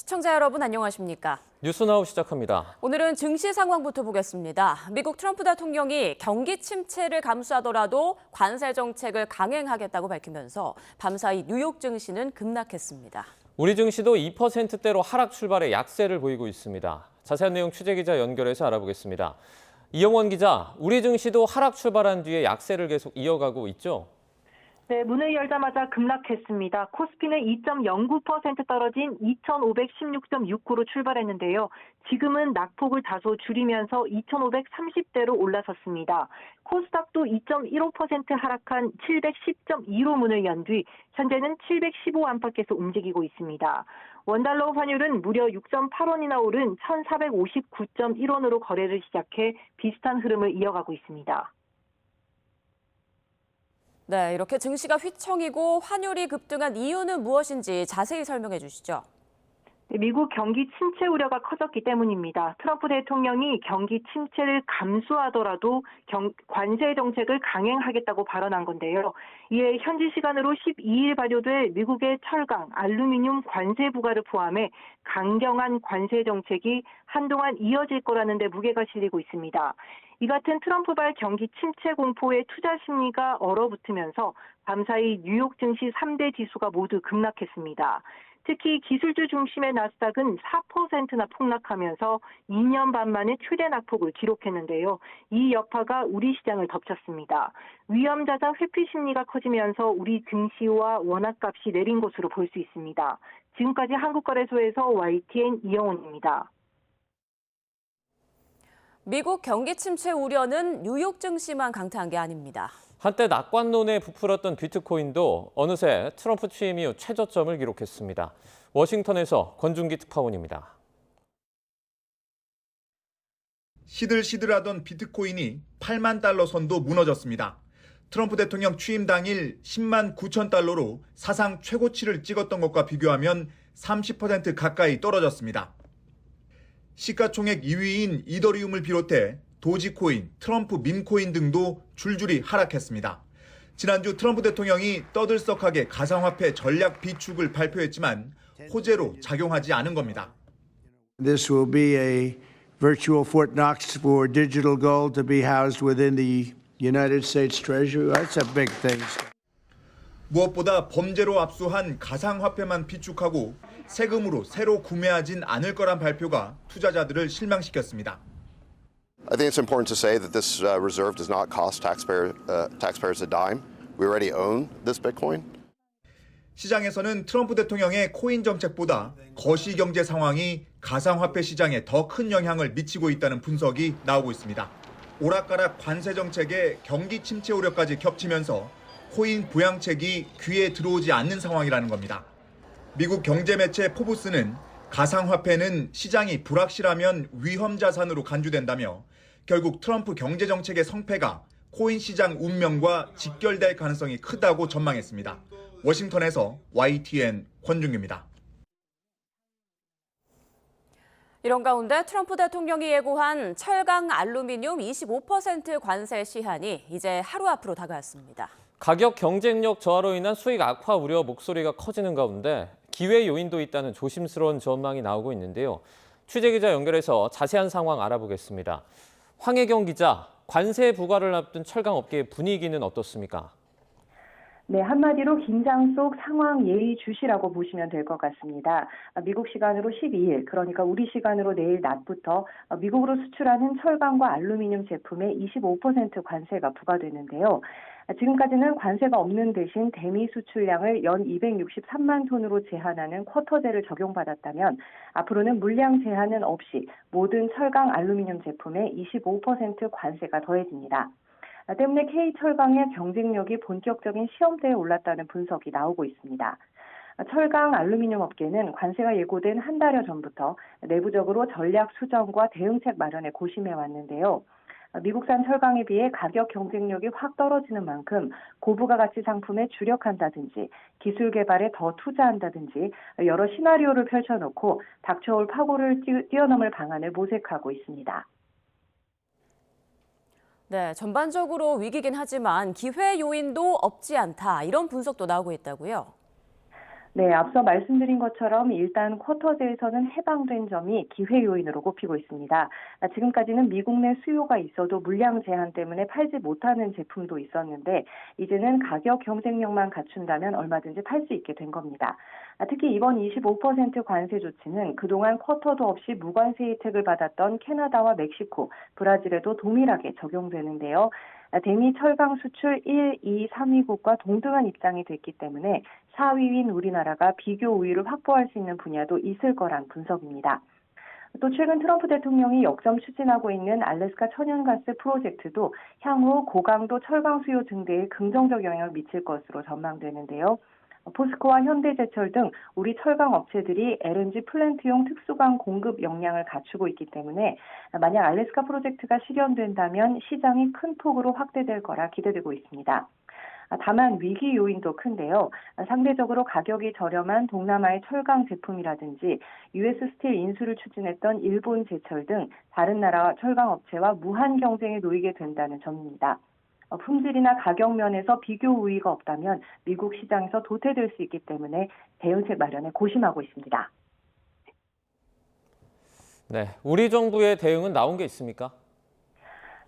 시청자 여러분 안녕하십니까? 뉴스나우 시작합니다. 오늘은 증시 상황부터 보겠습니다. 미국 트럼프 대통령이 경기 침체를 감수하더라도 관세 정책을 강행하겠다고 밝히면서 밤사이 뉴욕 증시는 급락했습니다. 우리 증시도 2%대로 하락 출발에 약세를 보이고 있습니다. 자세한 내용 취재기자 연결해서 알아보겠습니다. 이영원 기자, 우리 증시도 하락 출발한 뒤에 약세를 계속 이어가고 있죠? 네, 문을 열자마자 급락했습니다. 코스피는 2.09% 떨어진 2,516.69로 출발했는데요. 지금은 낙폭을 다소 줄이면서 2,530대로 올라섰습니다. 코스닥도 2.15% 하락한 710.2로 문을 연 뒤 현재는 715 안팎에서 움직이고 있습니다. 원달러 환율은 무려 6.8원이나 오른 1,459.1원으로 거래를 시작해 비슷한 흐름을 이어가고 있습니다. 네, 이렇게 증시가 휘청이고 환율이 급등한 이유는 무엇인지 자세히 설명해 주시죠. 미국 경기 침체 우려가 커졌기 때문입니다. 트럼프 대통령이 경기 침체를 감수하더라도 관세 정책을 강행하겠다고 발언한 건데요. 이에 현지 시간으로 12일 발효될 미국의 철강, 알루미늄 관세 부과를 포함해 강경한 관세 정책이 한동안 이어질 거라는 데 무게가 실리고 있습니다. 이 같은 트럼프발 경기 침체 공포에 투자 심리가 얼어붙으면서 밤사이 뉴욕 증시 3대 지수가 모두 급락했습니다. 특히 기술주 중심의 나스닥은 4%나 폭락하면서 2년 반 만에 최대 낙폭을 기록했는데요. 이 여파가 우리 시장을 덮쳤습니다. 위험자산 회피 심리가 커지면서 우리 증시와 원화값이 내린 것으로 볼 수 있습니다. 지금까지 한국거래소에서 YTN 이영훈입니다. 미국 경기 침체 우려는 뉴욕 증시만 강타한 게 아닙니다. 한때 낙관론에 부풀었던 비트코인도 어느새 트럼프 취임 이후 최저점을 기록했습니다. 워싱턴에서 권준기 특파원입니다. 시들시들하던 비트코인이 8만 달러 선도 무너졌습니다. 트럼프 대통령 취임 당일 10만 9천 달러로 사상 최고치를 찍었던 것과 비교하면 30% 가까이 떨어졌습니다. 시가총액 2위인 이더리움을 비롯해 도지코인, 트럼프 밈코인 등도 줄줄이 하락했습니다. 지난주 트럼프 대통령이 떠들썩하게 가상화폐 전략 비축을 발표했지만 호재로 작용하지 않은 겁니다. This will be a virtual Fort Knox for digital gold to be housed within the United States Treasury. That's a big thing. 무엇보다 범죄로 압수한 가상화폐만 비축하고 세금으로 새로 구매하진 않을 거란 발표가 투자자들을 실망시켰습니다. I think it's important to say that this reserve does not cost taxpayers a dime. We already own this Bitcoin. 시장에서는 트럼프 대통령의 코인 정책보다 거시경제 상황이 가상화폐 시장에 더 큰 영향을 미치고 있다는 분석이 나오고 있습니다. 오락가락 관세 정책에 경기 침체 우려까지 겹치면서 코인 부양책이 귀에 들어오지 않는 상황이라는 겁니다. 미국 경제매체 포브스는 가상화폐는 시장이 불확실하면 위험 자산으로 간주된다며 결국 트럼프 경제정책의 성패가 코인 시장 운명과 직결될 가능성이 크다고 전망했습니다. 워싱턴에서 YTN 권준규입니다. 이런 가운데 트럼프 대통령이 예고한 철강 알루미늄 25% 관세 시한이 이제 하루 앞으로 다가왔습니다. 가격 경쟁력 저하로 인한 수익 악화 우려 목소리가 커지는 가운데 기회 요인도 있다는 조심스러운 전망이 나오고 있는데요. 취재기자 연결해서 자세한 상황 알아보겠습니다. 황혜경 기자, 관세 부과를 앞둔 철강 업계의 분위기는 어떻습니까? 네, 한마디로 긴장 속 상황 예의주시라고 보시면 될 것 같습니다. 미국 시간으로 12일, 그러니까 우리 시간으로 내일 낮부터 미국으로 수출하는 철강과 알루미늄 제품에 25% 관세가 부과되는데요. 지금까지는 관세가 없는 대신 대미 수출량을 연 263만 톤으로 제한하는 쿼터제를 적용받았다면 앞으로는 물량 제한은 없이 모든 철강 알루미늄 제품에 25% 관세가 더해집니다. 때문에 K철강의 경쟁력이 본격적인 시험대에 올랐다는 분석이 나오고 있습니다. 철강 알루미늄 업계는 관세가 예고된 한 달여 전부터 내부적으로 전략 수정과 대응책 마련에 고심해 왔는데요. 미국산 철강에 비해 가격 경쟁력이 확 떨어지는 만큼 고부가 가치 상품에 주력한다든지 기술 개발에 더 투자한다든지 여러 시나리오를 펼쳐놓고 닥쳐올 파고를 뛰어넘을 방안을 모색하고 있습니다. 네, 전반적으로 위기긴 하지만 기회 요인도 없지 않다. 이런 분석도 나오고 있다고요. 네, 앞서 말씀드린 것처럼 일단 쿼터제에서는 해방된 점이 기회 요인으로 꼽히고 있습니다. 지금까지는 미국 내 수요가 있어도 물량 제한 때문에 팔지 못하는 제품도 있었는데 이제는 가격 경쟁력만 갖춘다면 얼마든지 팔 수 있게 된 겁니다. 특히 이번 25% 관세 조치는 그동안 쿼터도 없이 무관세 혜택을 받았던 캐나다와 멕시코, 브라질에도 동일하게 적용되는데요. 대미 철강 수출 1, 2, 3위국과 동등한 입장이 됐기 때문에 4위인 우리나라가 비교 우위를 확보할 수 있는 분야도 있을 거란 분석입니다. 또 최근 트럼프 대통령이 역점 추진하고 있는 알래스카 천연가스 프로젝트도 향후 고강도 철강 수요 증대에 긍정적 영향을 미칠 것으로 전망되는데요. 포스코와 현대제철 등 우리 철강 업체들이 LNG 플랜트용 특수강 공급 역량을 갖추고 있기 때문에 만약 알래스카 프로젝트가 실현된다면 시장이 큰 폭으로 확대될 거라 기대되고 있습니다. 다만 위기 요인도 큰데요. 상대적으로 가격이 저렴한 동남아의 철강 제품이라든지 US 스틸 인수를 추진했던 일본 제철 등 다른 나라 철강 업체와 무한 경쟁에 놓이게 된다는 점입니다. 품질이나 가격 면에서 비교 우위가 없다면 미국 시장에서 도태될 수 있기 때문에 대응책 마련에 고심하고 있습니다. 네, 우리 정부의 대응은 나온 게 있습니까?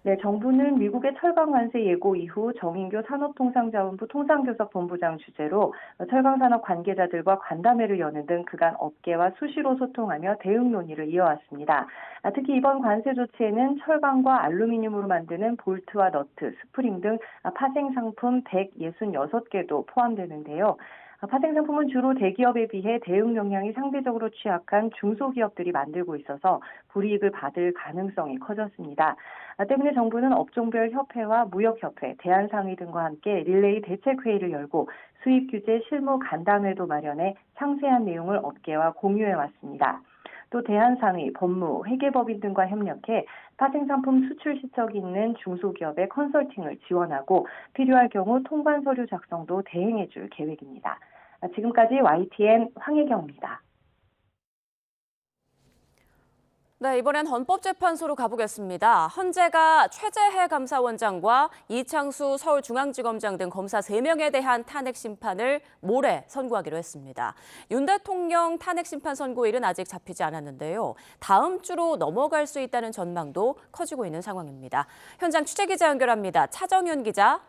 네, 정부는 미국의 철강 관세 예고 이후 정인교 산업통상자원부 통상교섭본부장 주재로 철강산업 관계자들과 간담회를 여는 등 그간 업계와 수시로 소통하며 대응 논의를 이어왔습니다. 특히 이번 관세 조치에는 철강과 알루미늄으로 만드는 볼트와 너트, 스프링 등 파생 상품 166개도 포함되는데요. 파생 상품은 주로 대기업에 비해 대응 역량이 상대적으로 취약한 중소기업들이 만들고 있어서 불이익을 받을 가능성이 커졌습니다. 때문에 정부는 업종별 협회와 무역협회, 대한상의 등과 함께 릴레이 대책회의를 열고 수입 규제 실무 간담회도 마련해 상세한 내용을 업계와 공유해 왔습니다. 또 대한상의, 법무, 회계법인 등과 협력해 파생상품 수출 시척이 있는 중소기업의 컨설팅을 지원하고 필요할 경우 통관 서류 작성도 대행해 줄 계획입니다. 지금까지 YTN 황혜경입니다. 네, 이번엔 헌법재판소로 가보겠습니다. 헌재가 최재해 감사원장과 이창수 서울중앙지검장 등 검사 3명에 대한 탄핵 심판을 모레 선고하기로 했습니다. 윤 대통령 탄핵 심판 선고일은 아직 잡히지 않았는데요. 다음 주로 넘어갈 수 있다는 전망도 커지고 있는 상황입니다. 현장 취재기자 연결합니다. 차정윤 기자.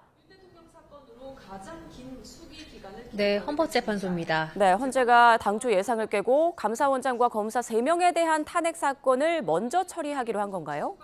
네, 헌법재판소입니다. 네, 헌재가 당초 예상을 깨고 감사원장과 검사 3명에 대한 탄핵 사건을 먼저 처리하기로 한 건가요?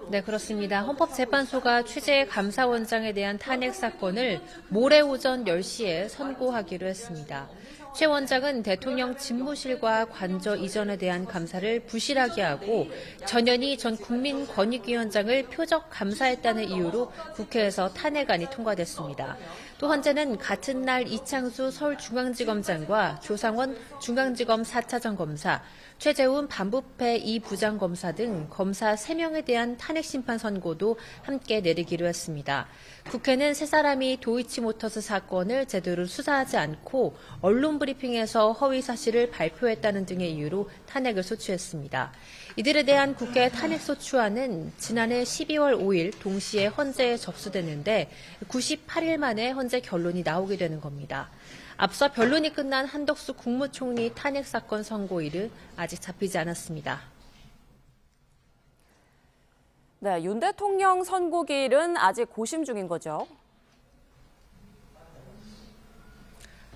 네, 그렇습니다. 헌법재판소가 최재해 감사원장에 대한 탄핵 사건을 모레 오전 10시에 선고하기로 했습니다. 최 원장은 대통령 집무실과 관저 이전에 대한 감사를 부실하게 하고 전현희 전 국민권익위원장을 표적 감사했다는 이유로 국회에서 탄핵안이 통과됐습니다. 또 헌재는 같은 날 이창수 서울중앙지검장과 조상원 중앙지검 4차장 검사, 최재훈 반부패 2부장검사 등 검사 3명에 대한 탄핵 심판 선고도 함께 내리기로 했습니다. 국회는 세 사람이 도이치모터스 사건을 제대로 수사하지 않고 언론 브리핑에서 허위 사실을 발표했다는 등의 이유로 탄핵을 소추했습니다. 이들에 대한 국회 탄핵 소추안은 지난해 12월 5일 동시에 헌재에 접수됐는데 98일 만에 헌재 결론이 나오게 되는 겁니다. 앞서 변론이 끝난 한덕수 국무총리 탄핵 사건 선고일은 아직 잡히지 않았습니다. 네, 윤 대통령 선고일은 아직 고심 중인 거죠?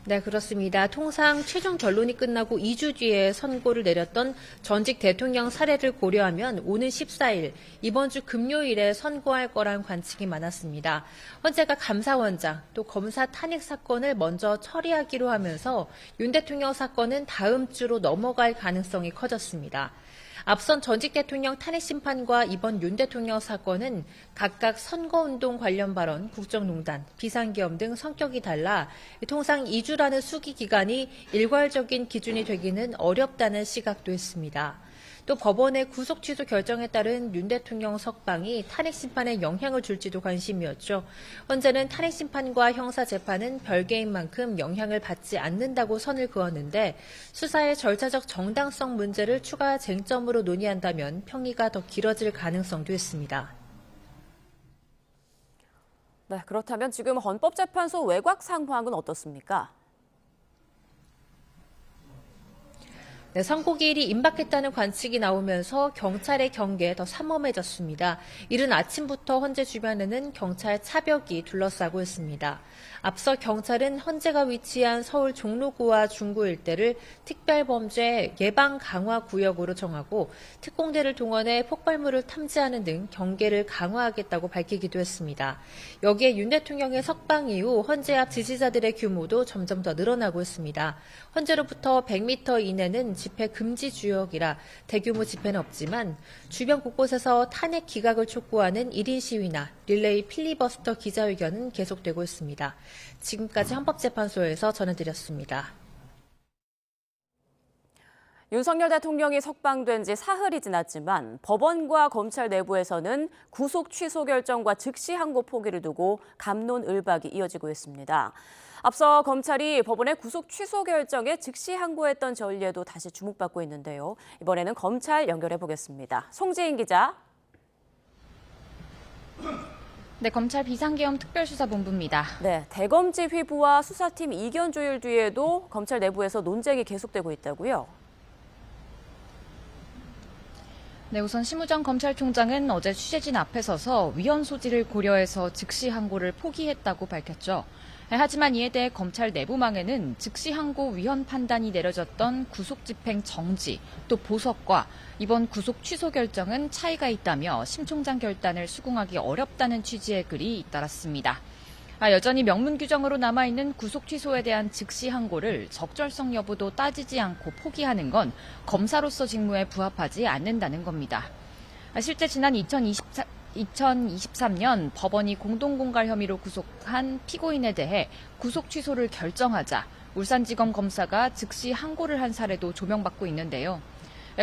네, 그렇습니다. 통상 최종 결론이 끝나고 2주 뒤에 선고를 내렸던 전직 대통령 사례를 고려하면 오는 14일, 이번 주 금요일에 선고할 거란 관측이 많았습니다. 헌재가 감사원장, 또 검사 탄핵 사건을 먼저 처리하기로 하면서 윤 대통령 사건은 다음 주로 넘어갈 가능성이 커졌습니다. 앞선 전직 대통령 탄핵 심판과 이번 윤 대통령 사건은 각각 선거운동 관련 발언, 국정농단, 비상계엄 등 성격이 달라 통상 2주라는 수기 기간이 일괄적인 기준이 되기는 어렵다는 시각도 있습니다. 또 법원의 구속 취소 결정에 따른 윤 대통령 석방이 탄핵 심판에 영향을 줄지도 관심이었죠. 헌재는 탄핵 심판과 형사 재판은 별개인 만큼 영향을 받지 않는다고 선을 그었는데 수사의 절차적 정당성 문제를 추가 쟁점으로 논의한다면 평의가 더 길어질 가능성도 있습니다. 네, 그렇다면 지금 헌법재판소 외곽 상황은 어떻습니까? 네, 선고 기일이 임박했다는 관측이 나오면서 경찰의 경계에 더 삼엄해졌습니다. 이른 아침부터 헌재 주변에는 경찰 차벽이 둘러싸고 있습니다. 앞서 경찰은 헌재가 위치한 서울 종로구와 중구 일대를 특별범죄 예방 강화 구역으로 정하고 특공대를 동원해 폭발물을 탐지하는 등 경계를 강화하겠다고 밝히기도 했습니다. 여기에 윤 대통령의 석방 이후 헌재 앞 지지자들의 규모도 점점 더 늘어나고 있습니다. 헌재로부터 100m 이내는 집회 금지 구역이라 대규모 집회는 없지만 주변 곳곳에서 탄핵 기각을 촉구하는 1인 시위나 릴레이 필리버스터 기자회견은 계속되고 있습니다. 지금까지 헌법재판소에서 전해드렸습니다. 윤석열 대통령이 석방된 지 사흘이 지났지만 법원과 검찰 내부에서는 구속 취소 결정과 즉시 항고 포기를 두고 갑론을박이 이어지고 있습니다. 앞서 검찰이 법원의 구속 취소 결정에 즉시 항고했던 전례도 다시 주목받고 있는데요. 이번에는 검찰 연결해 보겠습니다. 송지인 기자. 네, 검찰 비상계엄 특별수사본부입니다. 네, 대검 지휘부와 수사팀 이견 조율 뒤에도 검찰 내부에서 논쟁이 계속되고 있다고요? 네, 우선 심우정 검찰총장은 어제 취재진 앞에 서서 위헌 소지를 고려해서 즉시 항고를 포기했다고 밝혔죠. 하지만 이에 대해 검찰 내부망에는 즉시 항고 위헌 판단이 내려졌던 구속집행 정지, 또 보석과 이번 구속 취소 결정은 차이가 있다며 심 총장 결단을 수긍하기 어렵다는 취지의 글이 잇따랐습니다. 여전히 명문 규정으로 남아있는 구속 취소에 대한 즉시 항고를 적절성 여부도 따지지 않고 포기하는 건 검사로서 직무에 부합하지 않는다는 겁니다. 실제 지난 2023년 법원이 공동공갈 혐의로 구속한 피고인에 대해 구속 취소를 결정하자 울산지검 검사가 즉시 항고를 한 사례도 조명받고 있는데요.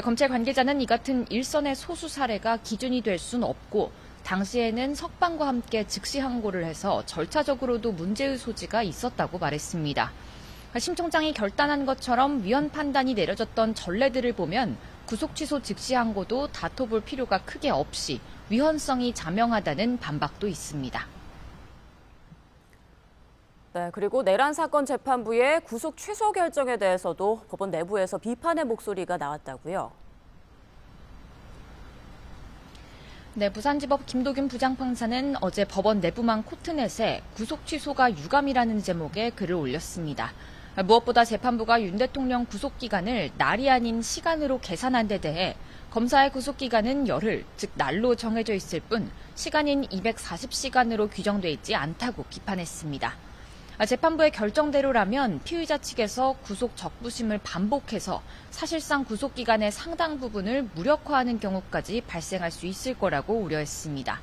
검찰 관계자는 이 같은 일선의 소수 사례가 기준이 될 수는 없고 당시에는 석방과 함께 즉시 항고를 해서 절차적으로도 문제의 소지가 있었다고 말했습니다. 심 총장이 결단한 것처럼 위헌 판단이 내려졌던 전례들을 보면 구속 취소 즉시 항고도 다퉈볼 필요가 크게 없이 위헌성이 자명하다는 반박도 있습니다. 네, 그리고 내란 사건 재판부의 구속 취소 결정에 대해서도 법원 내부에서 비판의 목소리가 나왔다고요? 네, 부산지법 김도균 부장판사는 어제 법원 내부망 코트넷에 구속 취소가 유감이라는 제목의 글을 올렸습니다. 무엇보다 재판부가 윤 대통령 구속기간을 날이 아닌 시간으로 계산한 데 대해 검사의 구속기간은 열흘, 즉 날로 정해져 있을 뿐 시간인 240시간으로 규정돼 있지 않다고 비판했습니다. 재판부의 결정대로라면 피의자 측에서 구속 적부심을 반복해서 사실상 구속기간의 상당 부분을 무력화하는 경우까지 발생할 수 있을 거라고 우려했습니다.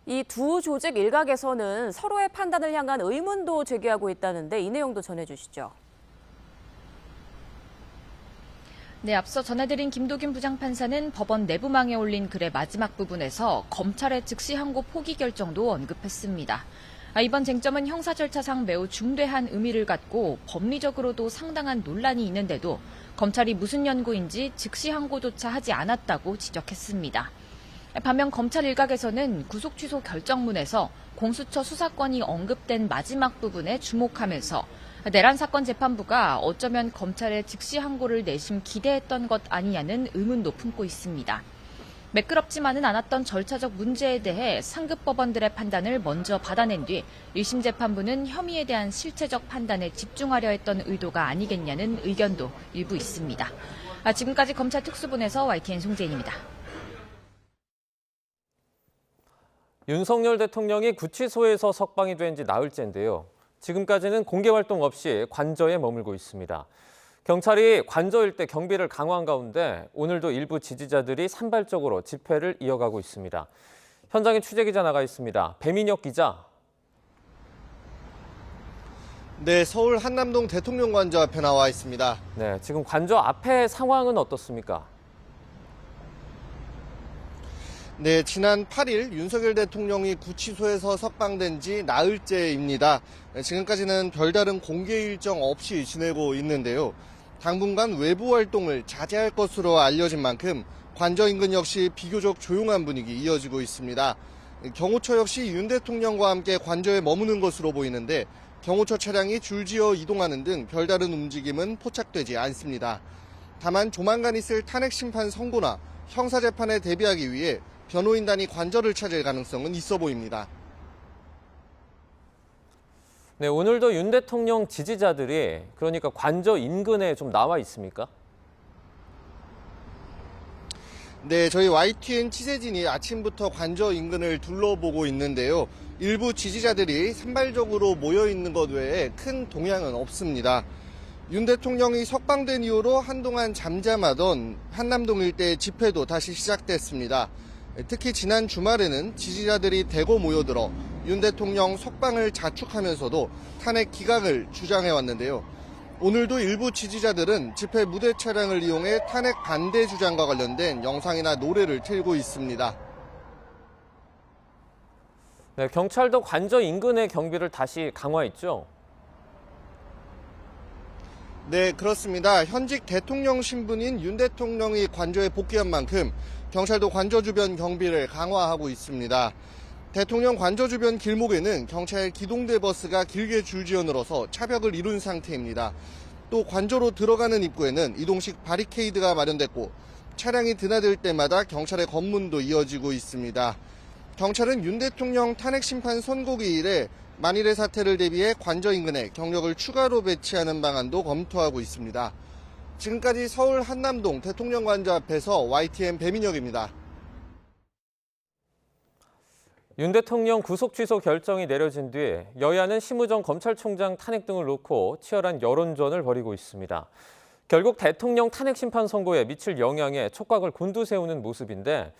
이 두 조직 일각에서는 서로의 판단을 향한 의문도 제기하고 있다는데 이 내용도 전해주시죠. 네, 앞서 전해드린 김도균 부장판사는 법원 내부망에 올린 글의 마지막 부분에서 검찰의 즉시 항고 포기 결정도 언급했습니다. 이번 쟁점은 형사 절차상 매우 중대한 의미를 갖고 법리적으로도 상당한 논란이 있는데도 검찰이 무슨 연고인지 즉시 항고조차 하지 않았다고 지적했습니다. 반면 검찰 일각에서는 구속 취소 결정문에서 공수처 수사권이 언급된 마지막 부분에 주목하면서 내란 사건 재판부가 어쩌면 검찰의 즉시 항고를 내심 기대했던 것 아니냐는 의문도 품고 있습니다. 매끄럽지만은 않았던 절차적 문제에 대해 상급 법원들의 판단을 먼저 받아낸 뒤 1심 재판부는 혐의에 대한 실체적 판단에 집중하려 했던 의도가 아니겠냐는 의견도 일부 있습니다. 지금까지 검찰 특수본에서 YTN 송재인입니다. 윤석열 대통령이 구치소에서 석방이 된 지 나흘째인데요. 지금까지는 공개 활동 없이 관저에 머물고 있습니다. 경찰이 관저 일대 경비를 강화한 가운데 오늘도 일부 지지자들이 산발적으로 집회를 이어가고 있습니다. 현장에 취재기자 나가 있습니다. 배민혁 기자. 네, 서울 한남동 대통령 관저 앞에 나와 있습니다. 네, 지금 관저 앞의 상황은 어떻습니까? 네, 지난 8일 윤석열 대통령이 구치소에서 석방된 지 나흘째입니다. 지금까지는 별다른 공개 일정 없이 지내고 있는데요. 당분간 외부 활동을 자제할 것으로 알려진 만큼 관저 인근 역시 비교적 조용한 분위기 이어지고 있습니다. 경호처 역시 윤 대통령과 함께 관저에 머무는 것으로 보이는데 경호처 차량이 줄지어 이동하는 등 별다른 움직임은 포착되지 않습니다. 다만 조만간 있을 탄핵 심판 선고나 형사재판에 대비하기 위해 변호인단이 관저를 찾을 가능성은 있어 보입니다. 네, 오늘도 윤 대통령 지지자들이 그러니까 관저 인근에 좀 나와 있습니까? 네, 저희 YTN 취재진이 아침부터 관저 인근을 둘러보고 있는데요. 일부 지지자들이 산발적으로 모여 있는 것 외에 큰 동향은 없습니다. 윤 대통령이 석방된 이후로 한동안 잠잠하던 한남동 일대 집회도 다시 시작됐습니다. 특히 지난 주말에는 지지자들이 대거 모여들어 윤 대통령 석방을 자축하면서도 탄핵 기각을 주장해왔는데요. 오늘도 일부 지지자들은 집회 무대 차량을 이용해 탄핵 반대 주장과 관련된 영상이나 노래를 틀고 있습니다. 네, 경찰도 관저 인근의 경비를 다시 강화했죠. 네, 그렇습니다. 현직 대통령 신분인 윤 대통령이 관저에 복귀한 만큼 경찰도 관저 주변 경비를 강화하고 있습니다. 대통령 관저 주변 길목에는 경찰 기동대 버스가 길게 줄지어 늘어서 차벽을 이룬 상태입니다. 또 관저로 들어가는 입구에는 이동식 바리케이드가 마련됐고 차량이 드나들 때마다 경찰의 검문도 이어지고 있습니다. 경찰은 윤 대통령 탄핵 심판 선고기 이래 만일의 사태를 대비해 관저 인근에 경력을 추가로 배치하는 방안도 검토하고 있습니다. 지금까지 서울 한남동 대통령 관저 앞에서 YTN 배민혁입니다. 윤 대통령 구속 취소 결정이 내려진 뒤 여야는 심우정 검찰총장 탄핵 등을 놓고 치열한 여론전을 벌이고 있습니다. 결국 대통령 탄핵 심판 선고에 미칠 영향에 촉각을 곤두세우는 모습인데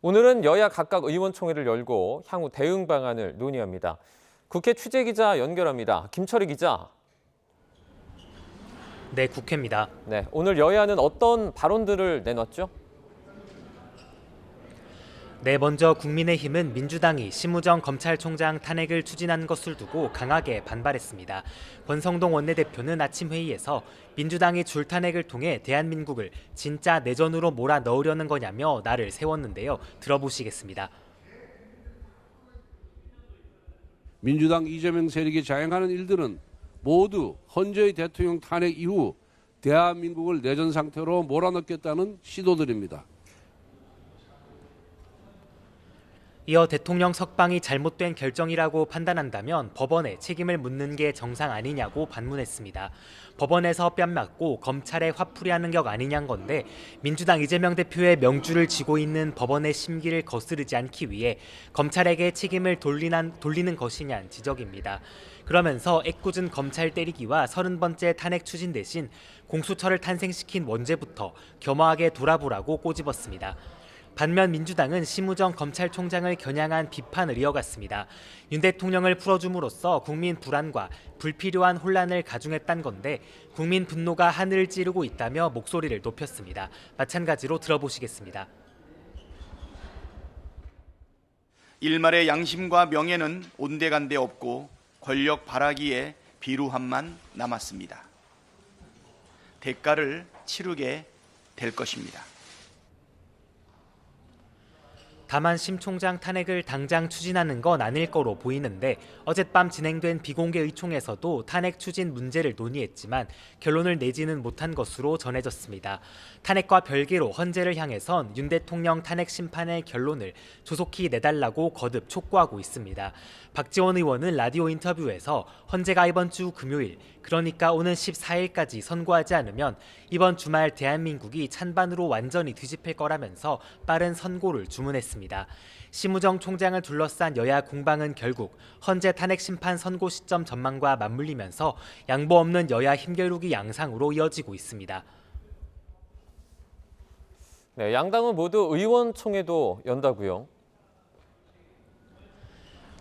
오늘은 여야 각각 의원총회를 열고 향후 대응 방안을 논의합니다. 국회 취재기자 연결합니다. 김철희 기자. 네, 국회입니다. 네, 오늘 여야는 어떤 발언들을 내놨죠? 네, 먼저 국민의힘은 민주당이 심우정 검찰총장 탄핵을 추진한 것을 두고 강하게 반발했습니다. 권성동 원내대표는 아침 회의에서 민주당이 줄탄핵을 통해 대한민국을 진짜 내전으로 몰아넣으려는 거냐며 날을 세웠는데요. 들어보시겠습니다. 민주당 이재명 세력이 자행하는 일들은 모두 헌재의 대통령 탄핵 이후 대한민국을 내전 상태로 몰아넣겠다는 시도들입니다. 이어 대통령 석방이 잘못된 결정이라고 판단한다면 법원에 책임을 묻는 게 정상 아니냐고 반문했습니다. 법원에서 뺨 맞고 검찰에 화풀이하는 격 아니냔 건데 민주당 이재명 대표의 명주를 쥐고 있는 법원의 심기를 거스르지 않기 위해 검찰에게 책임을 돌리는 것이냐는 지적입니다. 그러면서 애꿎은 검찰 때리기와 30번째 탄핵 추진 대신 공수처를 탄생시킨 원죄부터 겸허하게 돌아보라고 꼬집었습니다. 반면 민주당은 심우정 검찰총장을 겨냥한 비판을 이어갔습니다. 윤 대통령을 풀어줌으로써 국민 불안과 불필요한 혼란을 가중했단 건데 국민 분노가 하늘을 찌르고 있다며 목소리를 높였습니다. 마찬가지로 들어보시겠습니다. 일말의 양심과 명예는 온데간데 없고 권력 바라기에 비루함만 남았습니다. 대가를 치르게 될 것입니다. 다만 심 총장 탄핵을 당장 추진하는 건 아닐 거로 보이는데 어젯밤 진행된 비공개 의총에서도 탄핵 추진 문제를 논의했지만 결론을 내지는 못한 것으로 전해졌습니다. 탄핵과 별개로 헌재를 향해선 윤 대통령 탄핵 심판의 결론을 조속히 내달라고 거듭 촉구하고 있습니다. 박지원 의원은 라디오 인터뷰에서 헌재가 이번 주 금요일, 그러니까 오는 14일까지 선고하지 않으면 이번 주말 대한민국이 찬반으로 완전히 뒤집힐 거라면서 빠른 선고를 주문했습니다. 심우정 총장을 둘러싼 여야 공방은 결국 헌재 탄핵 심판 선고 시점 전망과 맞물리면서 양보 없는 여야 힘겨루기 양상으로 이어지고 있습니다. 네, 양당은 모두 의원총회도 연다고요.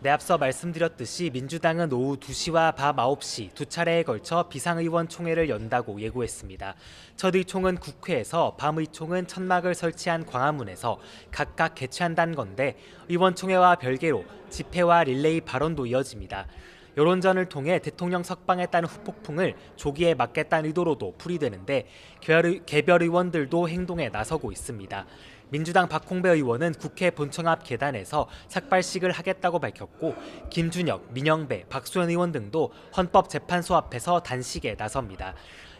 네, 앞서 말씀드렸듯이 민주당은 오후 2시와 밤 9시 두 차례에 걸쳐 비상의원총회를 연다고 예고했습니다. 첫 의총은 국회에서, 밤 의총은 천막을 설치한 광화문에서 각각 개최한다는 건데 의원총회와 별개로 집회와 릴레이 발언도 이어집니다. 여론전을 통해 대통령 석방에 따른 후폭풍을 조기에 막겠다는 의도로도 풀이되는데 개별 의원들도 행동에 나서고 있습니다. 민주당 박홍배 의원은 국회 본청 앞 계단에서 삭발식을 하겠다고 밝혔고 김준혁, 민영배, 박수현 의원 등도 헌법재판소 앞에서 단식에 나섭니다.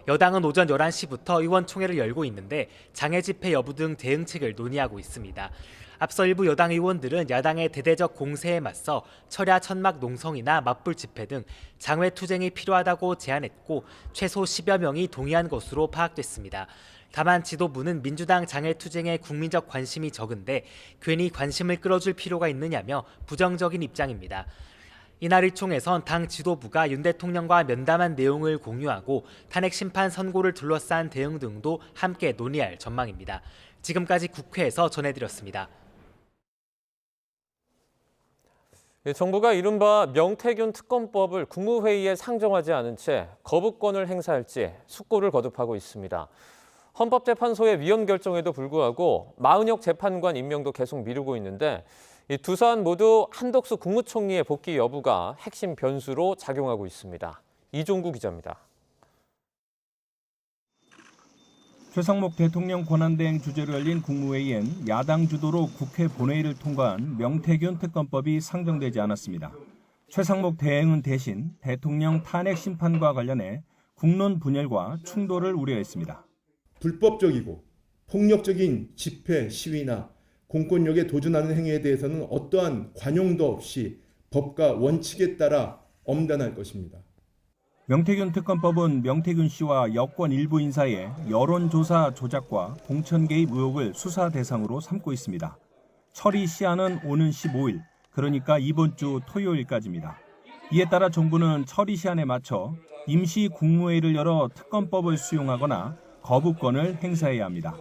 여당은 오전 11시부터 의원총회를 열고 있는데 장애 집회 여부 등 대응책을 논의하고 있습니다. 앞서 일부 여당 의원들은 야당의 대대적 공세에 맞서 철야 천막 농성이나 맞불 집회 등 장외 투쟁이 필요하다고 제안했고 최소 10여 명이 동의한 것으로 파악됐습니다. 다만 지도부는 민주당 장애 투쟁에 국민적 관심이 적은데 괜히 관심을 끌어줄 필요가 있느냐며 부정적인 입장입니다. 이날 의총에선 당 지도부가 윤 대통령과 면담한 내용을 공유하고 탄핵 심판 선고를 둘러싼 대응 등도 함께 논의할 전망입니다. 지금까지 국회에서 전해드렸습니다. 정부가 이른바 명태균 특검법을 국무회의에 상정하지 않은 채 거부권을 행사할지 숙고를 거듭하고 있습니다. 헌법재판소의 위헌 결정에도 불구하고 마은혁 재판관 임명도 계속 미루고 있는데 이 두 사안 모두 한덕수 국무총리의 복귀 여부가 핵심 변수로 작용하고 있습니다. 이종구 기자입니다. 최상목 대통령 권한대행 주재로 열린 국무회의엔 야당 주도로 국회 본회의를 통과한 명태균 특검법이 상정되지 않았습니다. 최상목 대행은 대신 대통령 탄핵 심판과 관련해 국론 분열과 충돌을 우려했습니다. 불법적이고 폭력적인 집회, 시위나 공권력에 도전하는 행위에 대해서는 어떠한 관용도 없이 법과 원칙에 따라 엄단할 것입니다. 명태균 특검법은 명태균 씨와 여권 일부 인사의 여론조사 조작과 공천 개입 의혹을 수사 대상으로 삼고 있습니다. 처리 시한은 오는 15일, 그러니까 이번 주 토요일까지입니다. 이에 따라 정부는 처리 시한에 맞춰 임시 국무회의를 열어 특검법을 수용하거나 거부권을 행사해야 합니다.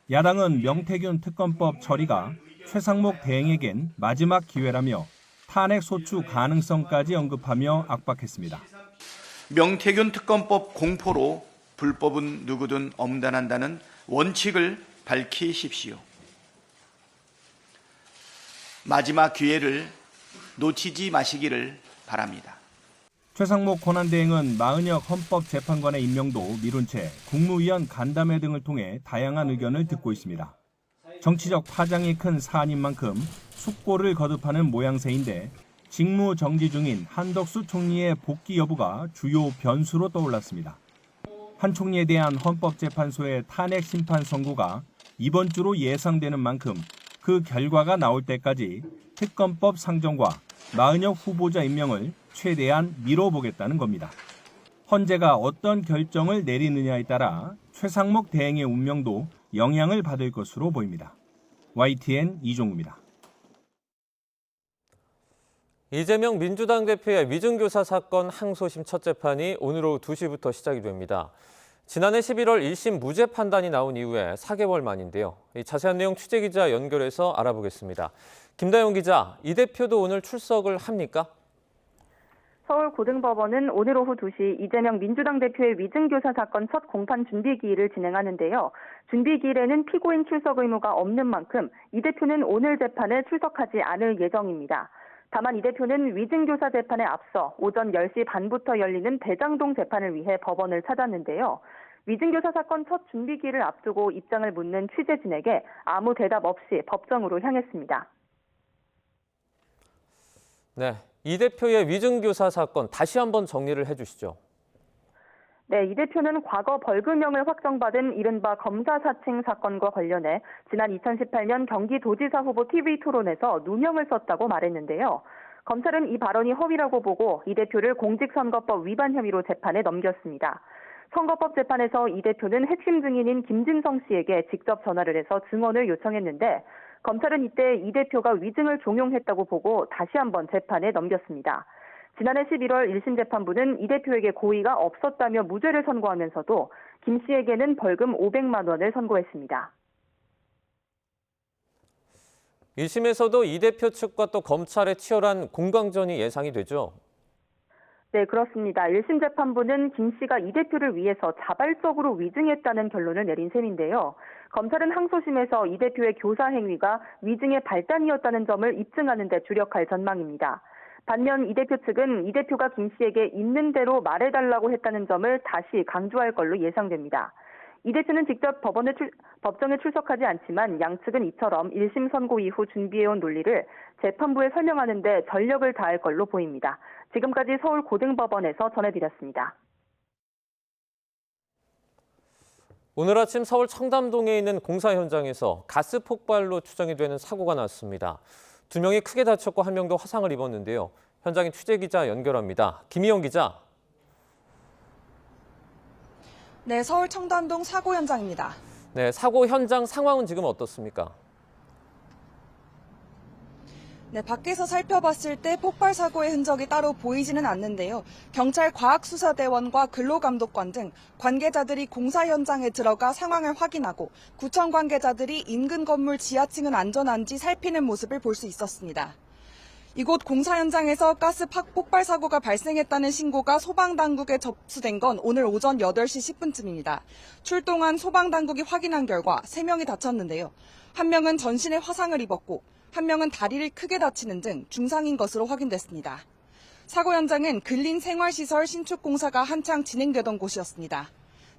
야당은 명태균 특검법 처리가 최상목 대행에겐 마지막 기회라며 탄핵 소추 가능성까지 언급하며 압박했습니다. 명태균 특검법 공포로 불법은 누구든 엄단한다는 원칙을 밝히십시오. 마지막 기회를 놓치지 마시기를 바랍니다. 최상목 권한대행은 마은혁 헌법재판관의 임명도 미룬 채 국무위원 간담회 등을 통해 다양한 의견을 듣고 있습니다. 정치적 파장이 큰 사안인 만큼 숙고를 거듭하는 모양새인데 직무 정지 중인 한덕수 총리의 복귀 여부가 주요 변수로 떠올랐습니다. 한 총리에 대한 헌법재판소의 탄핵 심판 선고가 이번 주로 예상되는 만큼 그 결과가 나올 때까지 특검법 상정과 마은혁 후보자 임명을 최대한 미뤄보겠다는 겁니다. 헌재가 어떤 결정을 내리느냐에 따라 최상목 대행의 운명도 영향을 받을 것으로 보입니다. YTN 이종우입니다. 이재명 민주당 대표의 위증교사 사건 항소심 첫 재판이 오늘 오후 2시부터 시작이 됩니다. 지난해 11월 1심 무죄 판단이 나온 이후에 4개월 만인데요. 자세한 내용 취재기자 연결해서 알아보겠습니다. 김다영 기자, 이 대표도 오늘 출석을 합니까? 서울고등법원은 오늘 오후 2시 이재명 민주당 대표의 위증교사 사건 첫 공판 준비기일을 진행하는데요. 준비기일에는 피고인 출석 의무가 없는 만큼 이 대표는 오늘 재판에 출석하지 않을 예정입니다. 다만 이 대표는 위증교사 재판에 앞서 오전 10시 반부터 열리는 대장동 재판을 위해 법원을 찾았는데요. 위증교사 사건 첫 준비기일을 앞두고 입장을 묻는 취재진에게 아무 대답 없이 법정으로 향했습니다. 네, 이 대표의 위증교사 사건 다시 한번 정리를 해주시죠. 네, 이 대표는 과거 벌금형을 확정받은 이른바 검사 사칭 사건과 관련해 지난 2018년 경기도지사 후보 TV 토론에서 누명을 썼다고 말했는데요. 검찰은 이 발언이 허위라고 보고 이 대표를 공직선거법 위반 혐의로 재판에 넘겼습니다. 선거법 재판에서 이 대표는 핵심 증인인 김진성 씨에게 직접 전화를 해서 증언을 요청했는데 검찰은 이때 이 대표가 위증을 종용했다고 보고 다시 한번 재판에 넘겼습니다. 지난해 11월 1심 재판부는 이 대표에게 고의가 없었다며 무죄를 선고하면서도 김 씨에게는 벌금 500만 원을 선고했습니다. 1심에서도 이 대표 측과 또 검찰의 치열한 공방전이 예상이 되죠? 네, 그렇습니다. 1심 재판부는 김 씨가 이 대표를 위해서 자발적으로 위증했다는 결론을 내린 셈인데요. 검찰은 항소심에서 이 대표의 교사 행위가 위증의 발단이었다는 점을 입증하는 데 주력할 전망입니다. 반면 이 대표 측은 이 대표가 김 씨에게 있는 대로 말해달라고 했다는 점을 다시 강조할 걸로 예상됩니다. 이 대표는 직접 법정에 출석하지 않지만 양측은 이처럼 1심 선고 이후 준비해온 논리를 재판부에 설명하는 데 전력을 다할 걸로 보입니다. 지금까지 서울고등법원에서 전해드렸습니다. 오늘 아침 서울 청담동에 있는 공사 현장에서 가스 폭발로 추정이 되는 사고가 났습니다. 2명이 크게 다쳤고 1명도 화상을 입었는데요. 현장에 취재기자 연결합니다. 김희영 기자. 네, 서울 청담동 사고 현장입니다. 네, 사고 현장 상황은 지금 어떻습니까? 네, 밖에서 살펴봤을 때 폭발 사고의 흔적이 따로 보이지는 않는데요. 경찰 과학수사대원과 근로감독관 등 관계자들이 공사 현장에 들어가 상황을 확인하고 구청 관계자들이 인근 건물 지하층은 안전한지 살피는 모습을 볼 수 있었습니다. 이곳 공사 현장에서 가스 폭발 사고가 발생했다는 신고가 소방당국에 접수된 건 오늘 오전 8시 10분쯤입니다. 출동한 소방당국이 확인한 결과 3명이 다쳤는데요. 1명은 전신에 화상을 입었고 1명은 다리를 크게 다치는 등 중상인 것으로 확인됐습니다. 사고 현장은 근린생활시설 신축 공사가 한창 진행되던 곳이었습니다.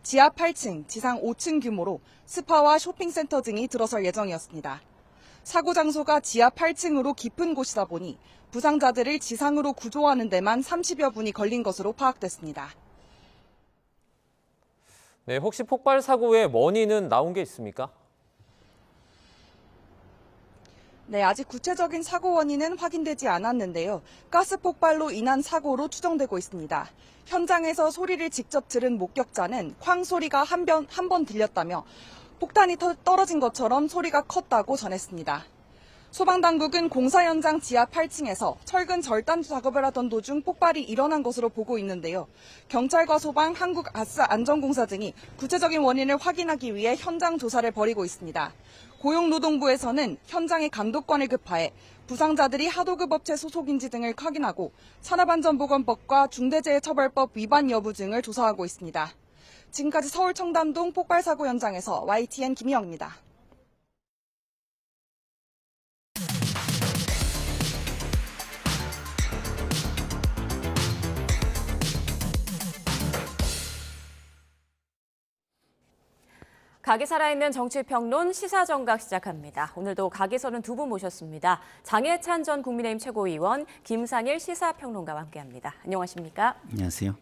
지하 8층, 지상 5층 규모로 스파와 쇼핑센터 등이 들어설 예정이었습니다. 사고 장소가 지하 8층으로 깊은 곳이다 보니 부상자들을 지상으로 구조하는 데만 30여 분이 걸린 것으로 파악됐습니다. 네, 혹시 폭발 사고의 원인은 나온 게 있습니까? 네, 아직 구체적인 사고 원인은 확인되지 않았는데요. 가스 폭발로 인한 사고로 추정되고 있습니다. 현장에서 소리를 직접 들은 목격자는 쾅 소리가 한 번 들렸다며 폭탄이 떨어진 것처럼 소리가 컸다고 전했습니다. 소방당국은 공사 현장 지하 8층에서 철근 절단 작업을 하던 도중 폭발이 일어난 것으로 보고 있는데요. 경찰과 소방, 한국가스안전공사 등이 구체적인 원인을 확인하기 위해 현장 조사를 벌이고 있습니다. 고용노동부에서는 현장의 감독관을 급파해 부상자들이 하도급 업체 소속인지 등을 확인하고 산업안전보건법과 중대재해처벌법 위반 여부 등을 조사하고 있습니다. 지금까지 서울 청담동 폭발 사고 현장에서 YTN 김희영입니다. 각이 살아있는 정치평론 시사정각 시작합니다. 오늘도 각에서는 두 분 모셨습니다. 장해찬 전 국민의힘 최고위원, 김상일 시사평론가와 함께합니다. 안녕하십니까? 안녕하세요.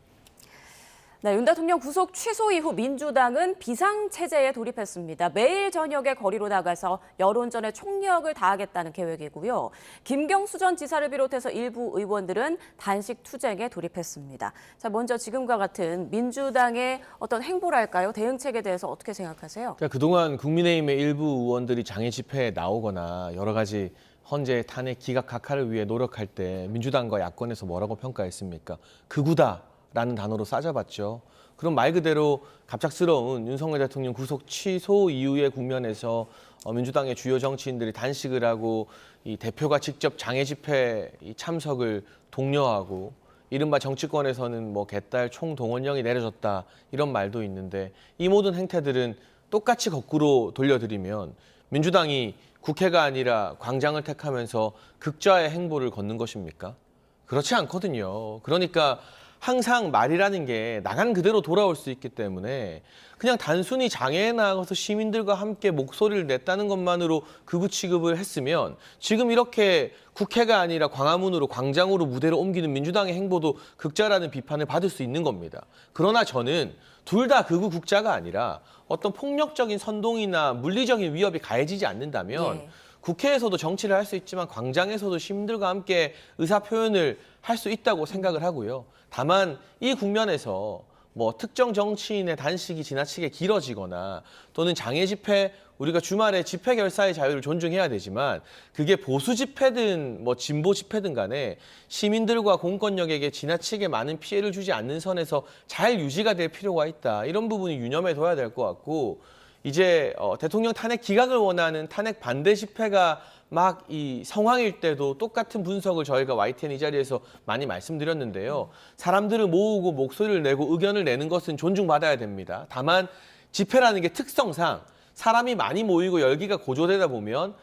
네, 윤 대통령 구속 취소 이후 민주당은 비상체제에 돌입했습니다. 매일 저녁에 거리로 나가서 여론전에 총력을 다하겠다는 계획이고요. 김경수 전 지사를 비롯해서 일부 의원들은 단식 투쟁에 돌입했습니다. 자, 먼저 지금과 같은 민주당의 어떤 행보랄까요? 대응책에 대해서 어떻게 생각하세요? 그러니까 그동안 국민의힘의 일부 의원들이 장애 집회에 나오거나 여러 가지 헌재 탄핵 기각 각하를 위해 노력할 때 민주당과 야권에서 뭐라고 평가했습니까? 극우다라는 단어로 싸잡았죠. 그럼 말 그대로 갑작스러운 윤석열 대통령 구속 취소 이후의 국면에서 민주당의 주요 정치인들이 단식을 하고 이 대표가 직접 장애 집회 참석을 독려하고 이른바 정치권에서는 뭐 개딸 총동원령이 내려졌다 이런 말도 있는데 이 모든 행태들은 똑같이 거꾸로 돌려드리면 민주당이 국회가 아니라 광장을 택하면서 극좌의 행보를 걷는 것입니까? 그렇지 않거든요. 그러니까 항상 말이라는 게 나간 그대로 돌아올 수 있기 때문에 그냥 단순히 장애에 나가서 시민들과 함께 목소리를 냈다는 것만으로 극우 취급을 했으면 지금 이렇게 국회가 아니라 광화문으로 광장으로 무대를 옮기는 민주당의 행보도 극좌라는 비판을 받을 수 있는 겁니다. 그러나 저는 둘 다 극우 국자가 아니라 어떤 폭력적인 선동이나 물리적인 위협이 가해지지 않는다면 국회에서도 정치를 할 수 있지만 광장에서도 시민들과 함께 의사표현을 할 수 있다고 생각을 하고요. 다만 이 국면에서 뭐 특정 정치인의 단식이 지나치게 길어지거나 또는 장애 집회, 우리가 주말에 집회 결사의 자유를 존중해야 되지만 그게 보수 집회든 뭐 진보 집회든 간에 시민들과 공권력에게 지나치게 많은 피해를 주지 않는 선에서 잘 유지가 될 필요가 있다. 이런 부분이 유념해 둬야 될 것 같고 이제 대통령 탄핵 기각을 원하는 탄핵 반대 집회가 막 이 성황일 때도 똑같은 분석을 저희가 YTN 이 자리에서 많이 말씀드렸는데요. 사람들을 모으고 목소리를 내고 의견을 내는 것은 존중받아야 됩니다. 다만 집회라는 게 특성상 사람이 많이 모이고 열기가 고조되다 보면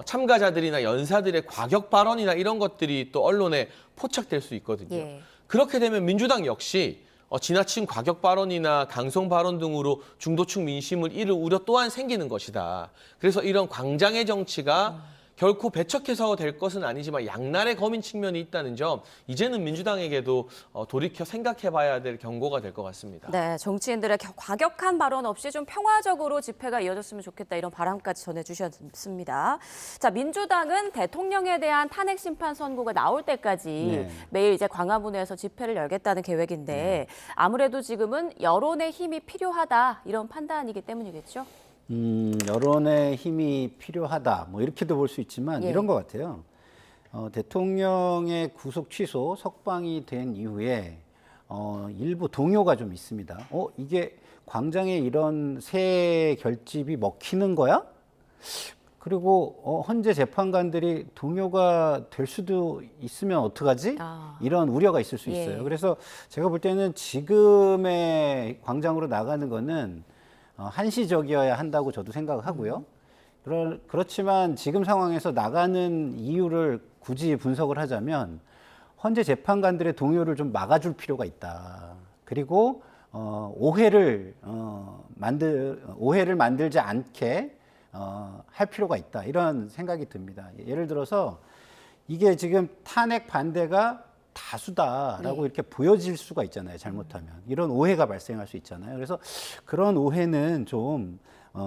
참가자들이나 연사들의 과격 발언이나 이런 것들이 또 언론에 포착될 수 있거든요. 그렇게 되면 민주당 역시 지나친 과격 발언이나 강성 발언 등으로 중도층 민심을 잃을 우려 또한 생기는 것이다. 그래서 이런 광장의 정치가 결코 배척해서 될 것은 아니지만 양날의 검인 측면이 있다는 점, 이제는 민주당에게도 돌이켜 생각해봐야 될 경고가 될 것 같습니다. 네, 정치인들의 과격한 발언 없이 좀 평화적으로 집회가 이어졌으면 좋겠다, 이런 바람까지 전해주셨습니다. 자, 민주당은 대통령에 대한 탄핵 심판 선고가 나올 때까지 매일 이제 광화문에서 집회를 열겠다는 계획인데 아무래도 지금은 여론의 힘이 필요하다, 이런 판단이기 때문이겠죠? 여론의 힘이 필요하다, 뭐 이렇게도 볼 수 있지만 이런 것 같아요. 대통령의 구속 취소, 석방이 된 이후에 일부 동요가 좀 있습니다. 이게 광장에 이런 새 결집이 먹히는 거야? 그리고 헌재 재판관들이 동요가 될 수도 있으면 어떡하지? 이런 우려가 있을 수 있어요. 그래서 제가 볼 때는 지금의 광장으로 나가는 거는 한시적이어야 한다고 저도 생각하고요. 그렇지만 지금 상황에서 나가는 이유를 굳이 분석을 하자면 헌재 재판관들의 동요를 좀 막아줄 필요가 있다. 그리고 오해를 만들지 않게 할 필요가 있다, 이런 생각이 듭니다. 예를 들어서 이게 지금 탄핵 반대가 다수다라고 이렇게 보여질 수가 있잖아요. 잘못하면 이런 오해가 발생할 수 있잖아요. 그래서 그런 오해는 좀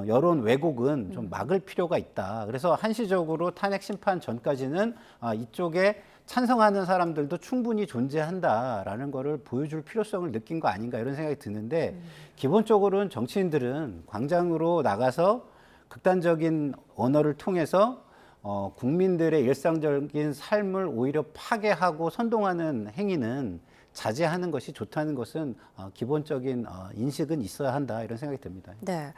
여론 왜곡은 좀 막을 필요가 있다. 그래서 한시적으로 탄핵 심판 전까지는 이쪽에 찬성하는 사람들도 충분히 존재한다라는 거를 보여줄 필요성을 느낀 거 아닌가, 이런 생각이 드는데 기본적으로는 정치인들은 광장으로 나가서 극단적인 언어를 통해서 국민들의 일상적인 삶을 오히려 파괴하고 선동하는 행위는 자제하는 것이 좋다는 것은 기본적인 인식은 있어야 한다, 이런 생각이 듭니다. 네.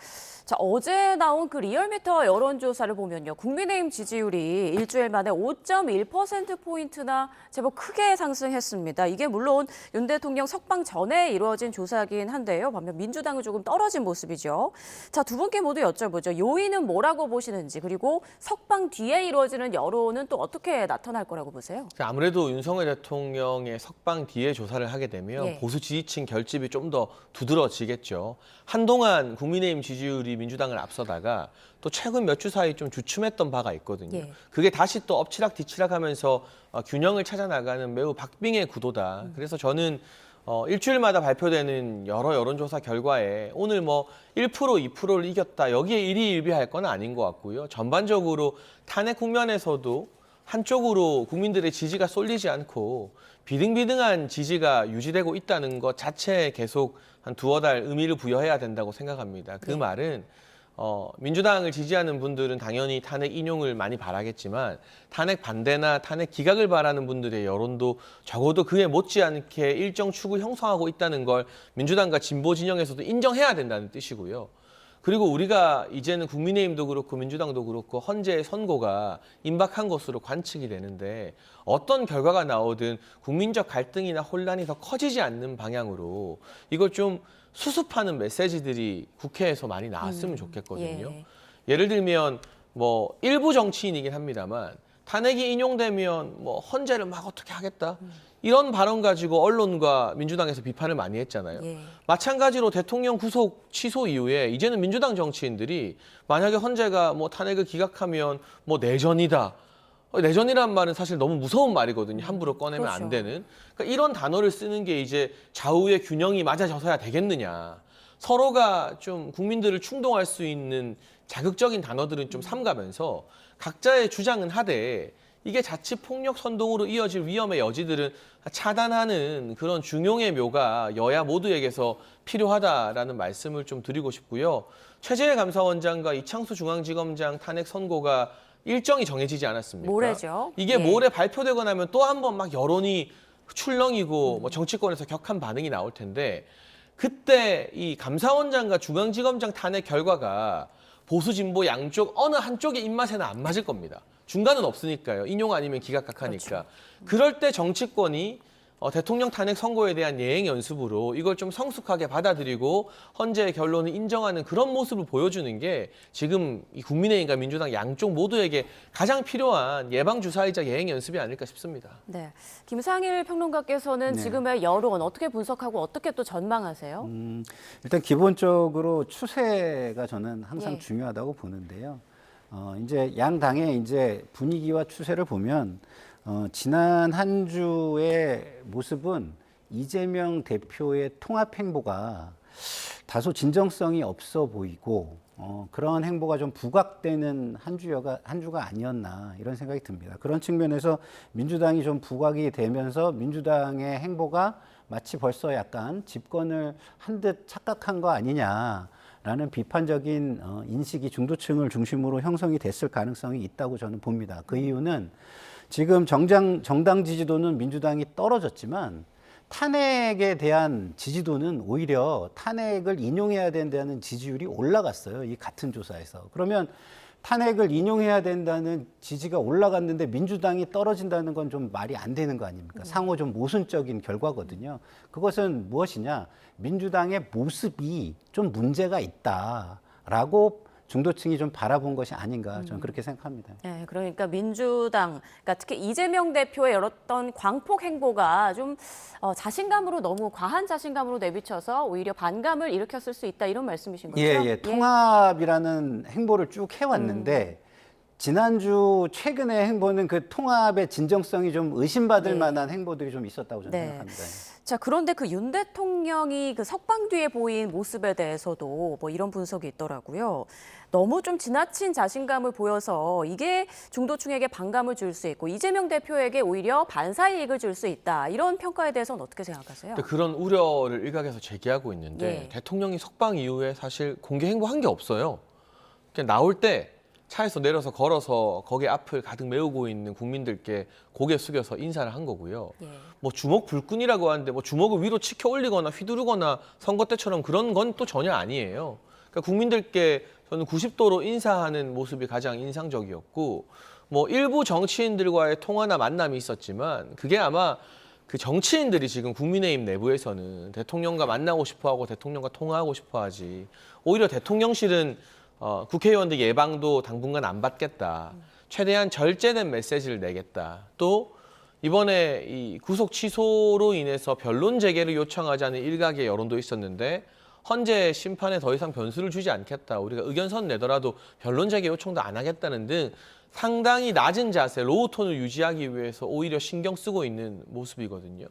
자, 어제 나온 그 리얼미터 여론조사를 보면요, 국민의힘 지지율이 일주일 만에 5.1%포인트나 제법 크게 상승했습니다. 이게 물론 윤 대통령 석방 전에 이루어진 조사긴 한데요. 반면 민주당은 조금 떨어진 모습이죠. 자, 두 분께 모두 여쭤보죠. 요인은 뭐라고 보시는지, 그리고 석방 뒤에 이루어지는 여론은 또 어떻게 나타날 거라고 보세요? 아무래도 윤석열 대통령의 석방 뒤에 조사를 하게 되면 보수 지지층 결집이 좀 더 두드러지겠죠. 한동안 국민의힘 지지율이 민주당을 앞서다가 또 최근 몇 주 사이 좀 주춤했던 바가 있거든요. 그게 다시 또 엎치락 뒤치락 하면서 균형을 찾아 나가는 매우 박빙의 구도다. 그래서 저는 일주일마다 발표되는 여러 여론조사 결과에 오늘 뭐 1%, 2%를 이겼다, 여기에 일희일비할 건 아닌 것 같고요. 전반적으로 탄핵 국면에서도 한쪽으로 국민들의 지지가 쏠리지 않고 비등비등한 지지가 유지되고 있다는 것 자체에 계속 한 두어 달 의미를 부여해야 된다고 생각합니다. 그 말은 민주당을 지지하는 분들은 당연히 탄핵 인용을 많이 바라겠지만 탄핵 반대나 탄핵 기각을 바라는 분들의 여론도 적어도 그에 못지않게 일정 축을 형성하고 있다는 걸 민주당과 진보 진영에서도 인정해야 된다는 뜻이고요. 그리고 우리가 이제는 국민의힘도 그렇고 민주당도 그렇고 헌재의 선고가 임박한 것으로 관측이 되는데 어떤 결과가 나오든 국민적 갈등이나 혼란이 더 커지지 않는 방향으로 이걸 좀 수습하는 메시지들이 국회에서 많이 나왔으면 좋겠거든요. 예를 들면 뭐 일부 정치인이긴 합니다만 탄핵이 인용되면 뭐 헌재를 막 어떻게 하겠다, 이런 발언 가지고 언론과 민주당에서 비판을 많이 했잖아요. 마찬가지로 대통령 구속 취소 이후에 이제는 민주당 정치인들이 만약에 헌재가 뭐 탄핵을 기각하면 뭐 내전이다, 내전이라는 말은 사실 너무 무서운 말이거든요. 함부로 꺼내면 안 되는. 그러니까 이런 단어를 쓰는 게 이제 좌우의 균형이 맞아져서야 되겠느냐. 서로가 좀 국민들을 충동할 수 있는 자극적인 단어들은 좀 삼가면서 각자의 주장은 하되 이게 자칫 폭력 선동으로 이어질 위험의 여지들은 차단하는 그런 중용의 묘가 여야 모두에게서 필요하다라는 말씀을 좀 드리고 싶고요. 최재해 감사원장과 이창수 중앙지검장 탄핵 선고가 일정이 정해지지 않았습니까? 모레죠. 이게 모레 발표되고 나면 또 한 번 막 여론이 출렁이고 뭐 정치권에서 격한 반응이 나올 텐데 그때 이 감사원장과 중앙지검장 탄핵 결과가 보수 진보 양쪽 어느 한쪽의 입맛에는 안 맞을 겁니다. 중간은 없으니까요. 인용 아니면 기각각하니까. 그럴 때 정치권이 대통령 탄핵 선고에 대한 예행 연습으로 이걸 좀 성숙하게 받아들이고 헌재의 결론을 인정하는 그런 모습을 보여주는 게 지금 이 국민의힘과 민주당 양쪽 모두에게 가장 필요한 예방주사이자 예행 연습이 아닐까 싶습니다. 네, 김상일 평론가께서는 네. 지금의 여론 어떻게 분석하고 어떻게 또 전망하세요? 일단 기본적으로 추세가 저는 항상 예. 중요하다고 보는데요. 이제 양 당의 이제 분위기와 추세를 보면 지난 한 주의 모습은 이재명 대표의 통합 행보가 다소 진정성이 없어 보이고 그런 행보가 좀 부각되는 한 주가 아니었나 이런 생각이 듭니다. 그런 측면에서 민주당이 좀 부각이 되면서 민주당의 행보가 마치 벌써 약간 집권을 한 듯 착각한 거 아니냐라는 비판적인 인식이 중도층을 중심으로 형성이 됐을 가능성이 있다고 저는 봅니다. 그 이유는 지금 정당 지지도는 민주당이 떨어졌지만 탄핵에 대한 지지도는 오히려 탄핵을 인용해야 된다는 지지율이 올라갔어요. 이 같은 조사에서. 그러면 탄핵을 인용해야 된다는 지지가 올라갔는데 민주당이 떨어진다는 건 좀 말이 안 되는 거 아닙니까? 상호 좀 모순적인 결과거든요. 그것은 무엇이냐? 민주당의 모습이 좀 문제가 있다라고 중도층이 좀 바라본 것이 아닌가 저는 그렇게 생각합니다. 네, 그러니까 민주당, 그러니까 특히 이재명 대표의 어떤 광폭 행보가 좀 자신감으로 너무 과한 자신감으로 내비쳐서 오히려 반감을 일으켰을 수 있다 이런 말씀이신 거죠? 예. 통합이라는 행보를 쭉 해왔는데 지난주 최근의 행보는 그 통합의 진정성이 좀 의심받을 만한 행보들이 좀 있었다고 저는 생각합니다. 자, 그런데 그 윤 대통령이 그 석방 뒤에 보인 모습에 대해서도 뭐 이런 분석이 있더라고요. 너무 좀 지나친 자신감을 보여서 이게 중도층에게 반감을 줄 수 있고 이재명 대표에게 오히려 반사이익을 줄 수 있다. 이런 평가에 대해서는 어떻게 생각하세요? 그런 우려를 일각에서 제기하고 있는데 예. 대통령이 석방 이후에 사실 공개 행보한 게 없어요. 그냥 나올 때 차에서 내려서 걸어서 거기 앞을 가득 메우고 있는 국민들께 고개 숙여서 인사를 한 거고요. 예. 뭐 주먹 불끈이라고 하는데 뭐 주먹을 위로 치켜 올리거나 휘두르거나 선거 때처럼 그런 건 또 전혀 아니에요. 그러니까 국민들께 저는 90도로 인사하는 모습이 가장 인상적이었고 뭐 일부 정치인들과의 통화나 만남이 있었지만 그게 아마 그 정치인들이 지금 국민의힘 내부에서는 대통령과 만나고 싶어하고 대통령과 통화하고 싶어하지 오히려 대통령실은 국회의원들 예방도 당분간 안 받겠다. 최대한 절제된 메시지를 내겠다. 또 이번에 이 구속 취소로 인해서 변론 재개를 요청하자는 일각의 여론도 있었는데 헌재 심판에 더 이상 변수를 주지 않겠다. 우리가 의견선 내더라도 변론 재개 요청도 안 하겠다는 등 상당히 낮은 자세, 로우 톤을 유지하기 위해서 오히려 신경 쓰고 있는 모습이거든요.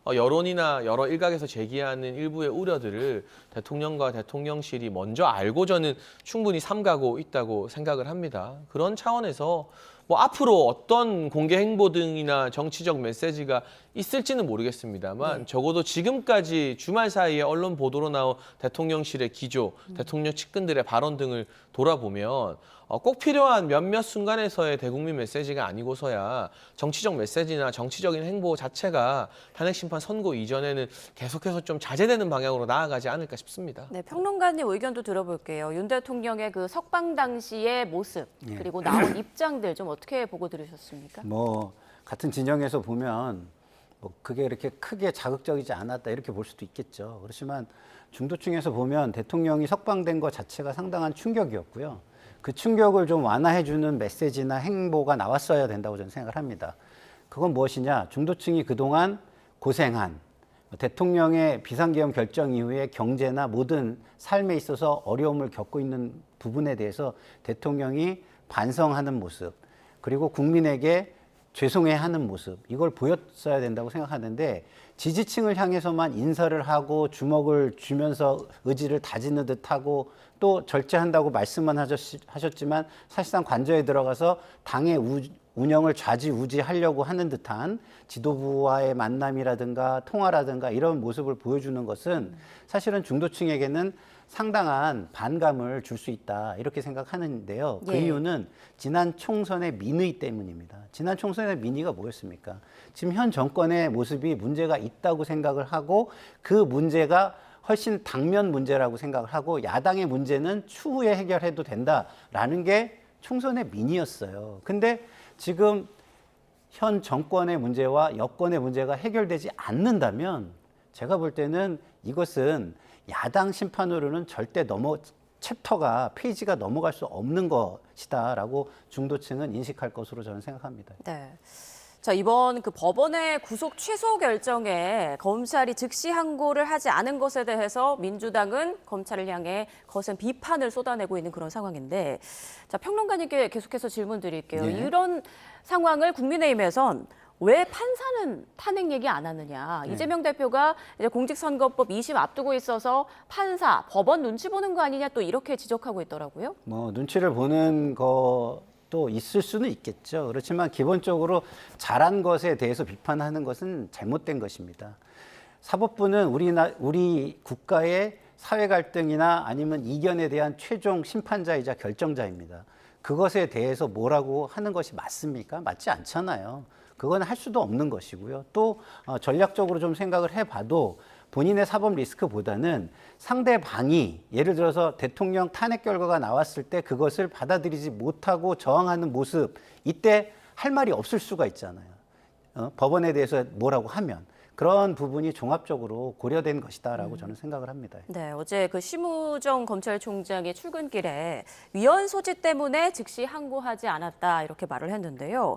여론이나 여러 일각에서 제기하는 일부의 우려들을 대통령과 대통령실이 먼저 알고 저는 충분히 삼가고 있다고 생각을 합니다. 그런 차원에서 뭐 앞으로 어떤 공개 행보 등이나 정치적 메시지가 있을지는 모르겠습니다만 적어도 지금까지 주말 사이에 언론 보도로 나온 대통령실의 기조, 대통령 측근들의 발언 등을 돌아보면 꼭 필요한 몇몇 순간에서의 대국민 메시지가 아니고서야 정치적 메시지나 정치적인 행보 자체가 탄핵심판 선고 이전에는 계속해서 좀 자제되는 방향으로 나아가지 않을까 싶습니다. 네, 평론가님 의견도 들어볼게요. 윤 대통령의 그 석방 당시의 모습 그리고 나온 입장들 좀 어떻게 보고 들으셨습니까? 뭐 같은 진영에서 보면 뭐 그게 이렇게 크게 자극적이지 않았다 이렇게 볼 수도 있겠죠. 그렇지만 중도층에서 보면 대통령이 석방된 것 자체가 상당한 충격이었고요. 그 충격을 좀 완화해주는 메시지나 행보가 나왔어야 된다고 저는 생각을 합니다. 그건 무엇이냐? 중도층이 그동안 고생한 대통령의 비상계엄 결정 이후에 경제나 모든 삶에 있어서 어려움을 겪고 있는 부분에 대해서 대통령이 반성하는 모습, 그리고 국민에게 죄송해하는 모습, 이걸 보였어야 된다고 생각하는데 지지층을 향해서만 인사를 하고 주먹을 쥐면서 의지를 다지는 듯하고 또 절제한다고 말씀만 하셨지만 사실상 관저에 들어가서 당의 운영을 좌지우지하려고 하는 듯한 지도부와의 만남이라든가 통화라든가 이런 모습을 보여주는 것은 사실은 중도층에게는 상당한 반감을 줄 수 있다 이렇게 생각하는데요. 그 이유는 지난 총선의 민의 때문입니다. 지난 총선의 민의가 뭐였습니까? 지금 현 정권의 모습이 문제가 있다고 생각을 하고 그 문제가 훨씬 당면 문제라고 생각을 하고 야당의 문제는 추후에 해결해도 된다라는 게 총선의 민의였어요. 근데 지금 현 정권의 문제와 여권의 문제가 해결되지 않는다면 제가 볼 때는 이것은 야당 심판으로는 절대 챕터가 페이지가 넘어갈 수 없는 것이다라고 중도층은 인식할 것으로 저는 생각합니다. 네. 자, 이번 그 법원의 구속 취소 결정에 검찰이 즉시 항고를 하지 않은 것에 대해서 민주당은 검찰을 향해 거센 비판을 쏟아내고 있는 그런 상황인데, 자, 평론가님께 계속해서 질문 드릴게요. 네. 이런 상황을 국민의힘에선 왜 판사는 탄핵 얘기 안 하느냐. 네. 이재명 대표가 이제 공직선거법 2심 앞두고 있어서 판사, 법원 눈치 보는 거 아니냐 또 이렇게 지적하고 있더라고요. 뭐 눈치를 보는 것도 있을 수는 있겠죠. 그렇지만 기본적으로 잘한 것에 대해서 비판하는 것은 잘못된 것입니다. 사법부는 우리 국가의 사회 갈등이나 아니면 이견에 대한 최종 심판자이자 결정자입니다. 그것에 대해서 뭐라고 하는 것이 맞습니까? 맞지 않잖아요. 그건 할 수도 없는 것이고요. 또 전략적으로 좀 생각을 해봐도 본인의 사법 리스크보다는 상대방이 예를 들어서 대통령 탄핵 결과가 나왔을 때 그것을 받아들이지 못하고 저항하는 모습, 이때 할 말이 없을 수가 있잖아요. 법원에 대해서 뭐라고 하면. 그런 부분이 종합적으로 고려된 것이다라고 저는 생각을 합니다. 네, 어제 그 심우정 검찰총장이 출근길에 위헌 소지 때문에 즉시 항고하지 않았다 이렇게 말을 했는데요.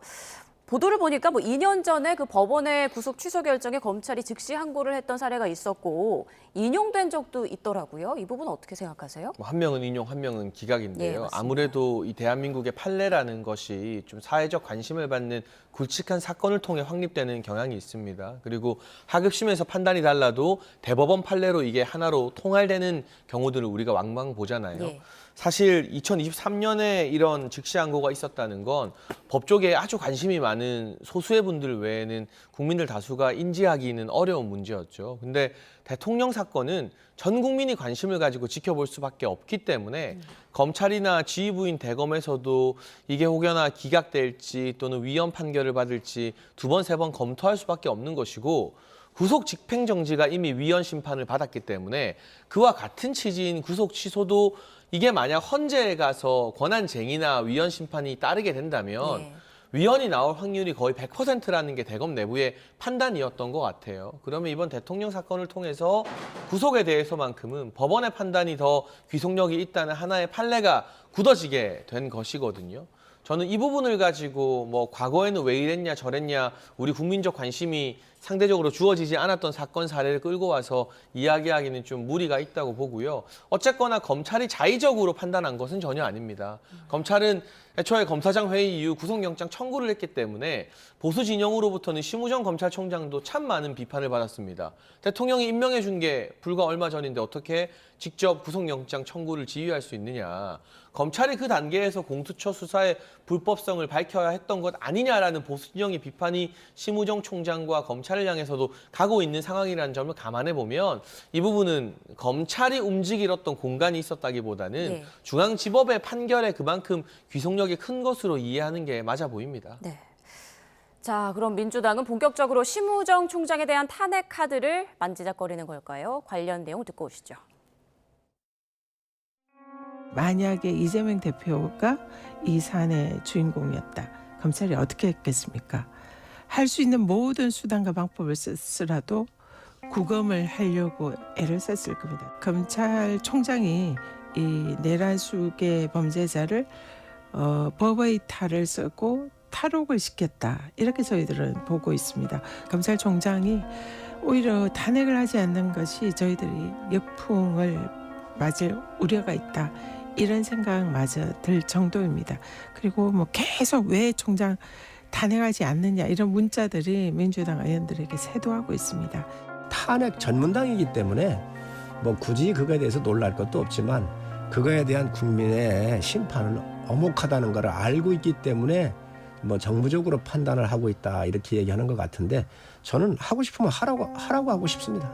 보도를 보니까 뭐 2년 전에 그 법원의 구속 취소 결정에 검찰이 즉시 항고를 했던 사례가 있었고 인용된 적도 있더라고요. 이 부분 어떻게 생각하세요? 한 명은 인용, 한 명은 기각인데요. 네, 아무래도 이 대한민국의 판례라는 것이 좀 사회적 관심을 받는 굵직한 사건을 통해 확립되는 경향이 있습니다. 그리고 하급심에서 판단이 달라도 대법원 판례로 이게 하나로 통할되는 경우들을 우리가 왕왕 보잖아요. 네. 사실 2023년에 이런 즉시 항고가 있었다는 건 법 쪽에 아주 관심이 많은 소수의 분들 외에는 국민들 다수가 인지하기는 어려운 문제였죠. 근데 대통령 사건은 전 국민이 관심을 가지고 지켜볼 수밖에 없기 때문에 검찰이나 지휘부인 대검에서도 이게 혹여나 기각될지 또는 위헌 판결을 받을지 두 번, 세 번 검토할 수밖에 없는 것이고 구속 집행정지가 이미 위헌 심판을 받았기 때문에 그와 같은 취지인 구속 취소도 이게 만약 헌재에 가서 권한쟁의나 위헌 심판이 따르게 된다면 위헌이 나올 확률이 거의 100%라는 게 대검 내부의 판단이었던 것 같아요. 그러면 이번 대통령 사건을 통해서 구속에 대해서만큼은 법원의 판단이 더 귀속력이 있다는 하나의 판례가 굳어지게 된 것이거든요. 저는 이 부분을 가지고 뭐 과거에는 왜 이랬냐 저랬냐 우리 국민적 관심이 상대적으로 주어지지 않았던 사건 사례를 끌고 와서 이야기하기는 좀 무리가 있다고 보고요. 어쨌거나 검찰이 자의적으로 판단한 것은 전혀 아닙니다. 검찰은 애초에 검사장 회의 이후 구속영장 청구를 했기 때문에 보수 진영으로부터는 심우정 검찰총장도 참 많은 비판을 받았습니다. 대통령이 임명해 준 게 불과 얼마 전인데 어떻게 직접 구속영장 청구를 지휘할 수 있느냐. 검찰이 그 단계에서 공수처 수사의 불법성을 밝혀야 했던 것 아니냐라는 보수 진영의 비판이 심우정 총장과 검찰을 향해서도 가고 있는 상황이라는 점을 감안해 보면 이 부분은 검찰이 움직이었던 공간이 있었다기보다는 중앙지법의 판결에 그만큼 귀속력이 큰 것으로 이해하는 게 맞아 보입니다. 네. 자, 그럼 민주당은 본격적으로 심우정 총장에 대한 탄핵 카드를 만지작거리는 걸까요? 관련 내용 듣고 오시죠. 만약에 이재명 대표가 이 사안의 주인공이었다. 검찰이 어떻게 했겠습니까? 할 수 있는 모든 수단과 방법을 쓰라도 구금을 하려고 애를 썼을 겁니다. 검찰총장이 이 내란숙의 범죄자를 법의 탈을 쓰고 탈옥을 시켰다. 이렇게 저희들은 보고 있습니다. 검찰총장이 오히려 탄핵을 하지 않는 것이 저희들이 역풍을 맞을 우려가 있다. 이런 생각마저 들 정도입니다. 그리고 뭐 계속 왜 총장 탄핵하지 않느냐 이런 문자들이 민주당 의원들에게 쇄도하고 있습니다. 탄핵 전문당이기 때문에 뭐 굳이 그거에 대해서 놀랄 것도 없지만 그거에 대한 국민의 심판은 엄혹하다는 걸 알고 있기 때문에 뭐 정부적으로 판단을 하고 있다 이렇게 얘기하는 것 같은데 저는 하고 싶으면 하라고 하고 싶습니다.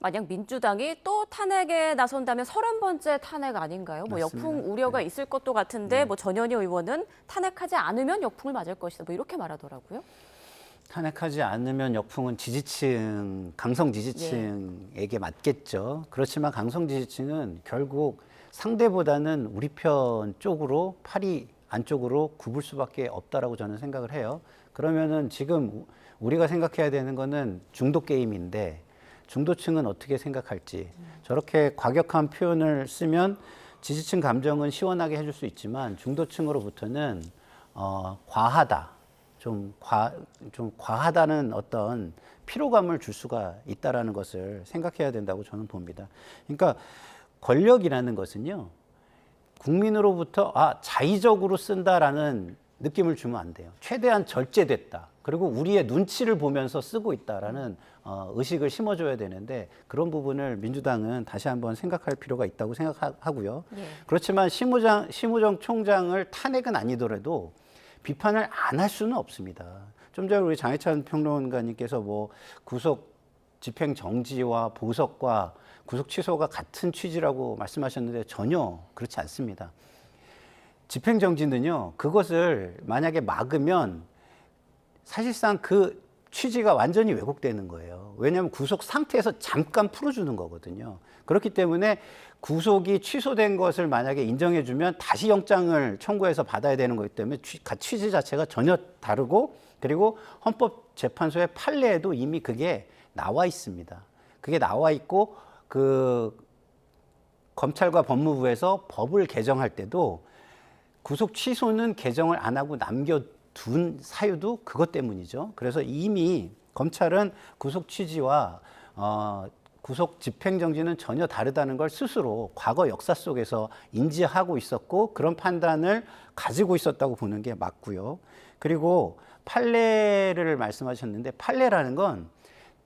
만약 민주당이 또 탄핵에 나선다면 30번째 탄핵 아닌가요? 뭐 맞습니다. 역풍 우려가 있을 것도 같은데 뭐 전현희 의원은 탄핵하지 않으면 역풍을 맞을 것이다. 뭐 이렇게 말하더라고요. 탄핵하지 않으면 역풍은 지지층, 강성 지지층에게 맞겠죠. 그렇지만 강성 지지층은 결국 상대보다는 우리 편 쪽으로 팔이 안쪽으로 굽을 수밖에 없다라고 저는 생각을 해요. 그러면은 지금 우리가 생각해야 되는 거는 중도 게임인데 중도층은 어떻게 생각할지 저렇게 과격한 표현을 쓰면 지지층 감정은 시원하게 해줄 수 있지만 중도층으로부터는 과하다, 좀 과하다는 어떤 피로감을 줄 수가 있다라는 것을 생각해야 된다고 저는 봅니다. 그러니까 권력이라는 것은요, 국민으로부터 자의적으로 쓴다라는 느낌을 주면 안 돼요. 최대한 절제됐다. 그리고 우리의 눈치를 보면서 쓰고 있다라는 의식을 심어줘야 되는데 그런 부분을 민주당은 다시 한번 생각할 필요가 있다고 생각하고요. 예. 그렇지만 심우정 총장을 탄핵은 아니더라도 비판을 안 할 수는 없습니다. 좀 전에 우리 장혜찬 평론가님께서 뭐 구속 집행 정지와 보석과 구속 취소가 같은 취지라고 말씀하셨는데 전혀 그렇지 않습니다. 집행 정지는요, 그것을 만약에 막으면 사실상 그 취지가 완전히 왜곡되는 거예요. 왜냐하면 구속 상태에서 잠깐 풀어주는 거거든요. 그렇기 때문에 구속이 취소된 것을 만약에 인정해주면 다시 영장을 청구해서 받아야 되는 거기 때문에 취지 자체가 전혀 다르고 그리고 헌법재판소의 판례에도 이미 그게 나와 있습니다. 그게 나와 있고 그 검찰과 법무부에서 법을 개정할 때도 구속 취소는 개정을 안 하고 남겨둔 사유도 그것 때문이죠. 그래서 이미 검찰은 구속 취지와 구속 집행정지는 전혀 다르다는 걸 스스로 과거 역사 속에서 인지하고 있었고 그런 판단을 가지고 있었다고 보는 게 맞고요. 그리고 판례를 말씀하셨는데 판례라는 건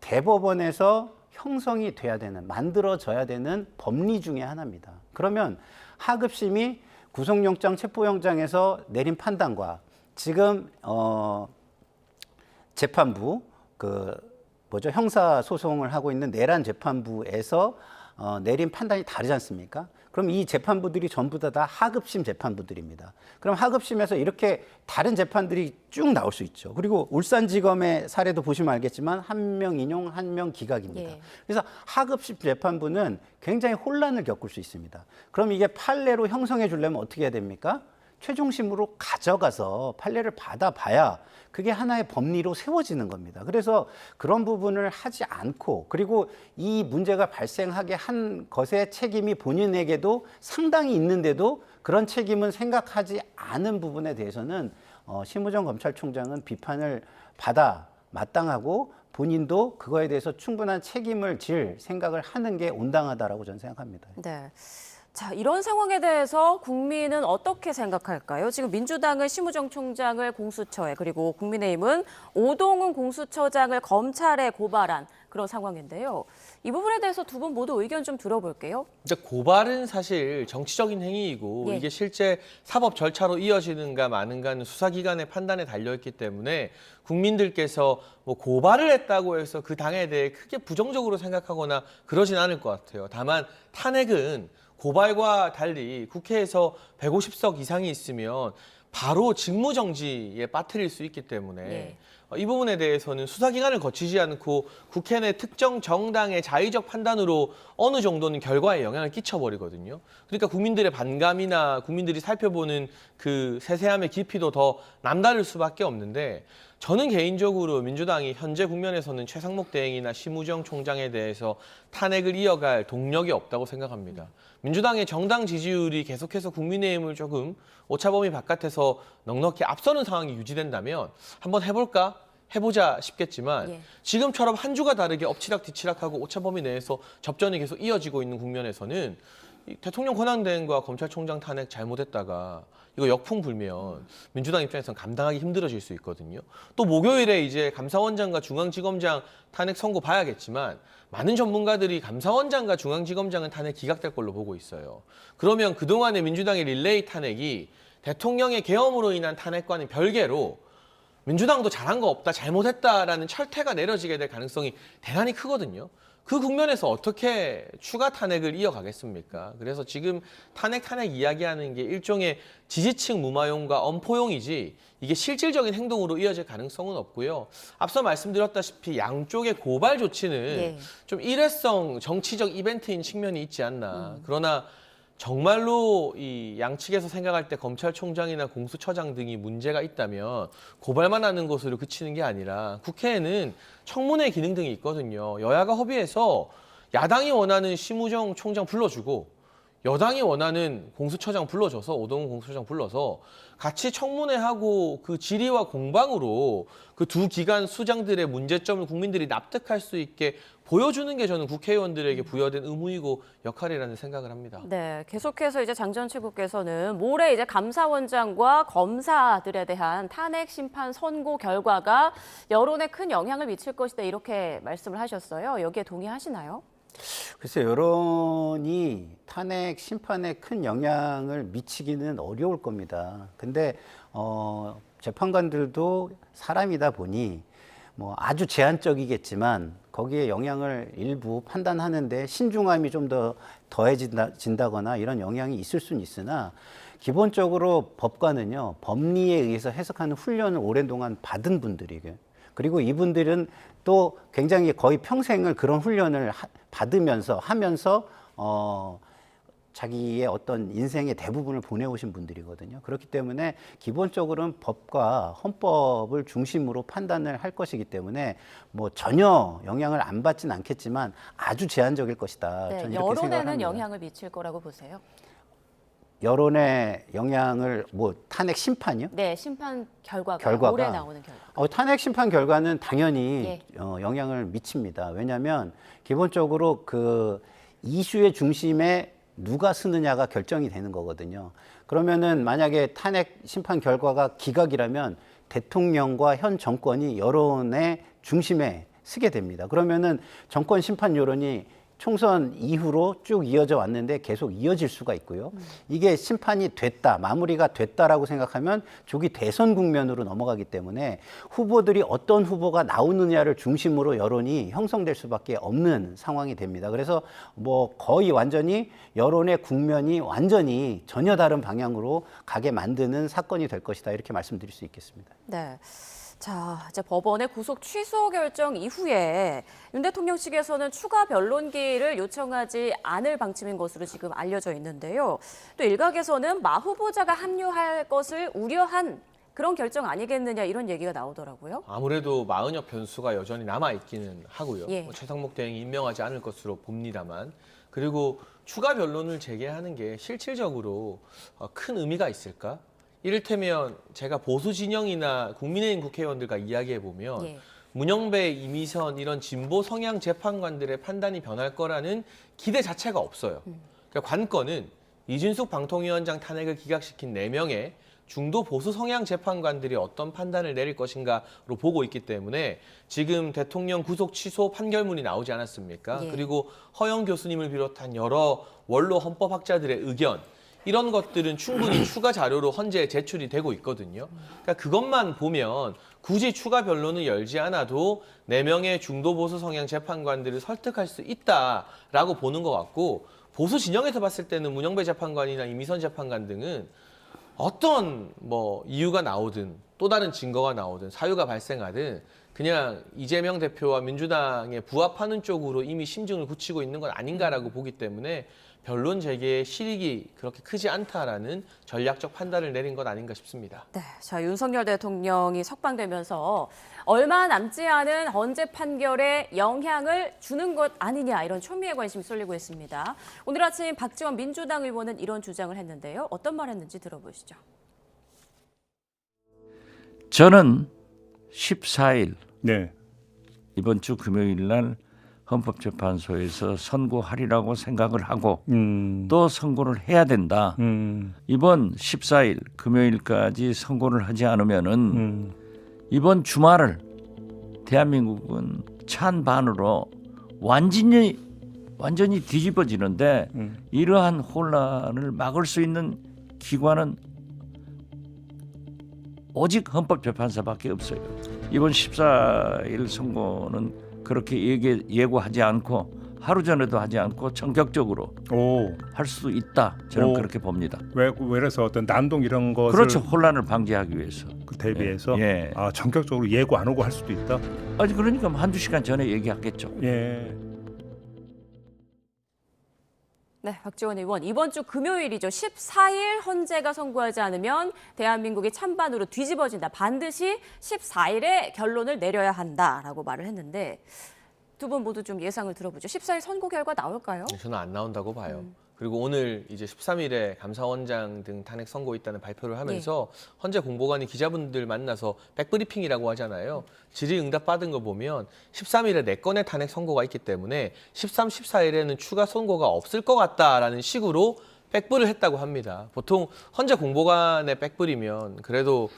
대법원에서 형성이 돼야 되는, 만들어져야 되는 법리 중에 하나입니다. 그러면 하급심이 구속영장, 체포영장에서 내린 판단과 지금 재판부 형사소송을 하고 있는 내란 재판부에서 내린 판단이 다르지 않습니까? 그럼 이 재판부들이 전부 다 하급심 재판부들입니다. 그럼 하급심에서 이렇게 다른 재판들이 쭉 나올 수 있죠. 그리고 울산지검의 사례도 보시면 알겠지만 한 명 인용, 한 명 기각입니다. 예. 그래서 하급심 재판부는 굉장히 혼란을 겪을 수 있습니다. 그럼 이게 판례로 형성해 주려면 어떻게 해야 됩니까? 최종심으로 가져가서 판례를 받아봐야 그게 하나의 법리로 세워지는 겁니다. 그래서 그런 부분을 하지 않고 그리고 이 문제가 발생하게 한 것의 책임이 본인에게도 상당히 있는데도 그런 책임은 생각하지 않은 부분에 대해서는 심우정 검찰총장은 비판을 받아 마땅하고 본인도 그거에 대해서 충분한 책임을 질 생각을 하는 게 온당하다라고 저는 생각합니다. 네. 자, 이런 상황에 대해서 국민은 어떻게 생각할까요? 지금 민주당은 심우정 총장을 공수처에 그리고 국민의힘은 오동훈 공수처장을 검찰에 고발한 그런 상황인데요. 이 부분에 대해서 두 분 모두 의견 좀 들어볼게요. 근데 고발은 사실 정치적인 행위이고 예. 이게 실제 사법 절차로 이어지는가 마는가는 수사기관의 판단에 달려있기 때문에 국민들께서 뭐 고발을 했다고 해서 그 당에 대해 크게 부정적으로 생각하거나 그러진 않을 것 같아요. 다만 탄핵은 고발과 달리 국회에서 150석 이상이 있으면 바로 직무정지에 빠뜨릴 수 있기 때문에 네. 이 부분에 대해서는 수사기관을 거치지 않고 국회 내 특정 정당의 자의적 판단으로 어느 정도는 결과에 영향을 끼쳐버리거든요. 그러니까 국민들의 반감이나 국민들이 살펴보는 그 세세함의 깊이도 더 남다를 수밖에 없는데 저는 개인적으로 민주당이 현재 국면에서는 최상목 대행이나 심우정 총장에 대해서 탄핵을 이어갈 동력이 없다고 생각합니다. 민주당의 정당 지지율이 계속해서 국민의힘을 조금 오차범위 바깥에서 넉넉히 앞서는 상황이 유지된다면 한번 해보자 싶겠지만 예. 지금처럼 한 주가 다르게 엎치락 뒤치락하고 오차범위 내에서 접전이 계속 이어지고 있는 국면에서는 대통령 권한대행과 검찰총장 탄핵 잘못했다가 이거 역풍 불면 민주당 입장에서는 감당하기 힘들어질 수 있거든요. 또 목요일에 이제 감사원장과 중앙지검장 탄핵 선고 봐야겠지만 많은 전문가들이 감사원장과 중앙지검장은 탄핵 기각될 걸로 보고 있어요. 그러면 그동안의 민주당의 릴레이 탄핵이 대통령의 계엄으로 인한 탄핵과는 별개로 민주당도 잘한 거 없다, 잘못했다라는 철퇴가 내려지게 될 가능성이 대단히 크거든요. 그 국면에서 어떻게 추가 탄핵을 이어가겠습니까? 그래서 지금 탄핵 이야기하는 게 일종의 지지층 무마용과 엄포용이지 이게 실질적인 행동으로 이어질 가능성은 없고요. 앞서 말씀드렸다시피 양쪽의 고발 조치는 좀 일회성 정치적 이벤트인 측면이 있지 않나. 그러나 정말로 이 양측에서 생각할 때 검찰총장이나 공수처장 등이 문제가 있다면 고발만 하는 것으로 그치는 게 아니라 국회에는 청문회 기능 등이 있거든요. 여야가 협의해서 야당이 원하는 심우정 총장 불러주고 여당이 원하는 공수처장 불러줘서 오동훈 공수처장 불러서 같이 청문회하고 그 질의와 공방으로 그 두 기관 수장들의 문제점을 국민들이 납득할 수 있게 보여주는 게 저는 국회의원들에게 부여된 의무이고 역할이라는 생각을 합니다. 네, 계속해서 이제 장 전 최고께서는 모레 이제 감사원장과 검사들에 대한 탄핵 심판 선고 결과가 여론에 큰 영향을 미칠 것이다 이렇게 말씀을 하셨어요. 여기에 동의하시나요? 글쎄 여론이 탄핵 심판에 큰 영향을 미치기는 어려울 겁니다. 근데 재판관들도 사람이다 보니 뭐 아주 제한적이겠지만 거기에 영향을 일부 판단하는데 신중함이 좀 더 더해진다거나 이런 영향이 있을 수는 있으나 기본적으로 법관은요 법리에 의해서 해석하는 훈련을 오랜 동안 받은 분들이고요. 그리고 이분들은 또 굉장히 거의 평생을 그런 훈련을 받으면서 하면서 자기의 어떤 인생의 대부분을 보내오신 분들이거든요. 그렇기 때문에 기본적으로는 법과 헌법을 중심으로 판단을 할 것이기 때문에 뭐 전혀 영향을 안 받진 않겠지만 아주 제한적일 것이다. 네, 저는 이렇게 여론에는 생각합니다. 영향을 미칠 거라고 보세요? 여론의 영향을 뭐 탄핵 심판이요? 네, 심판 결과가 결과가 올해 나오는 결과. 탄핵 심판 결과는 당연히 예. 영향을 미칩니다. 왜냐하면 기본적으로 그 이슈의 중심에 누가 쓰느냐가 결정이 되는 거거든요. 그러면은 만약에 탄핵 심판 결과가 기각이라면 대통령과 현 정권이 여론의 중심에 서게 됩니다. 그러면은 정권 심판 여론이 총선 이후로 쭉 이어져 왔는데 계속 이어질 수가 있고요. 이게 심판이 됐다, 마무리가 됐다라고 생각하면 조기 대선 국면으로 넘어가기 때문에 후보들이 어떤 후보가 나오느냐를 중심으로 여론이 형성될 수밖에 없는 상황이 됩니다. 그래서 뭐 거의 완전히 여론의 국면이 완전히 전혀 다른 방향으로 가게 만드는 사건이 될 것이다. 이렇게 말씀드릴 수 있겠습니다. 네. 자, 이제 법원의 구속 취소 결정 이후에 윤 대통령 측에서는 추가 변론기를 요청하지 않을 방침인 것으로 지금 알려져 있는데요. 또 일각에서는 마 후보자가 합류할 것을 우려한 그런 결정 아니겠느냐 이런 얘기가 나오더라고요. 아무래도 마은혁 변수가 여전히 남아있기는 하고요. 예. 최상목 대행이 임명하지 않을 것으로 봅니다만. 그리고 추가 변론을 제기하는 게 실질적으로 큰 의미가 있을까? 이를테면 제가 보수 진영이나 국민의힘 국회의원들과 이야기해보면 예. 문영배, 이미선 이런 진보 성향 재판관들의 판단이 변할 거라는 기대 자체가 없어요. 그러니까 관건은 이준숙 방통위원장 탄핵을 기각시킨 4명의 중도 보수 성향 재판관들이 어떤 판단을 내릴 것인가로 보고 있기 때문에 지금 대통령 구속 취소 판결문이 나오지 않았습니까? 예. 그리고 허영 교수님을 비롯한 여러 원로 헌법학자들의 의견 이런 것들은 충분히 추가 자료로 헌재에 제출이 되고 있거든요. 그러니까 그것만 보면 굳이 추가 변론을 열지 않아도 4명의 중도 보수 성향 재판관들을 설득할 수 있다라고 보는 것 같고 보수 진영에서 봤을 때는 문영배 재판관이나 이미선 재판관 등은 어떤 뭐 이유가 나오든 또 다른 증거가 나오든 사유가 발생하든 그냥 이재명 대표와 민주당에 부합하는 쪽으로 이미 심증을 굳히고 있는 건 아닌가라고 보기 때문에 변론 재개의 실익이 그렇게 크지 않다라는 전략적 판단을 내린 것 아닌가 싶습니다. 네, 자 윤석열 대통령이 석방되면서 얼마 남지 않은 헌재 판결에 영향을 주는 것 아니냐 이런 초미의 관심이 쏠리고 있습니다. 오늘 아침 박지원 민주당 의원은 이런 주장을 했는데요. 어떤 말 했는지 들어보시죠. 저는 14일 이번 주 금요일 날 헌법재판소에서 선고하리라고 생각을 하고 또 선고를 해야 된다. 이번 14일 금요일까지 선고를 하지 않으면은 이번 주말을 대한민국은 찬반으로 완전히 뒤집어지는데 이러한 혼란을 막을 수 있는 기관은 오직 헌법재판소밖에 없어요. 이번 14일 선고는 그렇게 예고하지 않고 하루 전에도 하지 않고 전격적으로 할 수 있다. 저는 그렇게 봅니다. 그래서 어떤 난동 이런 것을 그렇죠. 혼란을 방지하기 위해서. 대비해서 예. 전격적으로 예고 안 하고 할 수도 있다. 아니 그러니까 한두 시간 전에 얘기하겠죠. 예. 네, 박지원 의원, 이번 주 금요일이죠. 14일 헌재가 선고하지 않으면 대한민국이 찬반으로 뒤집어진다. 반드시 14일에 결론을 내려야 한다라고 말을 했는데 두 분 모두 좀 예상을 들어보죠. 14일 선고 결과 나올까요? 저는 안 나온다고 봐요. 그리고 오늘 이제 13일에 감사원장 등 탄핵 선고 있다는 발표를 하면서 헌재 공보관이 기자분들 만나서 백브리핑이라고 하잖아요. 질의응답 받은 거 보면 13일에 4건의 탄핵 선고가 있기 때문에 13, 14일에는 추가 선고가 없을 것 같다라는 식으로 백브를 했다고 합니다. 보통 헌재 공보관의 백브리면 그래도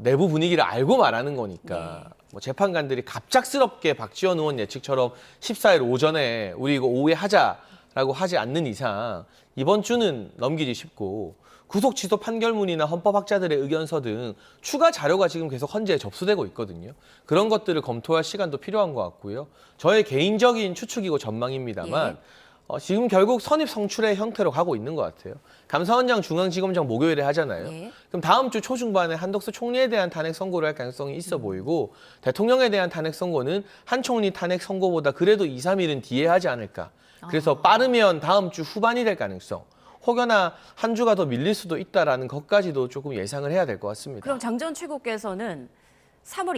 내부 분위기를 알고 말하는 거니까 뭐 재판관들이 갑작스럽게 박지원 의원 예측처럼 14일 오전에 우리 이거 오후에 하자라고 하지 않는 이상 이번 주는 넘기기 쉽고 구속 취소 판결문이나 헌법학자들의 의견서 등 추가 자료가 지금 계속 헌재에 접수되고 있거든요. 그런 것들을 검토할 시간도 필요한 것 같고요. 저의 개인적인 추측이고 전망입니다만 지금 결국 선입 성출의 형태로 가고 있는 것 같아요. 감사원장, 중앙지검장 목요일에 하잖아요. 그럼 다음 주 초중반에 한덕수 총리에 대한 탄핵 선고를 할 가능성이 있어 보이고 대통령에 대한 탄핵 선고는 한 총리 탄핵 선고보다 그래도 2, 3일은 뒤에 하지 않을까. 그래서 빠르면 다음 주 후반이 될 가능성. 혹여나 한 주가 더 밀릴 수도 있다라는 것까지도 조금 예상을 해야 될 것 같습니다. 그럼 장 전 최고께서는 3월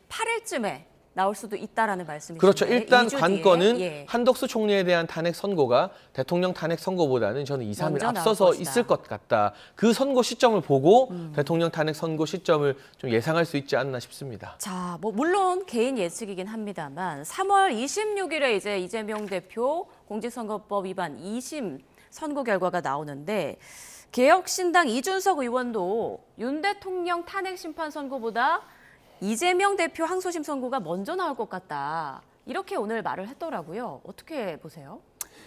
28일쯤에 나올 수도 있다라는 말씀이신가요? 그렇죠. 일단 2주 관건은 뒤에. 한덕수 총리에 대한 탄핵 선고가 대통령 탄핵 선고보다는 저는 2, 3일 먼저 앞서서 나올 것이다. 있을 것 같다. 그 선고 시점을 보고 대통령 탄핵 선고 시점을 좀 예상할 수 있지 않나 싶습니다. 자, 뭐 물론 개인 예측이긴 합니다만 3월 26일에 이제 이재명 대표 공직선거법 위반 2심 선고 결과가 나오는데 개혁신당 이준석 의원도 윤 대통령 탄핵 심판 선고보다 이재명 대표 항소심 선고가 먼저 나올 것 같다. 이렇게 오늘 말을 했더라고요. 어떻게 보세요?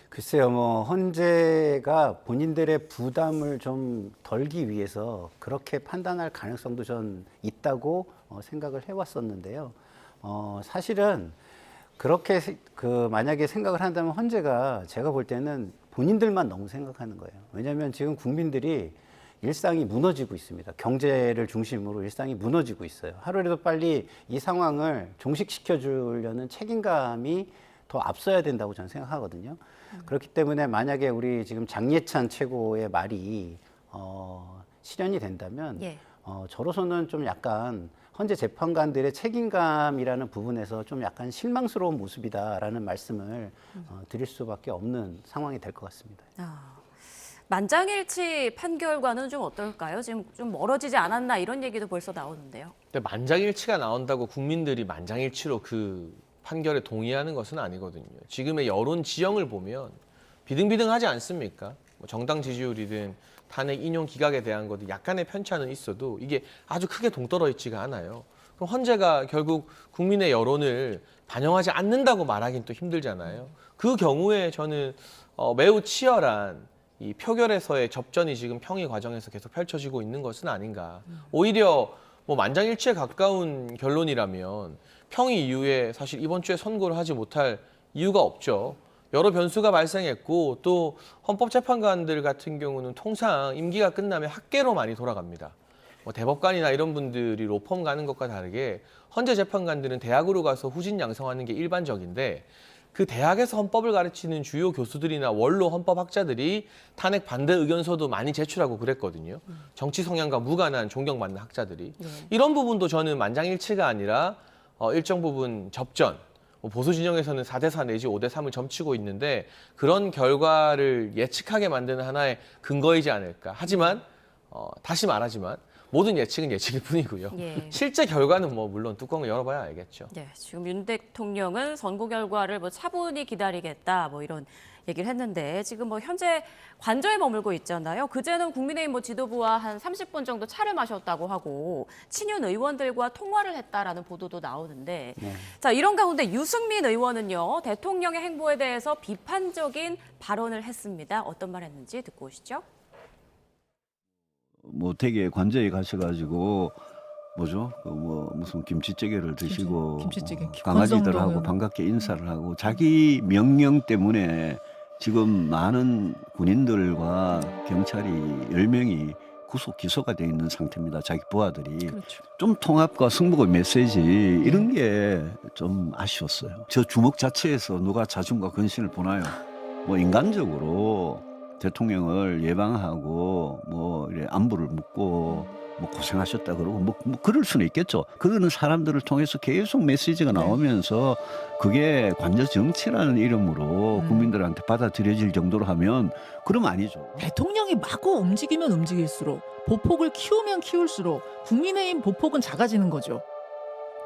글쎄요, 뭐 헌재가 본인들의 부담을 좀 덜기 위해서 그렇게 판단할 가능성도 전 있다고 생각을 해왔었는데요. 사실은 그렇게 만약에 생각을 한다면 헌재가 제가 볼 때는 본인들만 너무 생각하는 거예요. 왜냐하면 지금 국민들이 일상이 무너지고 있습니다. 경제를 중심으로 일상이 무너지고 있어요. 하루라도 빨리 이 상황을 종식시켜 주려는 책임감이 더 앞서야 된다고 저는 생각하거든요. 그렇기 때문에 만약에 우리 지금 장예찬 최고의 말이 실현이 된다면 저로서는 좀 약간 헌재 재판관들의 책임감이라는 부분에서 좀 약간 실망스러운 모습이다라는 말씀을 드릴 수밖에 없는 상황이 될 것 같습니다. 만장일치 판결과는 좀 어떨까요? 지금 좀 멀어지지 않았나 이런 얘기도 벌써 나오는데요. 근데 만장일치가 나온다고 국민들이 만장일치로 그 판결에 동의하는 것은 아니거든요. 지금의 여론 지형을 보면 비등비등하지 않습니까? 뭐 정당 지지율이든 탄핵 인용 기각에 대한 것도 약간의 편차는 있어도 이게 아주 크게 동떨어 있지가 않아요. 그럼 헌재가 결국 국민의 여론을 반영하지 않는다고 말하기는 또 힘들잖아요. 그 경우에 저는 매우 치열한 이 표결에서의 접전이 지금 평의 과정에서 계속 펼쳐지고 있는 것은 아닌가. 오히려 뭐 만장일치에 가까운 결론이라면 평의 이후에 사실 이번 주에 선고를 하지 못할 이유가 없죠. 여러 변수가 발생했고 또 헌법재판관들 같은 경우는 통상 임기가 끝나면 학계로 많이 돌아갑니다. 뭐 대법관이나 이런 분들이 로펌 가는 것과 다르게 헌재 재판관들은 대학으로 가서 후진 양성하는 게 일반적인데 그 대학에서 헌법을 가르치는 주요 교수들이나 원로 헌법학자들이 탄핵 반대 의견서도 많이 제출하고 그랬거든요. 정치 성향과 무관한 존경받는 학자들이. 이런 부분도 저는 만장일치가 아니라 일정 부분 접전, 보수 진영에서는 4대4 내지 5대3을 점치고 있는데 그런 결과를 예측하게 만드는 하나의 근거이지 않을까. 하지만 다시 말하지만 모든 예측은 예측일 뿐이고요. 실제 결과는 뭐 물론 뚜껑을 열어봐야 알겠죠. 지금 윤 대통령은 선고 결과를 뭐 차분히 기다리겠다 뭐 이런 얘기를 했는데 지금 뭐 현재 관저에 머물고 있잖아요. 그제는 국민의힘 뭐 지도부와 한 30분 정도 차를 마셨다고 하고 친윤 의원들과 통화를 했다라는 보도도 나오는데 자 이런 가운데 유승민 의원은요 대통령의 행보에 대해서 비판적인 발언을 했습니다. 어떤 말 했는지 듣고 오시죠. 뭐 되게 관저에 가셔가지고 뭐죠? 무슨 김치찌개를 드시고 김치찌개. 강아지들하고 반갑게 인사를 하고 자기 명령 때문에 지금 많은 군인들과 경찰이 10명이 구속 기소가 돼 있는 상태입니다. 자기 부하들이. 좀 통합과 승복의 메시지 이런 게 좀 아쉬웠어요. 저 주먹 자체에서 누가 자중과 근신을 보나요? 뭐 인간적으로 대통령을 예방하고 이래 안부를 묻고 고생하셨다 그러고 그럴 수는 있겠죠. 그거는 사람들을 통해서 계속 메시지가 나오면서 그게 관저 정치라는 이름으로 국민들한테 받아들여질 정도로 하면 그럼 아니죠. 대통령이 마구 움직이면 움직일수록 보폭을 키우면 키울수록 국민의힘 보폭은 작아지는 거죠.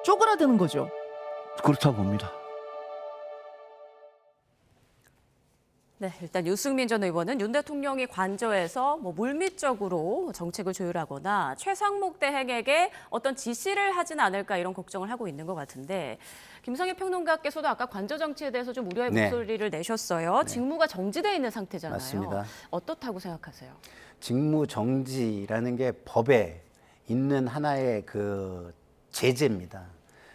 쪼그라드는 거죠. 그렇다고 봅니다. 네, 일단 유승민 전 의원은 윤 대통령이 관저에서 물밑적으로 정책을 조율하거나 최상목 대행에게 어떤 지시를 하진 않을까 이런 걱정을 하고 있는 것 같은데 김성애 평론가께서도 아까 관저 정치에 대해서 좀 우려의 목소리를 내셨어요. 직무가 정지돼 있는 상태잖아요. 맞습니다. 어떻다고 생각하세요? 직무 정지라는 게 법에 있는 하나의 그 제재입니다.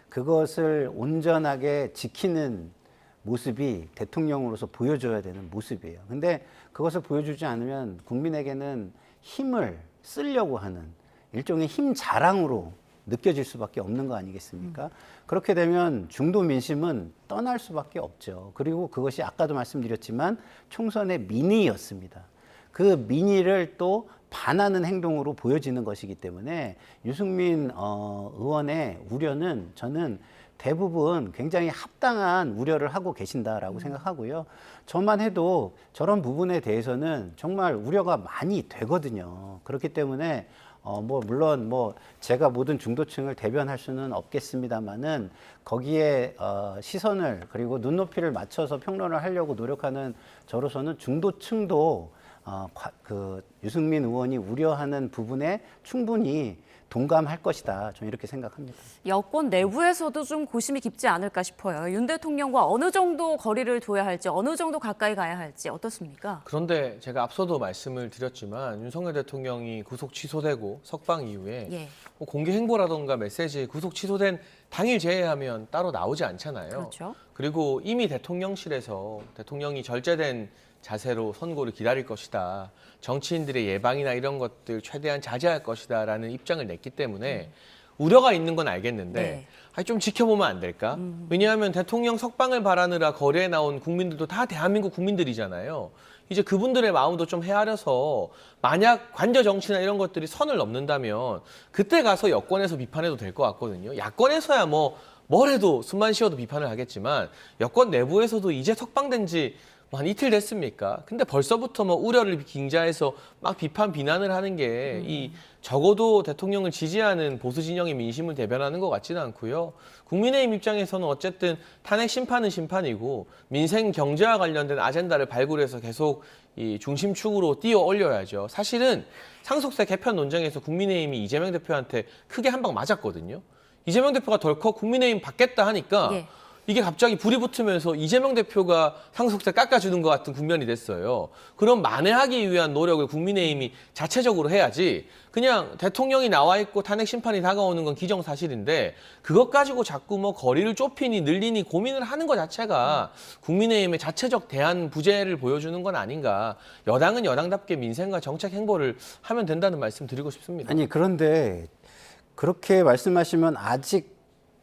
그것을 온전하게 지키는 모습이 대통령으로서 보여줘야 되는 모습이에요. 근데 그것을 보여주지 않으면 국민에게는 힘을 쓰려고 하는 일종의 힘 자랑으로 느껴질 수밖에 없는 거 아니겠습니까? 그렇게 되면 중도 민심은 떠날 수밖에 없죠. 그리고 그것이 아까도 말씀드렸지만 총선의 민의였습니다. 그 민의를 또 반하는 행동으로 보여지는 것이기 때문에 유승민 의원의 우려는 저는 대부분 굉장히 합당한 우려를 하고 계신다라고 생각하고요. 저만 해도 저런 부분에 대해서는 정말 우려가 많이 되거든요. 그렇기 때문에 물론 제가 모든 중도층을 대변할 수는 없겠습니다만은 거기에 시선을 그리고 눈높이를 맞춰서 평론을 하려고 노력하는 저로서는 중도층도 그 유승민 의원이 우려하는 부분에 충분히 동감할 것이다. 저는 이렇게 생각합니다. 여권 내부에서도 좀 고심이 깊지 않을까 싶어요. 윤 대통령과 어느 정도 거리를 둬야 할지, 어느 정도 가까이 가야 할지 어떻습니까? 그런데 제가 앞서도 말씀을 드렸지만 윤석열 대통령이 구속 취소되고 석방 이후에 공개 행보라던가 메시지 구속 취소된 당일 제외하면 따로 나오지 않잖아요. 그렇죠. 그리고 이미 대통령실에서 대통령이 절제된 자세로 선고를 기다릴 것이다. 정치인들의 예방이나 이런 것들 최대한 자제할 것이다 라는 입장을 냈기 때문에 우려가 있는 건 알겠는데 좀 지켜보면 안 될까? 왜냐하면 대통령 석방을 바라느라 거리에 나온 국민들도 다 대한민국 국민들이잖아요. 이제 그분들의 마음도 좀 헤아려서 만약 관저 정치나 이런 것들이 선을 넘는다면 그때 가서 여권에서 비판해도 될 것 같거든요. 야권에서야 뭘 해도 숨만 쉬어도 비판을 하겠지만 여권 내부에서도 이제 석방된 지 한 이틀 됐습니까? 근데 벌써부터 우려를 빙자해서 막 비난을 하는 게 적어도 대통령을 지지하는 보수 진영의 민심을 대변하는 것 같지는 않고요. 국민의힘 입장에서는 어쨌든 탄핵 심판은 심판이고 민생 경제와 관련된 아젠다를 발굴해서 계속 이 중심축으로 띄워 올려야죠. 사실은 상속세 개편 논쟁에서 국민의힘이 이재명 대표한테 크게 한 방 맞았거든요. 이재명 대표가 덜컥 국민의힘 받겠다 하니까 이게 갑자기 불이 붙으면서 이재명 대표가 상속세 깎아주는 것 같은 국면이 됐어요. 그럼 만회하기 위한 노력을 국민의힘이 자체적으로 해야지 그냥 대통령이 나와 있고 탄핵 심판이 다가오는 건 기정사실인데 그것 가지고 자꾸 거리를 좁히니 늘리니 고민을 하는 것 자체가 국민의힘의 자체적 대안 부재를 보여주는 건 아닌가. 여당은 여당답게 민생과 정책 행보를 하면 된다는 말씀 드리고 싶습니다. 아니 그런데 그렇게 말씀하시면 아직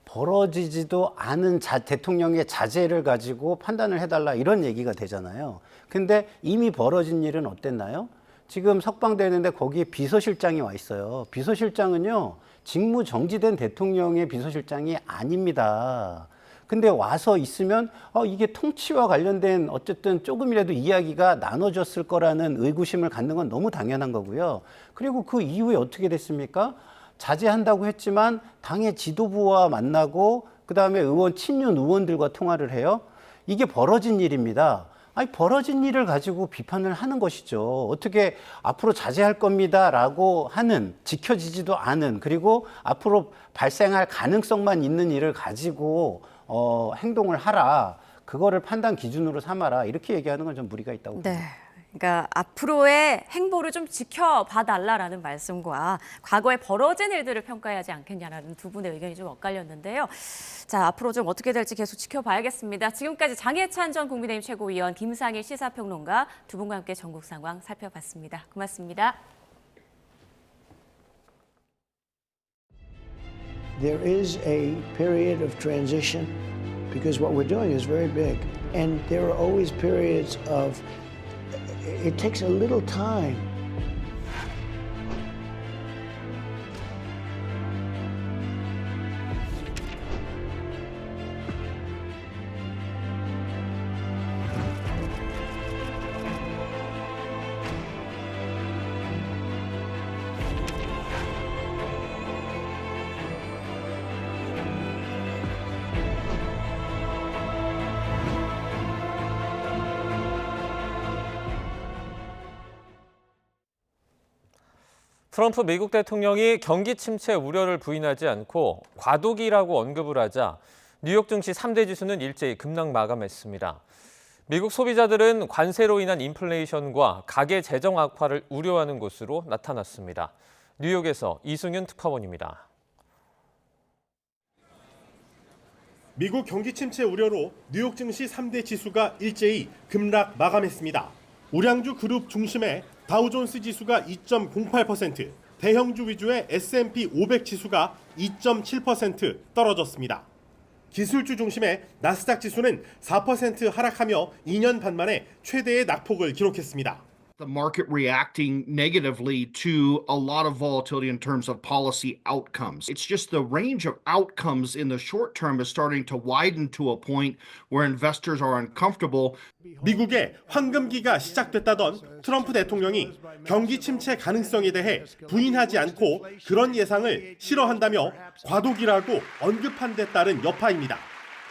벌어지지도 않은 대통령의 자제를 가지고 판단을 해달라 이런 얘기가 되잖아요. 근데 이미 벌어진 일은 어땠나요? 지금 석방되는데 거기에 비서실장이 와 있어요. 비서실장은요, 직무 정지된 대통령의 비서실장이 아닙니다. 근데 와서 있으면 이게 통치와 관련된 어쨌든 조금이라도 이야기가 나눠졌을 거라는 의구심을 갖는 건 너무 당연한 거고요. 그리고 그 이후에 어떻게 됐습니까? 자제한다고 했지만 당의 지도부와 만나고 그다음에 친윤 의원들과 통화를 해요. 이게 벌어진 일입니다. 아니 벌어진 일을 가지고 비판을 하는 것이죠. 어떻게 앞으로 자제할 겁니다라고 하는 지켜지지도 않은 그리고 앞으로 발생할 가능성만 있는 일을 가지고 행동을 하라. 그거를 판단 기준으로 삼아라. 이렇게 얘기하는 건 좀 무리가 있다고 봅니다. 그러니까 앞으로의 행보를 좀 지켜봐달라라는 말씀과 과거에 벌어진 일들을 평가해야 하지 않겠냐라는 두 분의 의견이 좀 엇갈렸는데요. 자, 앞으로 좀 어떻게 될지 계속 지켜봐야겠습니다. 지금까지 장해찬 전 국민의힘 최고위원, 김상일 시사평론가 두 분과 함께 전국 상황 살펴봤습니다. 고맙습니다. There is a period of transition because what we're doing is very big. And there are always periods of it takes a little time. 트럼프 미국 대통령이 경기 침체 우려를 부인하지 않고 과도기라고 언급을 하자 뉴욕 증시 3대 지수는 일제히 급락 마감했습니다. 미국 소비자들은 관세로 인한 인플레이션과 가계 재정 악화를 우려하는 것으로 나타났습니다. 뉴욕에서 이승윤 특파원입니다. 미국 경기 침체 우려로 뉴욕 증시 3대 지수가 일제히 급락 마감했습니다. 우량주 그룹 중심의 다우존스 지수가 2.08%, 대형주 위주의 S&P 500 지수가 2.7% 떨어졌습니다. 기술주 중심의 나스닥 지수는 4% 하락하며 2년 반 만에 최대의 낙폭을 기록했습니다. The market reacting negatively to a lot of volatility in terms of policy outcomes. It's just the range of outcomes in the short term is starting to widen to a point where investors are uncomfortable. 미국의 황금기가 시작됐다던 트럼프 대통령이 경기 침체 가능성에 대해 부인하지 않고 그런 예상을 싫어한다며 과도기라고 언급한 데 따른 여파입니다.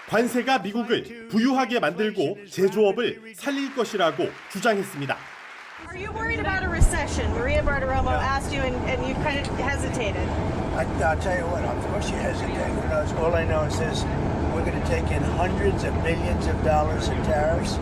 관세가 미국을 부유하게 만들고 제조업을 살릴 것이라고 주장했습니다. Are you worried about a recession? Maria Bartiromo asked you and you kind of hesitated. I'll tell you what, of course you hesitate. All I know is this, we're going to take in hundreds of billions of dollars in tariffs.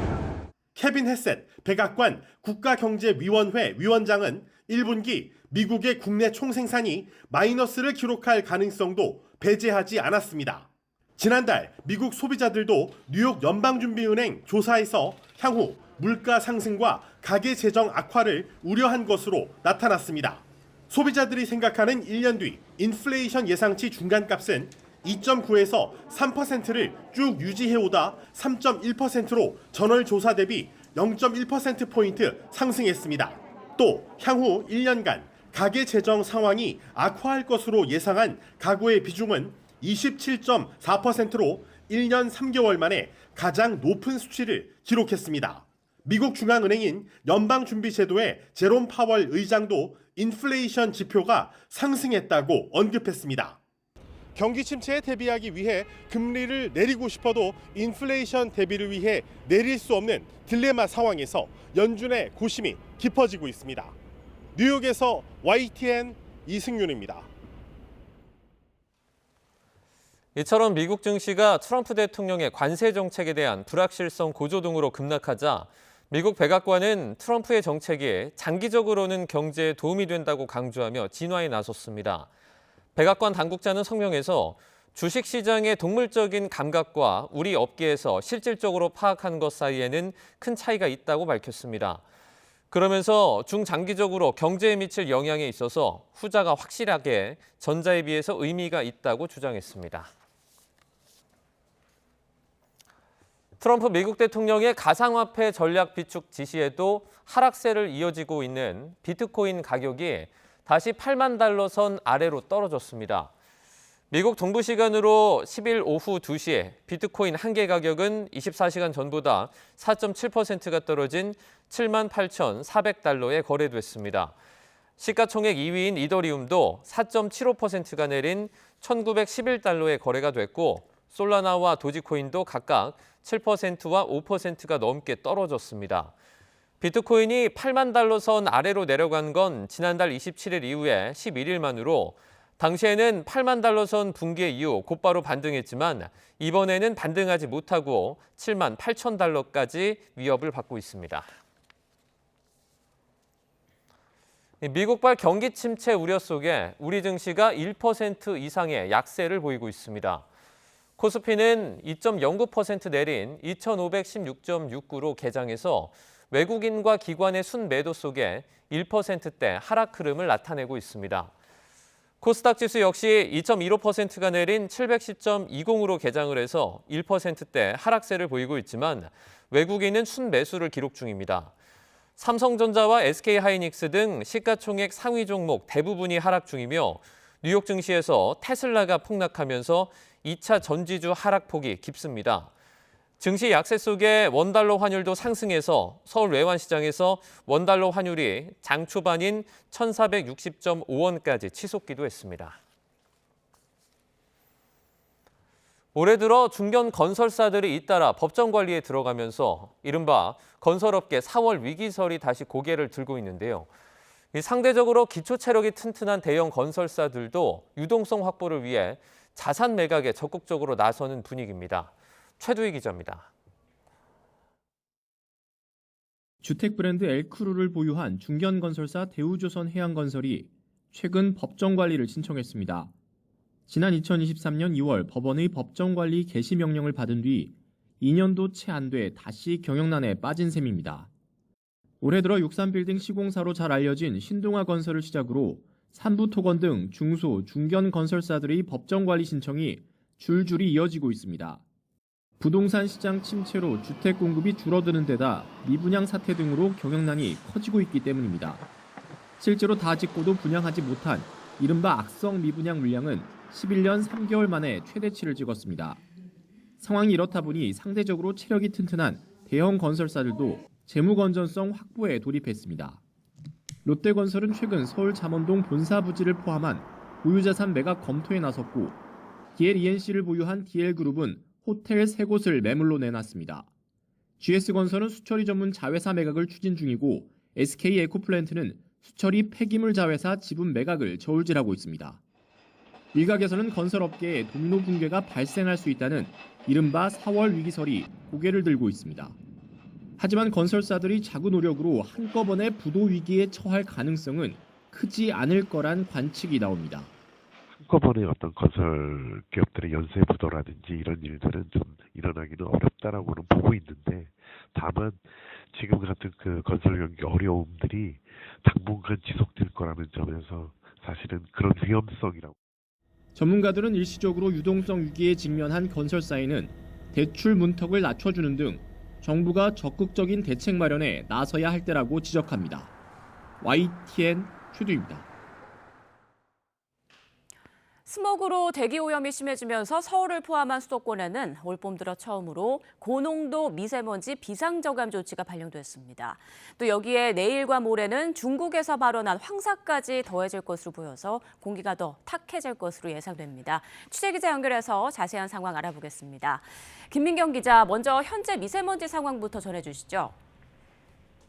케빈 헤셋 백악관 국가경제위원회 위원장은 1분기 미국의 국내 총생산이 마이너스를 기록할 가능성도 배제하지 않았습니다. 지난달 미국 소비자들도 뉴욕 연방준비은행 조사에서 향후 물가 상승과 가계 재정 악화를 우려한 것으로 나타났습니다. 소비자들이 생각하는 1년 뒤 인플레이션 예상치 중간값은 2.9에서 3%를 쭉 유지해오다 3.1%로 전월 조사 대비 0.1%포인트 상승했습니다. 또 향후 1년간 가계 재정 상황이 악화할 것으로 예상한 가구의 비중은 27.4%로 1년 3개월 만에 가장 높은 수치를 기록했습니다. 미국 중앙은행인 연방준비제도의 제롬 파월 의장도 인플레이션 지표가 상승했다고 언급했습니다. 경기 침체에 대비하기 위해 금리를 내리고 싶어도 인플레이션 대비를 위해 내릴 수 없는 딜레마 상황에서 연준의 고심이 깊어지고 있습니다. 뉴욕에서 YTN 이승윤입니다. 이처럼 미국 증시가 트럼프 대통령의 관세 정책에 대한 불확실성 고조 등으로 급락하자 미국 백악관은 트럼프의 정책이 장기적으로는 경제에 도움이 된다고 강조하며 진화에 나섰습니다. 백악관 당국자는 성명에서 주식시장의 동물적인 감각과 우리 업계에서 실질적으로 파악한 것 사이에는 큰 차이가 있다고 밝혔습니다. 그러면서 중장기적으로 경제에 미칠 영향에 있어서 후자가 확실하게 전자에 비해서 의미가 있다고 주장했습니다. 트럼프 미국 대통령의 가상화폐 전략 비축 지시에도 하락세를 이어지고 있는 비트코인 가격이 다시 8만 달러 선 아래로 떨어졌습니다. 미국 동부 시간으로 10일 오후 2시에 비트코인 한 개 가격은 24시간 전보다 4.7%가 떨어진 78,400달러에 거래됐습니다. 시가총액 2위인 이더리움도 4.75%가 내린 1,911달러에 거래가 됐고 솔라나와 도지코인도 각각 7%와 5%가 넘게 떨어졌습니다. 비트코인이 8만 달러 선 아래로 내려간 건 지난달 27일 이후에 11일 만으로 당시에는 8만 달러 선 붕괴 이후 곧바로 반등했지만 이번에는 반등하지 못하고 7만 8천 달러까지 위협을 받고 있습니다. 미국발 경기 침체 우려 속에 우리 증시가 1% 이상의 약세를 보이고 있습니다. 코스피는 2.09% 내린 2,516.69로 개장해서 외국인과 기관의 순매도 속에 1%대 하락 흐름을 나타내고 있습니다. 코스닥 지수 역시 2.15%가 내린 710.20으로 개장을 해서 1%대 하락세를 보이고 있지만 외국인은 순매수를 기록 중입니다. 삼성전자와 SK하이닉스 등 시가총액 상위 종목 대부분이 하락 중이며 뉴욕 증시에서 테슬라가 폭락하면서 2차 전지주 하락폭이 깊습니다. 증시 약세 속에 원달러 환율도 상승해서 서울 외환시장에서 원달러 환율이 장 초반인 1,460.5원까지 치솟기도 했습니다. 올해 들어 중견 건설사들이 잇따라 법정 관리에 들어가면서 이른바 건설업계 4월 위기설이 다시 고개를 들고 있는데요. 상대적으로 기초 체력이 튼튼한 대형 건설사들도 유동성 확보를 위해 자산 매각에 적극적으로 나서는 분위기입니다. 최두희 기자입니다. 주택 브랜드 엘크루를 보유한 중견건설사 대우조선해양건설이 최근 법정 관리를 신청했습니다. 지난 2023년 2월 법원의 법정관리 개시 명령을 받은 뒤 2년도 채 안 돼 다시 경영난에 빠진 셈입니다. 올해 들어 63빌딩 시공사로 잘 알려진 신동아건설을 시작으로 삼부토건 등 중소, 중견 건설사들의 법정관리 신청이 줄줄이 이어지고 있습니다. 부동산 시장 침체로 주택 공급이 줄어드는 데다 미분양 사태 등으로 경영난이 커지고 있기 때문입니다. 실제로 다 짓고도 분양하지 못한 이른바 악성 미분양 물량은 11년 3개월 만에 최대치를 찍었습니다. 상황이 이렇다 보니 상대적으로 체력이 튼튼한 대형 건설사들도 재무 건전성 확보에 돌입했습니다. 롯데건설은 최근 서울 잠원동 본사 부지를 포함한 보유자산 매각 검토에 나섰고 DLENC를 보유한 DL그룹은 호텔 3곳을 매물로 내놨습니다. GS건설은 수처리 전문 자회사 매각을 추진 중이고 SK에코플랜트는 수처리 폐기물 자회사 지분 매각을 저울질하고 있습니다. 일각에서는 건설업계에 도미노 붕괴가 발생할 수 있다는 이른바 4월 위기설이 고개를 들고 있습니다. 하지만 건설사들이 자구 노력으로 한꺼번에 부도 위기에 처할 가능성은 크지 않을 거란 관측이 나옵니다. 한꺼번에 어떤 건설 기업들의 연쇄 부도라든지 이런 일들은 좀 일어나기는 어렵다라고는 보고 있는데, 다만 지금 같은 그 건설 경기 어려움들이 당분간 지속될 거라는 점에서 사실은 그런 위험성이라고. 전문가들은 일시적으로 유동성 위기에 직면한 건설사에는 대출 문턱을 낮춰주는 등 정부가 적극적인 대책 마련에 나서야 할 때라고 지적합니다. YTN 최두입니다. 스모그로 대기 오염이 심해지면서 서울을 포함한 수도권에는 올봄 들어 처음으로 고농도 미세먼지 비상저감 조치가 발령됐습니다. 또 여기에 내일과 모레는 중국에서 발원한 황사까지 더해질 것으로 보여서 공기가 더 탁해질 것으로 예상됩니다. 취재기자 연결해서 자세한 상황 알아보겠습니다. 김민경 기자, 먼저 현재 미세먼지 상황부터 전해주시죠.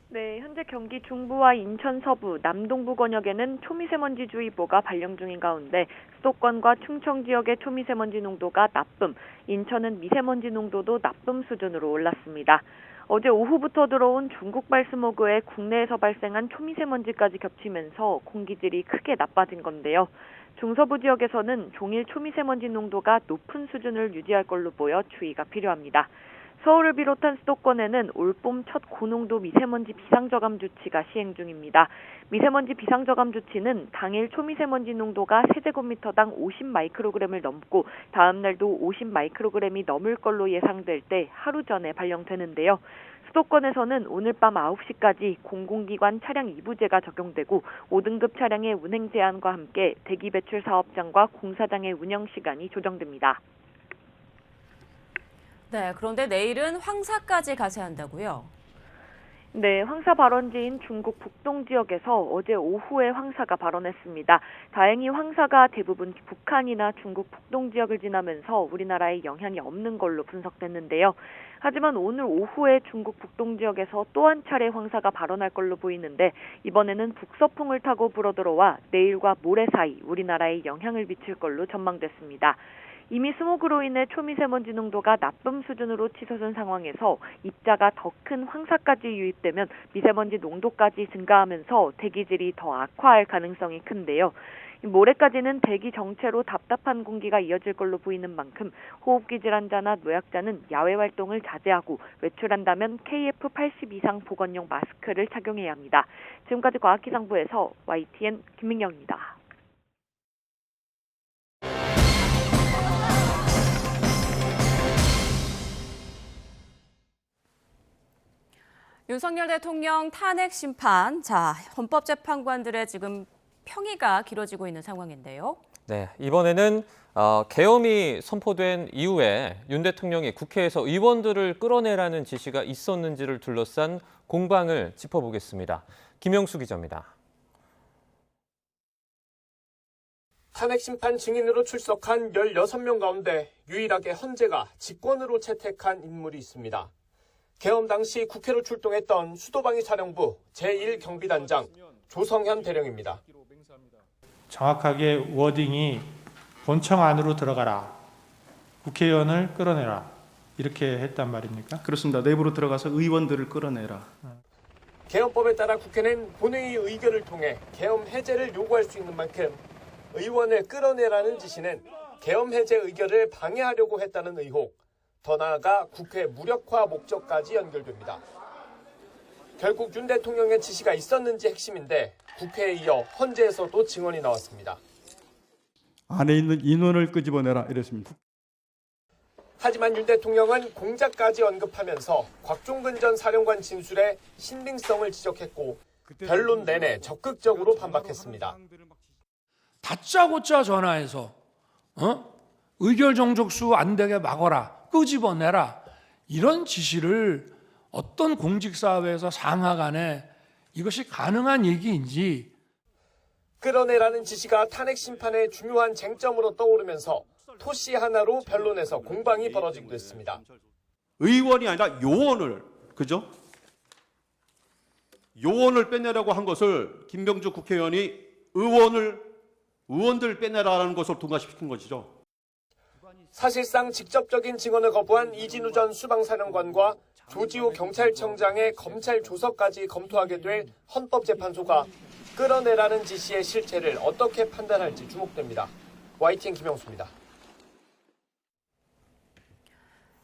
네, 현재 경기 중부와 인천 서부, 남동부 권역에는 초미세먼지주의보가 발령 중인 가운데 수도권과 충청 지역의 초미세먼지 농도가 나쁨, 인천은 미세먼지 농도도 나쁨 수준으로 올랐습니다. 어제 오후부터 들어온 중국발 스모그에 국내에서 발생한 초미세먼지까지 겹치면서 공기질이 크게 나빠진 건데요. 중서부 지역에서는 종일 초미세먼지 농도가 높은 수준을 유지할 걸로 보여 주의가 필요합니다. 서울을 비롯한 수도권에는 올봄 첫 고농도 미세먼지 비상저감 조치가 시행 중입니다. 미세먼지 비상저감 조치는 당일 초미세먼지 농도가 세제곱미터당 50 마이크로그램을 넘고 다음 날도 50 마이크로그램이 넘을 걸로 예상될 때 하루 전에 발령되는데요. 수도권에서는 오늘 밤 9시까지 공공기관 차량 2부제가 적용되고 5등급 차량의 운행 제한과 함께 대기 배출 사업장과 공사장의 운영 시간이 조정됩니다. 네, 그런데 내일은 황사까지 가세한다고요? 네, 황사 발원지인 중국 북동 지역에서 어제 오후에 황사가 발원했습니다. 다행히 황사가 대부분 북한이나 중국 북동 지역을 지나면서 우리나라에 영향이 없는 걸로 분석됐는데요. 하지만 오늘 오후에 중국 북동 지역에서 또 한 차례 황사가 발원할 걸로 보이는데 이번에는 북서풍을 타고 불어들어와 내일과 모레 사이 우리나라에 영향을 미칠 걸로 전망됐습니다. 이미 스모그로 인해 초미세먼지 농도가 나쁨 수준으로 치솟은 상황에서 입자가 더 큰 황사까지 유입되면 미세먼지 농도까지 증가하면서 대기질이 더 악화할 가능성이 큰데요. 모레까지는 대기 정체로 답답한 공기가 이어질 걸로 보이는 만큼 호흡기 질환자나 노약자는 야외 활동을 자제하고 외출한다면 KF80 이상 보건용 마스크를 착용해야 합니다. 지금까지 과학기상부에서 YTN 김민경입니다. 윤석열 대통령 탄핵 심판, 헌법재판관들의 지금 평의가 길어지고 있는 상황인데요. 네, 이번에는 계엄이 선포된 이후에 윤 대통령이 국회에서 의원들을 끌어내라는 지시가 있었는지를 둘러싼 공방을 짚어보겠습니다. 김영수 기자입니다. 탄핵 심판 증인으로 출석한 16명 가운데 유일하게 헌재가 직권으로 채택한 인물이 있습니다. 계엄 당시 국회로 출동했던 수도방위 사령부 제1경비단장 조성현 대령입니다. 정확하게 워딩이 본청 안으로 들어가라, 국회의원을 끌어내라 이렇게 했단 말입니까? 그렇습니다. 내부로 들어가서 의원들을 끌어내라. 계엄법에 따라 국회는 본회의 의결을 통해 계엄 해제를 요구할 수 있는 만큼 의원을 끌어내라는 지시는 계엄 해제 의결을 방해하려고 했다는 의혹, 더 나아가 국회 무력화 목적까지 연결됩니다. 결국 윤 대통령의 지시가 있었는지 핵심인데 국회에 이어 헌재에서도 증언이 나왔습니다. 안에 있는 인원을 끄집어내라 이랬습니다. 하지만 윤 대통령은 공작까지 언급하면서 곽종근 전 사령관 진술의 신빙성을 지적했고 변론 내내 적극적으로 반박했습니다. 다짜고짜 전화해서 의결 정족수 안 되게 막아라, 끄집어내라 이런 지시를 어떤 공직사회에서 상하 간에 이것이 가능한 얘기인지. 끌어내라는 지시가 탄핵 심판의 중요한 쟁점으로 떠오르면서 토시 하나로 변론에서 공방이 벌어지기도 했습니다. 의원이 아니라 요원을, 그죠? 요원을 빼내라고 한 것을 김병주 국회의원이 의원들 빼내라는 것을 통과시킨 것이죠. 사실상 직접적인 증언을 거부한 이진우 전 수방사령관과 조지호 경찰청장의 검찰 조서까지 검토하게 될 헌법재판소가 끌어내라는 지시의 실체를 어떻게 판단할지 주목됩니다. YTN 김영수입니다.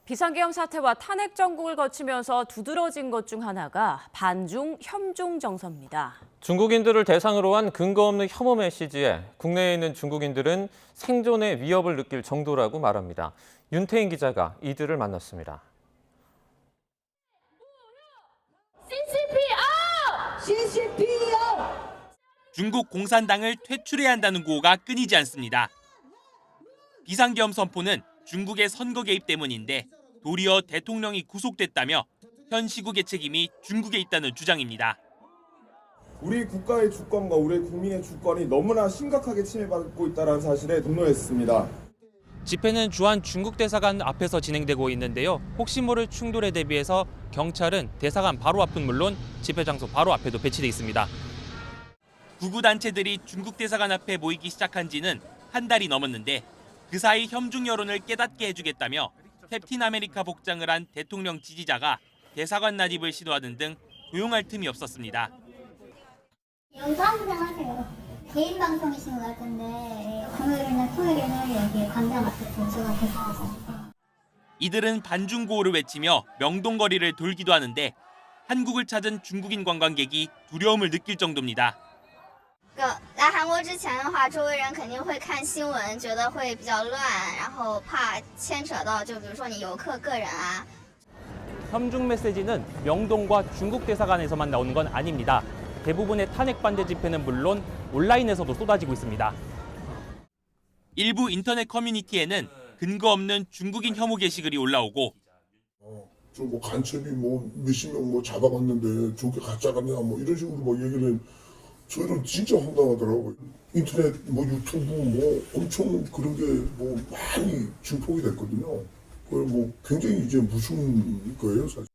비상계엄 사태와 탄핵 정국을 거치면서 두드러진 것 중 하나가 반중 협중 정서입니다. 중국인들을 대상으로 한 근거 없는 혐오 메시지에 국내에 있는 중국인들은 생존의 위협을 느낄 정도라고 말합니다. 윤태인 기자가 이들을 만났습니다. 중국 공산당을 퇴출해야 한다는 구호가 끊이지 않습니다. 비상계엄 선포는 중국의 선거 개입 때문인데 도리어 대통령이 구속됐다며 현 시국의 책임이 중국에 있다는 주장입니다. 우리 국가의 주권과 우리 국민의 주권이 너무나 심각하게 침해받고 있다는 사실에 분노했습니다. 집회는 주한 중국 대사관 앞에서 진행되고 있는데요. 혹시 모를 충돌에 대비해서 경찰은 대사관 바로 앞은 물론 집회 장소 바로 앞에도 배치돼 있습니다. 구구 단체들이 중국 대사관 앞에 모이기 시작한 지는 한 달이 넘었는데 그 사이 협중 여론을 깨닫게 해주겠다며 캡틴 아메리카 복장을 한 대통령 지지자가 대사관 난입을 시도하는 등 조용할 틈이 없었습니다. 영상 하세요. 개인 방송이신 것 같은데 금요일이나 토요일에는 여기 광장 앞에서 제가 계속해서. 이들은 반중구호를 외치며 명동거리를 돌기도 하는데 한국을 찾은 중국인 관광객이 두려움을 느낄 정도입니다. 来韩国之前的话，周围人肯定会看新闻，觉得会比较乱，然后怕牵扯到就比如说你游客个人啊。 협중 메시지는 명동과 중국 대사관에서만 나오는 건 아닙니다. 대부분의 탄핵 반대 집회는 물론 온라인에서도 쏟아지고 있습니다. 일부 인터넷 커뮤니티에는 근거 없는 중국인 혐오 게시글이 올라오고 저 뭐 간첩이 뭐 몇십 명 뭐 잡아갔는데 저게 가짜가냐 뭐 이런 식으로 뭐 얘기를 저는 진짜 황당하더라고요. 인터넷 뭐 유튜브 뭐 엄청 그런 게 뭐 많이 증폭이 됐거든요. 그걸 뭐 굉장히 이제 무서운 거예요, 사실.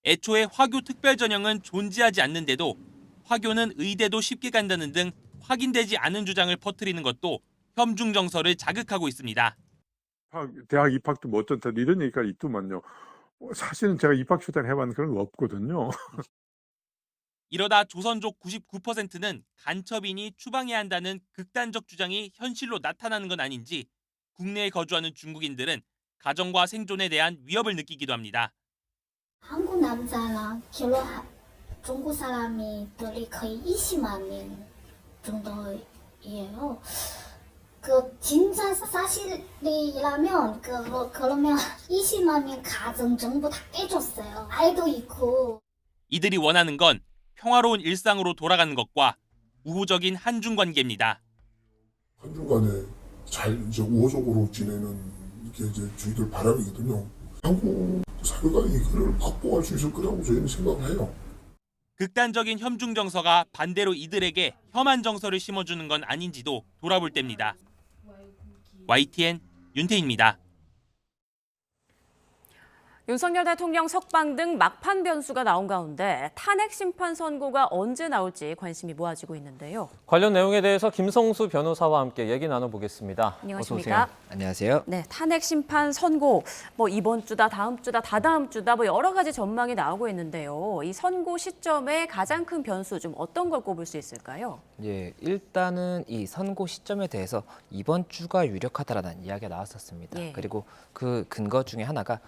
애초에 화교 특별 전형은 존재하지 않는데도 화교는 의대도 쉽게 간다는 등 확인되지 않은 주장을 퍼뜨리는 것도 협중 정서를 자극하고 있습니다. 대학 입학도 뭐 어쩐다 이런 얘기가 있더만요. 사실은 제가 입학 초대를 해봤는데 그런 거 없거든요. 이러다 조선족 99%는 간첩인이 추방해야 한다는 극단적 주장이 현실로 나타나는 건 아닌지 국내에 거주하는 중국인들은 가정과 생존에 대한 위협을 느끼기도 합니다. 한국 남자랑 중국 사람들이 거의 20만 명 정도예요. 그 진짜 사실이라면 그러면 20만 명 가정 전부 다 깨졌어요. 아이도 있고. 이들이 원하는 건 평화로운 일상으로 돌아가는 것과 우호적인 한중 관계입니다. 한중 간에 잘 이제 우호적으로 지내는 게 이제 저희들 바람이거든요. 한국 사회가 이거를 극복할 수 있을 거라고 저희는 생각을 해요. 극단적인 현중 정서가 반대로 이들에게 혐한 정서를 심어주는 건 아닌지도 돌아볼 때입니다. YTN 윤태희입니다. 윤석열 대통령 석방 등 막판 변수가 나온 가운데 탄핵 심판 선고가 언제 나올지 관심이 모아지고 있는데요. 관련 내용에 대해서 김성수 변호사와 함께 얘기 나눠보겠습니다. 안녕하십니까? 어서 오세요. 안녕하세요. 네, 탄핵 심판 선고 이번 주다, 다음 주다, 다다음 주다 여러 가지 전망이 나오고 있는데요. 이 선고 시점의 가장 큰 변수 좀 어떤 걸 꼽을 수 있을까요? 예, 일단은 이 선고 시점에 대해서 이번 주가 유력하다라는 이야기가 나왔었습니다. 예. 그리고 그 근거 중에 하나가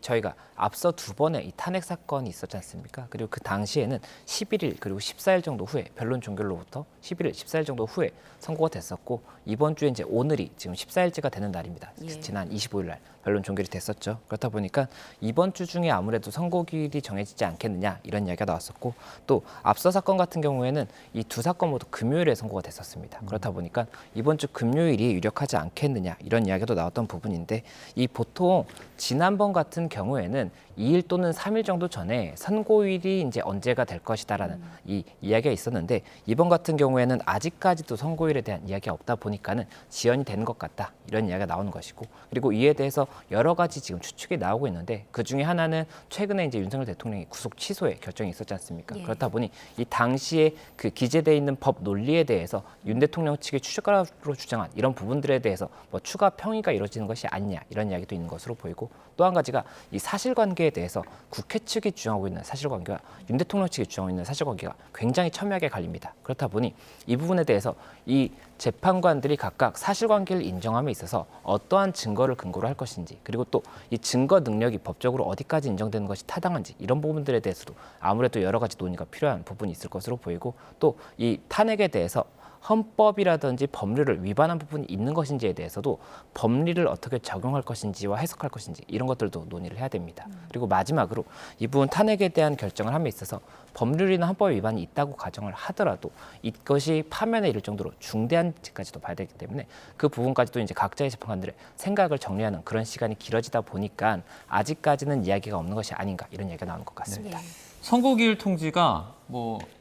저희가 앞서 두 번의 이 탄핵 사건이 있었지 않습니까? 그리고 그 당시에는 11일 그리고 14일 정도 후에 변론 종결로부터 11일, 14일 정도 후에 선고가 됐었고 이번 주에 이제 오늘이 지금 14일째가 되는 날입니다. 예. 지난 25일 날 변론 종결이 됐었죠. 그렇다 보니까 이번 주 중에 아무래도 선고기일이 정해지지 않겠느냐 이런 이야기가 나왔었고 또 앞서 사건 같은 경우에는 이 두 사건 모두 금요일에 선고가 됐었습니다. 그렇다 보니까 이번 주 금요일이 유력하지 않겠느냐 이런 이야기도 나왔던 부분인데 이 보통 지난번 같은 경우에는 2일 또는 3일 정도 전에 선고일이 이제 언제가 될 것이다라는 이 이야기가 있었는데 이번 같은 경우에는 아직까지도 선고일에 대한 이야기가 없다 보니까는 지연이 되는 것 같다 이런 이야기가 나오는 것이고 그리고 이에 대해서 여러 가지 지금 추측이 나오고 있는데 그 중에 하나는 최근에 이제 윤석열 대통령이 구속 취소의 결정이 있었지 않습니까? 예. 그렇다 보니 이 당시에 그 기재돼 있는 법 논리에 대해서 윤 대통령 측의 추적가로 주장한 이런 부분들에 대해서 추가 평의가 이루어지는 것이 아니냐 이런 이야기도 있는 것으로 보이고 또 한 가지가 이 사실관계에 대해서 국회 측이 주장하고 있는 사실관계와 윤 대통령 측이 주장하고 있는 사실관계가 굉장히 첨예하게 갈립니다. 그렇다 보니 이 부분에 대해서 이 재판관들이 각각 사실관계를 인정함에 있어서 어떠한 증거를 근거로 할 것인지 그리고 또 이 증거 능력이 법적으로 어디까지 인정되는 것이 타당한지 이런 부분들에 대해서도 아무래도 여러 가지 논의가 필요한 부분이 있을 것으로 보이고 또 이 탄핵에 대해서 헌법이라든지 법률을 위반한 부분이 있는 것인지에 대해서도 법리를 어떻게 적용할 것인지와 해석할 것인지 이런 것들도 논의를 해야 됩니다. 그리고 마지막으로 이 부분 탄핵에 대한 결정을 함에 있어서 법률이나 헌법 위반이 있다고 가정을 하더라도 이것이 파면에 이를 정도로 중대한지까지도 봐야 되기 때문에 그 부분까지도 이제 각자의 재판관들의 생각을 정리하는 그런 시간이 길어지다 보니까 아직까지는 이야기가 없는 것이 아닌가 이런 이야기가 나오는 것 같습니다. 네. 선고기일 통지가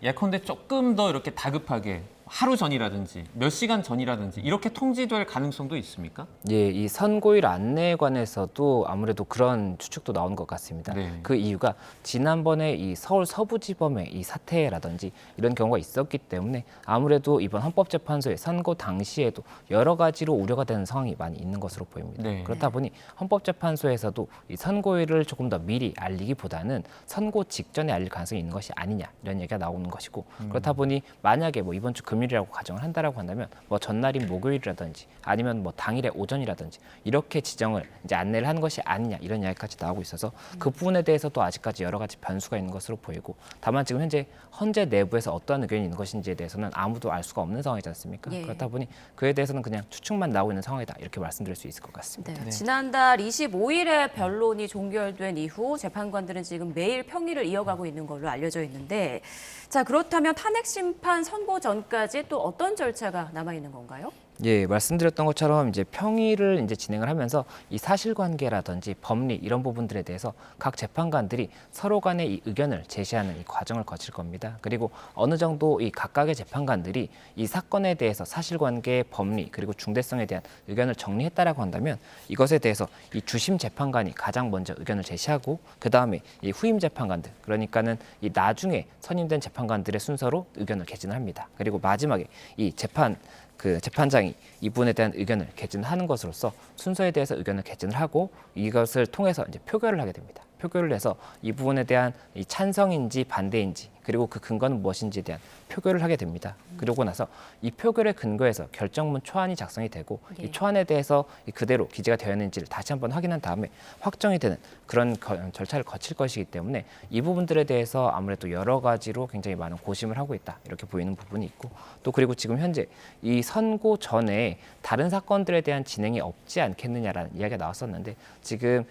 예컨대 조금 더 이렇게 다급하게 하루 전이라든지 몇 시간 전이라든지 이렇게 통지될 가능성도 있습니까? 예, 이 선고일 안내에 관해서도 아무래도 그런 추측도 나오는 것 같습니다. 네. 그 이유가 지난번에 이 서울 서부지법의 이 사태라든지 이런 경우가 있었기 때문에 아무래도 이번 헌법재판소의 선고 당시에도 여러 가지로 우려가 되는 상황이 많이 있는 것으로 보입니다. 네. 그렇다 보니 헌법재판소에서도 이 선고일을 조금 더 미리 알리기보다는 선고 직전에 알릴 가능성이 있는 것이 아니냐 이런 얘기가 나오는 것이고 그렇다 보니 만약에 이번 주 금요일이라고 가정을 한다라고 한다면 전날인 목요일이라든지 아니면 당일의 오전이라든지 이렇게 지정을 이제 안내를 하는 것이 아니냐 이런 이야기까지 나오고 있어서 그 부분에 대해서도 아직까지 여러 가지 변수가 있는 것으로 보이고 다만 지금 현재 헌재 내부에서 어떠한 의견이 있는 것인지에 대해서는 아무도 알 수가 없는 상황이지 않습니까? 예. 그렇다 보니 그에 대해서는 그냥 추측만 나오고 있는 상황이다 이렇게 말씀드릴 수 있을 것 같습니다. 네. 지난달 25일에 변론이 종결된 이후 재판관들은 지금 매일 평의를 이어가고 있는 걸로 알려져 있는데 자 그렇다면 탄핵 심판 선고 전까지 또 어떤 절차가 남아 있는 건가요? 예, 말씀드렸던 것처럼 이제 평의를 이제 진행을 하면서 이 사실관계라든지 법리 이런 부분들에 대해서 각 재판관들이 서로 간의 이 의견을 제시하는 이 과정을 거칠 겁니다. 그리고 어느 정도 이 각각의 재판관들이 이 사건에 대해서 사실관계, 법리 그리고 중대성에 대한 의견을 정리했다라고 한다면 이것에 대해서 이 주심 재판관이 가장 먼저 의견을 제시하고 그 다음에 이 후임 재판관들 그러니까는 이 나중에 선임된 재판관들의 순서로 의견을 개진을 합니다. 그리고 마지막에 이 재판장이 이 부분에 대한 의견을 개진하는 것으로서 순서에 대해서 의견을 개진을 하고 이것을 통해서 이제 표결을 하게 됩니다. 표결을 해서 이 부분에 대한 이 찬성인지 반대인지 그리고 그 근거는 무엇인지에 대한 표결을 하게 됩니다. 그러고 나서 이 표결의 근거에서 결정문 초안이 작성이 되고 이 초안에 대해서 그대로 기재가 되어 있는지를 다시 한번 확인한 다음에 확정이 되는 그런 절차를 거칠 것이기 때문에 이 부분들에 대해서 아무래도 여러 가지로 굉장히 많은 고심을 하고 있다 이렇게 보이는 부분이 있고 또 그리고 지금 현재 이 선고 전에 다른 사건들에 대한 진행이 없지 않겠느냐라는 이야기가 나왔었는데 지금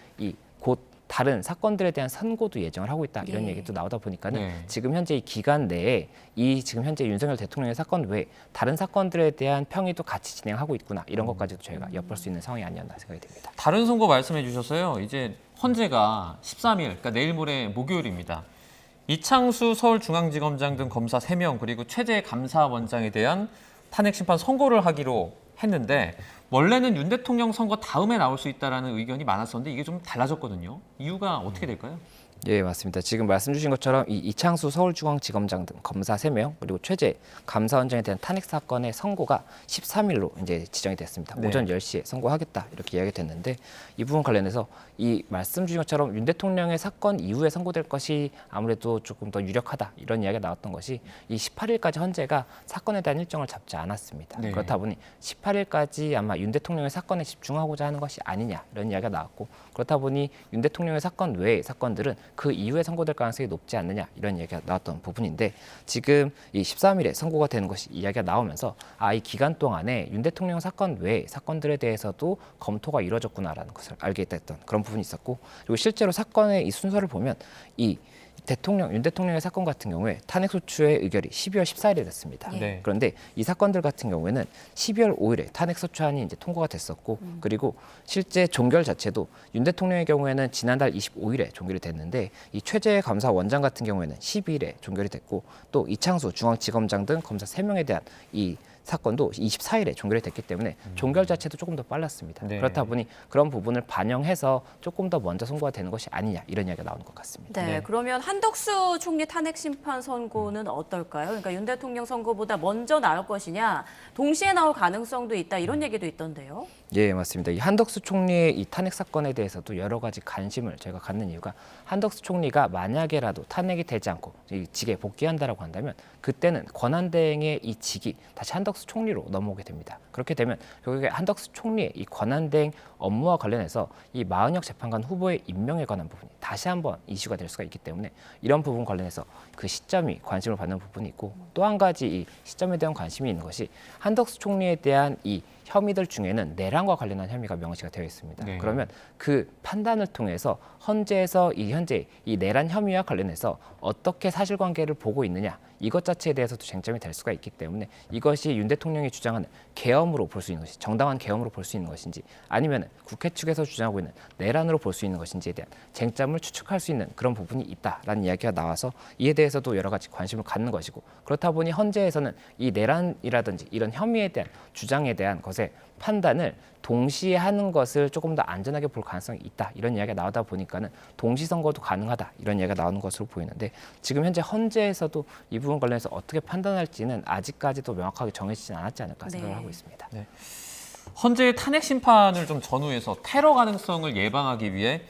곧 다른 사건들에 대한 선고도 예정을 하고 있다 이런 네. 얘기도 나오다 보니까는 네. 지금 현재 이 기간 내에 이 지금 현재 윤석열 대통령의 사건 외에 다른 사건들에 대한 평의도 같이 진행하고 있구나 이런 것까지도 저희가 엿볼 수 있는 상황이 아니었나 생각이 듭니다. 다른 선고 말씀해 주셔서요. 이제 헌재가 13일, 그러니까 내일 모레 목요일입니다. 이창수 서울중앙지검장 등 검사 3명 그리고 최재 감사원장에 대한 탄핵 심판 선고를 하기로 했는데 원래는 윤 대통령 선거 다음에 나올 수 있다는 의견이 많았었는데 이게 좀 달라졌거든요. 이유가 어떻게 될까요? 예, 맞습니다. 지금 말씀 주신 것처럼 이 이창수 서울중앙지검장 등 검사 3명 그리고 최재 감사원장에 대한 탄핵 사건의 선고가 13일로 이제 지정이 됐습니다. 네. 오전 10시에 선고하겠다 이렇게 이야기가 됐는데 이 부분 관련해서 이 말씀 주신 것처럼 윤 대통령의 사건 이후에 선고될 것이 아무래도 조금 더 유력하다 이런 이야기가 나왔던 것이 이 18일까지 헌재가 사건에 대한 일정을 잡지 않았습니다. 네. 그렇다 보니 18일까지 아마 윤 대통령의 사건에 집중하고자 하는 것이 아니냐 이런 이야기가 나왔고 그렇다 보니 윤 대통령의 사건 외의 사건들은 그 이후에 선고될 가능성이 높지 않느냐 이런 이야기가 나왔던 부분인데 지금 이 13일에 선고가 되는 것이 이야기가 나오면서 이 기간 동안에 윤 대통령 사건 외의 사건들에 대해서도 검토가 이루어졌구나라는 것을 알게 됐던 그런 부분이 있었고 그리고 실제로 사건의 이 순서를 보면 이 윤 대통령의 사건 같은 경우에 탄핵 소추의 의결이 12월 14일에 됐습니다. 네. 그런데 이 사건들 같은 경우에는 12월 5일에 탄핵 소추안이 이제 통과가 됐었고 그리고 실제 종결 자체도 윤 대통령의 경우에는 지난달 25일에 종결이 됐는데 이 최재 감사원장 같은 경우에는 12일에 종결이 됐고 또 이창수 중앙지검장 등 검사 3명에 대한 이 사건도 24일에 종결이 됐기 때문에 종결 자체도 조금 더 빨랐습니다. 네. 그렇다 보니 그런 부분을 반영해서 조금 더 먼저 선고가 되는 것이 아니냐 이런 이야기가 나오는 것 같습니다. 네, 그러면 한덕수 총리 탄핵 심판 선고는 어떨까요? 그러니까 윤 대통령 선고보다 먼저 나올 것이냐, 동시에 나올 가능성도 있다 이런 얘기도 있던데요. 예, 맞습니다. 이 한덕수 총리의 이 탄핵 사건에 대해서도 여러 가지 관심을 저희가 갖는 이유가 한덕수 총리가 만약에라도 탄핵이 되지 않고 이 직에 복귀한다라고 한다면 그때는 권한대행의 이 직이 다시 한덕수 총리로 넘어오게 됩니다. 그렇게 되면 결국에 한덕수 총리의 이 권한대행 업무와 관련해서 이 마은혁 재판관 후보의 임명에 관한 부분이 다시 한번 이슈가 될 수가 있기 때문에 이런 부분 관련해서 그 시점이 관심을 받는 부분이 있고 또 한 가지 이 시점에 대한 관심이 있는 것이 한덕수 총리에 대한 이 혐의들 중에는 내란과 관련한 혐의가 명시가 되어 있습니다. 네. 그러면 그 판단을 통해서 헌재에서 현재 이 내란 혐의와 관련해서 어떻게 사실관계를 보고 있느냐 이것 자체에 대해서도 쟁점이 될 수가 있기 때문에 이것이 윤 대통령이 주장하는 계엄으로 볼 수 있는 것이 정당한 계엄으로 볼 수 있는 것인지 아니면 국회 측에서 주장하고 있는 내란으로 볼 수 있는 것인지에 대한 쟁점을 추측할 수 있는 그런 부분이 있다라는 이야기가 나와서 이에 대해서도 여러 가지 관심을 갖는 것이고 그렇다 보니 헌재에서는 이 내란이라든지 이런 혐의에 대한 주장에 대한 것에 판단을 동시에 하는 것을 조금 더 안전하게 볼 가능성이 있다 이런 이야기가 나오다 보니까는 동시 선고도 가능하다 이런 이야기가 나오는 것으로 보이는데 지금 현재 헌재에서도 이 부분 관련해서 어떻게 판단할지는 아직까지도 명확하게 정해지진 않았지 않을까 생각을 하고 있습니다. 네. 헌재의 탄핵 심판을 좀 전후해서 테러 가능성을 예방하기 위해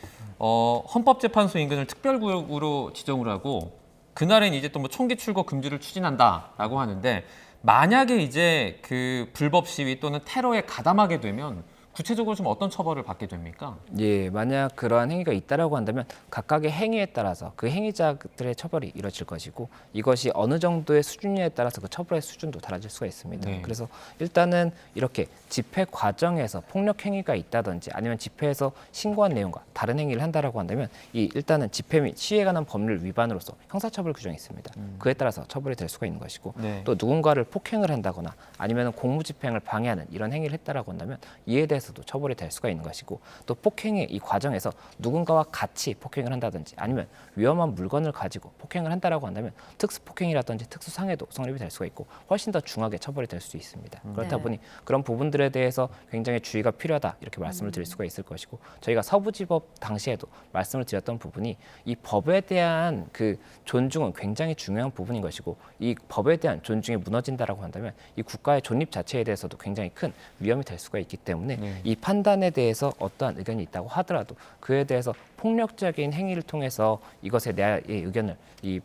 헌법재판소 인근을 특별구역으로 지정을 하고 그날은 이제 또 뭐 총기 출거 금지를 추진한다라고 하는데 만약에 이제 그 불법 시위 또는 테러에 가담하게 되면 구체적으로 좀 어떤 처벌을 받게 됩니까? 예, 만약 그러한 행위가 있다라고 한다면 각각의 행위에 따라서 그 행위자들의 처벌이 이루어질 것이고 이것이 어느 정도의 수준이냐에 따라서 그 처벌의 수준도 달라질 수가 있습니다. 네. 그래서 일단은 이렇게 집회 과정에서 폭력 행위가 있다든지 아니면 집회에서 신고한 내용과 다른 행위를 한다라고 한다면 이 일단은 집회 및 시위에 관한 법률 위반으로서 형사처벌 규정이 있습니다. 그에 따라서 처벌이 될 수가 있는 것이고 네. 또 누군가를 폭행을 한다거나 아니면 공무집행을 방해하는 이런 행위를 했다라고 한다면 이에 대해서도 처벌이 될 수가 있는 것이고 또 폭행의 이 과정에서 누군가와 같이 폭행을 한다든지 아니면 위험한 물건을 가지고 폭행을 한다라고 한다면 특수폭행이라든지 특수상해도 성립이 될 수가 있고 훨씬 더 중하게 처벌이 될 수 있습니다. 그렇다 네. 보니 그런 부분들에 대해서 굉장히 주의가 필요하다 이렇게 말씀을 드릴 수가 있을 것이고 저희가 서부지법 당시에도 말씀을 드렸던 부분이 이 법에 대한 그 존중은 굉장히 중요한 부분인 것이고 이 법에 대한 존중이 무너진다라고 한다면 이 국가의 존립 자체에 대해서도 굉장히 큰 위험이 될 수가 있기 때문에 네. 이 판단에 대해서 어떠한 의견이 있다고 하더라도 그에 대해서 폭력적인 행위를 통해서 이것에 대한 의견을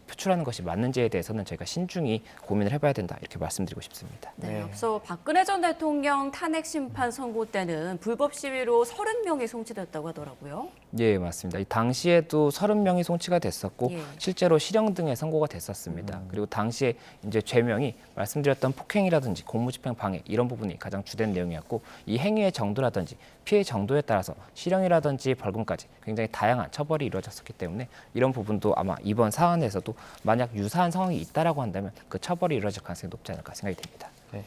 표출하는 것이 맞는지에 대해서는 저희가 신중히 고민을 해봐야 된다 이렇게 말씀드리고 싶습니다. 네, 앞서 박근혜 전 대통령 탄핵 심판 선고 때는 불법 시위로 30명이 송치됐다고 하더라고요. 예, 맞습니다. 이 당시에도 30명이 송치가 됐었고 예. 실제로 실형 등의 선고가 됐었습니다. 그리고 당시에 이제 죄명이 말씀드렸던 폭행이라든지 공무집행 방해 이런 부분이 가장 주된 내용이었고 이 행위의 정도라든지 피해 정도에 따라서 실형이라든지 벌금까지 굉장히 다양한 다양한 처벌이 이루어졌었기 때문에 이런 부분도 아마 이번 사안에서도 만약 유사한 상황이 있다라고 한다면 그 처벌이 이루어질 가능성이 높지 않을까 생각이 됩니다. 네.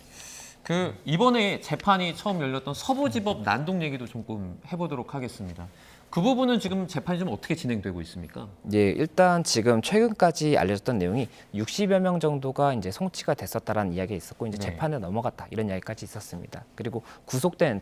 이번에 재판이 처음 열렸던 서부지법 난동 얘기도 조금 해보도록 하겠습니다. 그 부분은 지금 재판이 좀 어떻게 진행되고 있습니까? 예, 일단 지금 최근까지 알려졌던 내용이 60여 명 정도가 이제 송치가 됐었다라는 이야기가 있었고 이제 네. 재판에 넘어갔다 이런 이야기까지 있었습니다. 그리고 구속된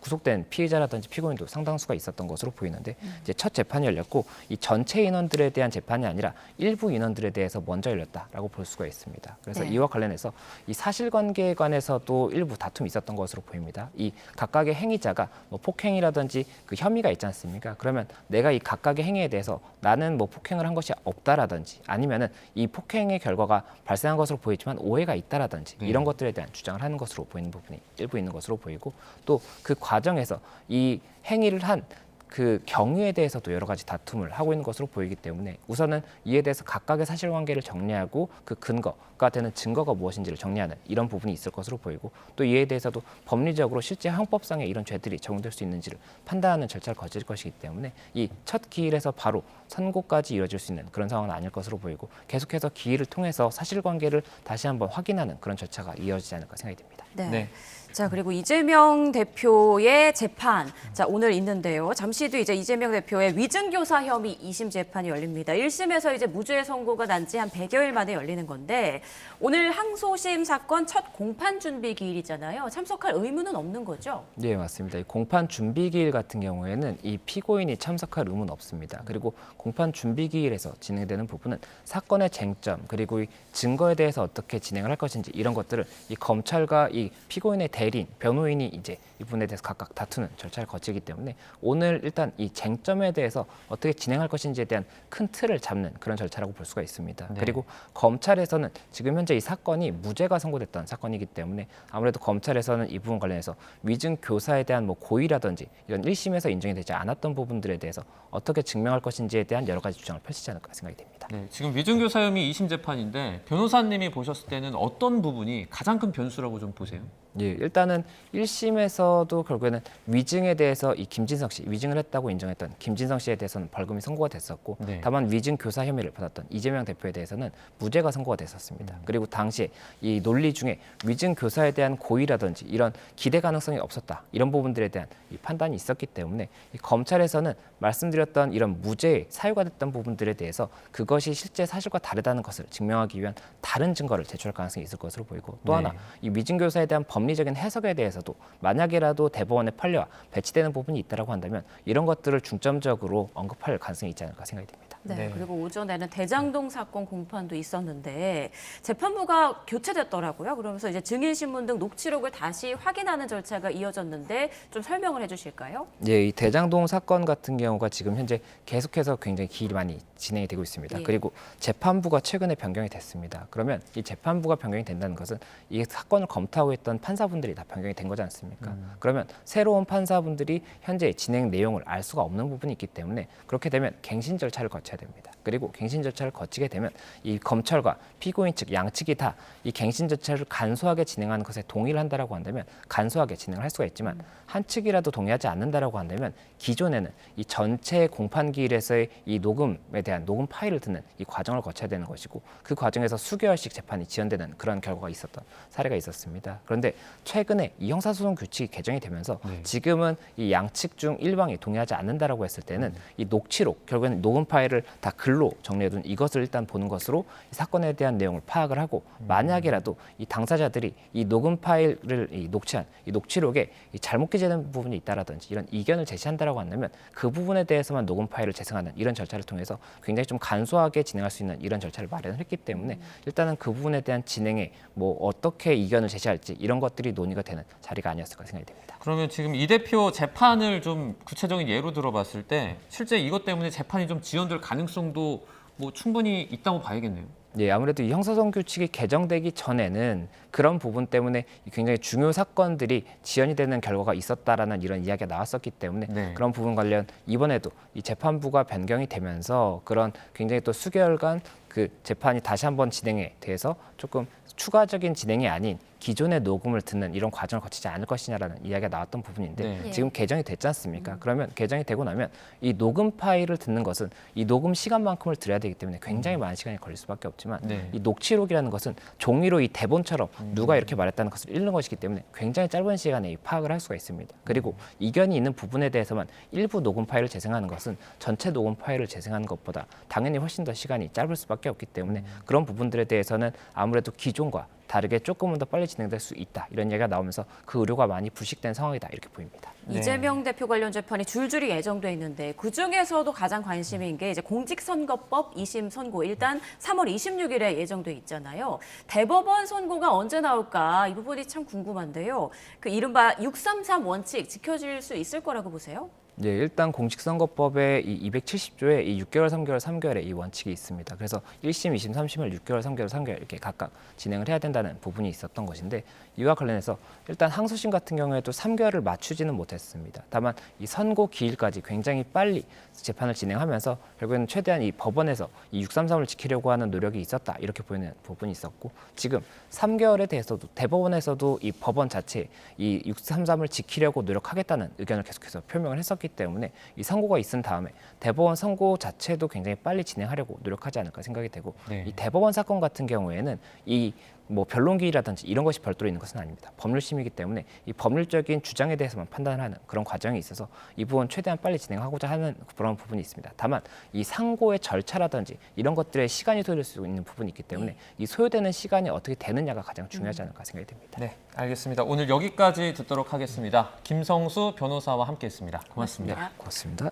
구속된 피의자라든지 피고인도 상당수가 있었던 것으로 보이는데 이제 첫 재판이 열렸고 이 전체 인원들에 대한 재판이 아니라 일부 인원들에 대해서 먼저 열렸다라고 볼 수가 있습니다. 그래서 네. 이와 관련해서 이 사실관계에 관해서도 일부 다툼이 있었던 것으로 보입니다. 이 각각의 행위자가 뭐 폭행이라든지 그 혐의가 있지 않습니까? 그러면 내가 이 각각의 행위에 대해서 나는 뭐 폭행을 한 것이 없다라든지 아니면은 이 폭행의 결과가 발생한 것으로 보이지만 오해가 있다라든지 이런 것들에 대한 주장을 하는 것으로 보이는 부분이 일부 있는 것으로 보이고 또 그 과정에서 이 행위를 한 그 경위에 대해서도 여러 가지 다툼을 하고 있는 것으로 보이기 때문에 우선은 이에 대해서 각각의 사실관계를 정리하고 그 근거가 되는 증거가 무엇인지를 정리하는 이런 부분이 있을 것으로 보이고 또 이에 대해서도 법리적으로 실제 형법상의 이런 죄들이 적용될 수 있는지를 판단하는 절차를 거칠 것이기 때문에 이 첫 기일에서 바로 선고까지 이어질 수 있는 그런 상황은 아닐 것으로 보이고 계속해서 기일을 통해서 사실관계를 다시 한번 확인하는 그런 절차가 이어지지 않을까 생각이 됩니다. 네. 자, 그리고 이재명 대표의 재판. 자, 오늘 있는데요. 잠시 뒤 이제 이재명 대표의 위증교사 혐의 2심 재판이 열립니다. 1심에서 이제 무죄 선고가 난 지 한 100여일 만에 열리는 건데 오늘 항소심 사건 첫 공판 준비 기일이잖아요. 참석할 의무는 없는 거죠? 네, 맞습니다. 이 공판 준비 기일 같은 경우에는 이 피고인이 참석할 의무는 없습니다. 그리고 공판 준비 기일에서 진행되는 부분은 사건의 쟁점 그리고 이 증거에 대해서 어떻게 진행을 할 것인지 이런 것들을 이 검찰과 이 피고인의 대리인, 변호인이 이제 이 부분에 대해서 각각 다투는 절차를 거치기 때문에 오늘 일단 이 쟁점에 대해서 어떻게 진행할 것인지에 대한 큰 틀을 잡는 그런 절차라고 볼 수가 있습니다. 네. 그리고 검찰에서는 지금 현재 이 사건이 무죄가 선고됐던 사건이기 때문에 아무래도 검찰에서는 이 부분 관련해서 위증 교사에 대한 뭐 고의라든지 이런 1심에서 인정이 되지 않았던 부분들에 대해서 어떻게 증명할 것인지에 대한 여러 가지 주장을 펼치지 않을까 생각이 됩니다. 네, 지금 위증교사 혐의 2심 재판인데 변호사님이 보셨을 때는 어떤 부분이 가장 큰 변수라고 좀 보세요? 예, 일단은 1심에서도 결국에는 위증에 대해서 이 김진성 씨, 위증을 했다고 인정했던 김진성 씨에 대해서는 벌금이 선고가 됐었고 네. 다만 위증 교사 혐의를 받았던 이재명 대표에 대해서는 무죄가 선고가 됐었습니다. 그리고 당시에 이 논리 중에 위증 교사에 대한 고의라든지 이런 기대 가능성이 없었다. 이런 부분들에 대한 이 판단이 있었기 때문에 이 검찰에서는 말씀드렸던 이런 무죄의 사유가 됐던 부분들에 대해서 그것이 실제 사실과 다르다는 것을 증명하기 위한 다른 증거를 제출할 가능성이 있을 것으로 보이고 또 네. 하나 이 위증 교사에 대한 법리적인 해석에 대해서도 만약에라도 대법원에 판례와 배치되는 부분이 있다라고 한다면 이런 것들을 중점적으로 언급할 가능성이 있지 않을까 생각이 됩니다. 네, 그리고 오전에는 대장동 사건 공판도 있었는데 재판부가 교체됐더라고요. 그러면서 이제 증인신문 등 녹취록을 다시 확인하는 절차가 이어졌는데 좀 설명을 해주실까요? 예, 이 대장동 사건 같은 경우가 지금 현재 계속해서 굉장히 기일이 많이 진행이 되고 있습니다. 예. 그리고 재판부가 최근에 변경이 됐습니다. 그러면 이 재판부가 변경이 된다는 것은 이 사건을 검토하고 있던 판사분들이 다 변경이 된 거지 않습니까? 그러면 새로운 판사분들이 현재 진행 내용을 알 수가 없는 부분이 있기 때문에 그렇게 되면 갱신 절차를 거쳐야 됩니다. 그리고 갱신 절차를 거치게 되면 이 검찰과 피고인 측 양측이 다 이 갱신 절차를 간소하게 진행하는 것에 동의를 한다라고 한다면 간소하게 진행을 할 수가 있지만 한 측이라도 동의하지 않는다라고 한다면 기존에는 이 전체 공판 기일에서의 이 녹음에 대한 녹음 파일을 듣는 이 과정을 거쳐야 되는 것이고 그 과정에서 수개월씩 재판이 지연되는 그런 결과가 있었던 사례가 있었습니다. 그런데 최근에 이 형사소송 규칙이 개정이 되면서 지금은 이 양측 중 일방이 동의하지 않는다라고 했을 때는 이 녹취록 결국에는 녹음 파일을 다 글로 정리해둔 이것을 일단 보는 것으로 이 사건에 대한 내용을 파악을 하고 만약에라도 이 당사자들이 이 녹음 파일을 이 녹취한 이 녹취록에 이 잘못 기재된 부분이 있다라든지 이런 이견을 제시한다라고 한다면 그 부분에 대해서만 녹음 파일을 재생하는 이런 절차를 통해서 굉장히 좀 간소하게 진행할 수 있는 이런 절차를 마련을 했기 때문에 일단은 그 부분에 대한 진행에 뭐 어떻게 이견을 제시할지 이런 것들이 논의가 되는 자리가 아니었을까 생각이 됩니다. 그러면 지금 이 대표 재판을 좀 구체적인 예로 들어봤을 때 실제 이것 때문에 재판이 좀 지연될 가능성도 뭐 충분히 있다고 봐야겠네요. 예, 아무래도 이 형사소송 규칙이 개정되기 전에는 그런 부분 때문에 굉장히 중요 사건들이 지연이 되는 결과가 있었다라는 이런 이야기가 나왔었기 때문에 그런 부분 관련 이번에도 이 재판부가 변경이 되면서 그런 굉장히 또 수개월간 그 재판이 다시 한번 진행에 대해서 조금 추가적인 진행이 아닌 기존의 녹음을 듣는 이런 과정을 거치지 않을 것이냐라는 이야기가 나왔던 부분인데 네. 지금 개정이 됐지 않습니까? 그러면 개정이 되고 나면 이 녹음 파일을 듣는 것은 이 녹음 시간만큼을 들어야 되기 때문에 굉장히 많은 시간이 걸릴 수밖에 없지만 네. 이 녹취록이라는 것은 종이로 이 대본처럼 누가 이렇게 말했다는 것을 읽는 것이기 때문에 굉장히 짧은 시간에 이 파악을 할 수가 있습니다. 그리고 이견이 있는 부분에 대해서만 일부 녹음 파일을 재생하는 것은 전체 녹음 파일을 재생하는 것보다 당연히 훨씬 더 시간이 짧을 수밖에 없기 때문에 그런 부분들에 대해서는 아무래도 기존과 다르게 조금은 더 빨리 진행될 수 있다. 이런 얘기가 나오면서 그 의료가 많이 부식된 상황이다. 이렇게 보입니다. 이재명 대표 관련 재판이 줄줄이 예정돼 있는데 그중에서도 가장 관심인 게 이제 공직선거법 2심 선고 일단 3월 26일에 예정돼 있잖아요. 대법원 선고가 언제 나올까 이 부분이 참 궁금한데요. 그 이른바 633 원칙 지켜질 수 있을 거라고 보세요? 네, 일단 공직선거법의 이 270조에 이 6개월, 3개월, 3개월의 이 원칙이 있습니다. 그래서 1심, 2심, 3심을 6개월, 3개월, 3개월 이렇게 각각 진행을 해야 된다는 부분이 있었던 것인데 이와 관련해서 일단 항소심 같은 경우에도 3개월을 맞추지는 못했습니다. 다만 이 선고 기일까지 굉장히 빨리 재판을 진행하면서 결국에는 최대한 이 법원에서 이 633을 지키려고 하는 노력이 있었다. 이렇게 보이는 부분이 있었고 지금 3개월에 대해서도 대법원에서도 이 법원 자체 이 633을 지키려고 노력하겠다는 의견을 계속해서 표명을 했었기 때문에 이 선고가 있은 다음에 대법원 선고 자체도 굉장히 빨리 진행하려고 노력하지 않을까 생각이 되고 네. 이 대법원 사건 같은 경우에는 이 뭐 변론기일이라든지 이런 것이 별도로 있는 것은 아닙니다. 법률심이기 때문에 이 법률적인 주장에 대해서만 판단을 하는 그런 과정이 있어서 이 부분 최대한 빨리 진행하고자 하는 그런 부분이 있습니다. 다만 이 상고의 절차라든지 이런 것들에 시간이 소요될 수 있는 부분이 있기 때문에 이 소요되는 시간이 어떻게 되느냐가 가장 중요하지 않을까 생각이 됩니다. 네, 알겠습니다. 오늘 여기까지 듣도록 하겠습니다. 김성수 변호사와 함께했습니다. 고맙습니다. 고맙습니다.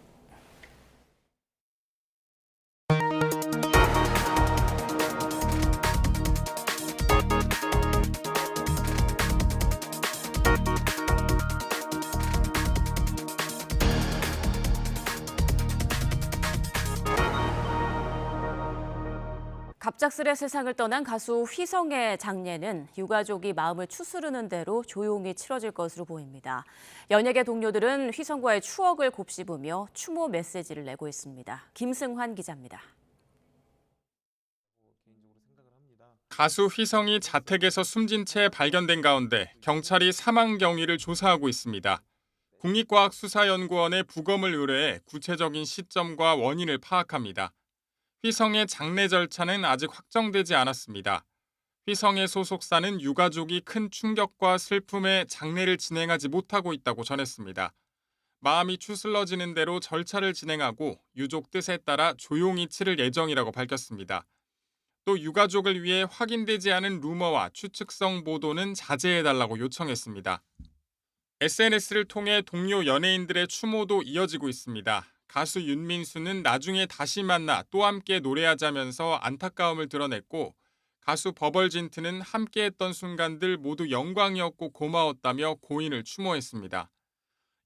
갑작스레 세상을 떠난 가수 휘성의 장례는 유가족이 마음을 추스르는 대로 조용히 치러질 것으로 보입니다. 연예계 동료들은 휘성과의 추억을 곱씹으며 추모 메시지를 내고 있습니다. 김승환 기자입니다. 가수 휘성이 자택에서 숨진 채 발견된 가운데 경찰이 사망 경위를 조사하고 있습니다. 국립과학수사연구원에 부검을 의뢰해 구체적인 시점과 원인을 파악합니다. 휘성의 장례 절차는 아직 확정되지 않았습니다. 휘성의 소속사는 유가족이 큰 충격과 슬픔에 장례를 진행하지 못하고 있다고 전했습니다. 마음이 추슬러지는 대로 절차를 진행하고 유족 뜻에 따라 조용히 치를 예정이라고 밝혔습니다. 또 유가족을 위해 확인되지 않은 루머와 추측성 보도는 자제해달라고 요청했습니다. SNS를 통해 동료 연예인들의 추모도 이어지고 있습니다. 가수 윤민수는 나중에 다시 만나 또 함께 노래하자면서 안타까움을 드러냈고 가수 버벌진트는 함께했던 순간들 모두 영광이었고 고마웠다며 고인을 추모했습니다.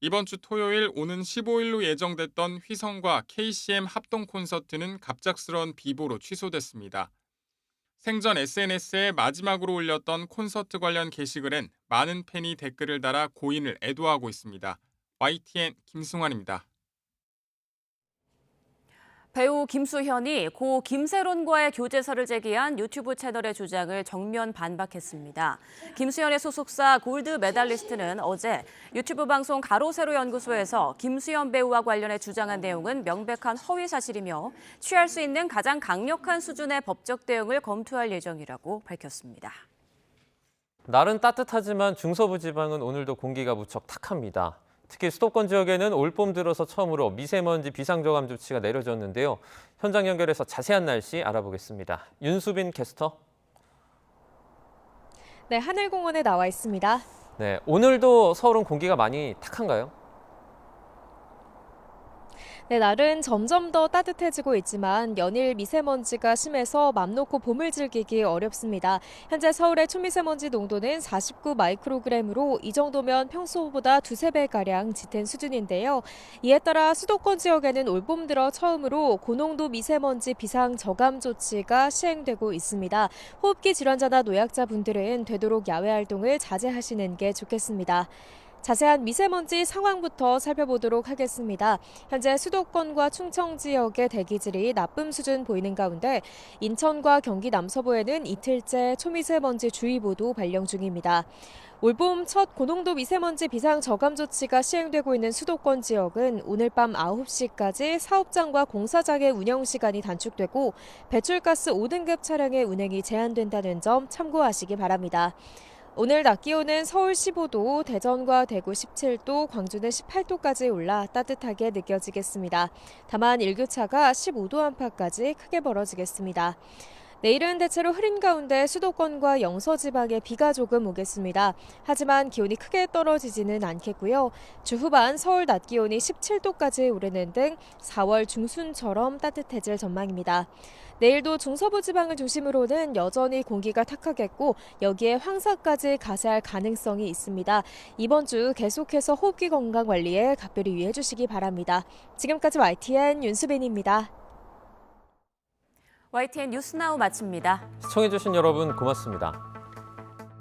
이번 주 토요일 오는 15일로 예정됐던 휘성과 KCM 합동 콘서트는 갑작스러운 비보로 취소됐습니다. 생전 SNS에 마지막으로 올렸던 콘서트 관련 게시글엔 많은 팬이 댓글을 달아 고인을 애도하고 있습니다. YTN 김승환입니다. 배우 김수현이 고 김세론과의 교제설을 제기한 유튜브 채널의 주장을 정면 반박했습니다. 김수현의 소속사 골드 메달리스트는 어제 유튜브 방송 가로세로 연구소에서 김수현 배우와 관련해 주장한 내용은 명백한 허위 사실이며 취할 수 있는 가장 강력한 수준의 법적 대응을 검토할 예정이라고 밝혔습니다. 날은 따뜻하지만 중서부 지방은 오늘도 공기가 무척 탁합니다. 특히 수도권 지역에는 올봄 들어서 처음으로 미세먼지 비상저감 조치가 내려졌는데요. 현장 연결해서 자세한 날씨 알아보겠습니다. 윤수빈 캐스터. 네, 하늘공원에 나와 있습니다. 네, 오늘도 서울은 공기가 많이 탁한가요? 네, 날은 점점 더 따뜻해지고 있지만 연일 미세먼지가 심해서 맘 놓고 봄을 즐기기 어렵습니다. 현재 서울의 초미세먼지 농도는 49 마이크로그램으로 이 정도면 평소보다 2~3배가량 짙은 수준인데요. 이에 따라 수도권 지역에는 올봄 들어 처음으로 고농도 미세먼지 비상 저감 조치가 시행되고 있습니다. 호흡기 질환자나 노약자분들은 되도록 야외 활동을 자제하시는 게 좋겠습니다. 자세한 미세먼지 상황부터 살펴보도록 하겠습니다. 현재 수도권과 충청 지역의 대기질이 나쁨 수준 보이는 가운데 인천과 경기 남서부에는 이틀째 초미세먼지 주의보도 발령 중입니다. 올봄 첫 고농도 미세먼지 비상 저감 조치가 시행되고 있는 수도권 지역은 오늘 밤 9시까지 사업장과 공사장의 운영 시간이 단축되고 배출가스 5등급 차량의 운행이 제한된다는 점 참고하시기 바랍니다. 오늘 낮 기온은 서울 15도, 대전과 대구 17도, 광주는 18도까지 올라 따뜻하게 느껴지겠습니다. 다만 일교차가 15도 안팎까지 크게 벌어지겠습니다. 내일은 대체로 흐린 가운데 수도권과 영서 지방에 비가 조금 오겠습니다. 하지만 기온이 크게 떨어지지는 않겠고요. 주 후반 서울 낮 기온이 17도까지 오르는 등 4월 중순처럼 따뜻해질 전망입니다. 내일도 중서부 지방을 중심으로는 여전히 공기가 탁하겠고 여기에 황사까지 가세할 가능성이 있습니다. 이번 주 계속해서 호흡기 건강 관리에 각별히 유의해 주시기 바랍니다. 지금까지 YTN 윤수빈입니다. YTN 뉴스나우 마칩니다. 시청해주신 여러분 고맙습니다.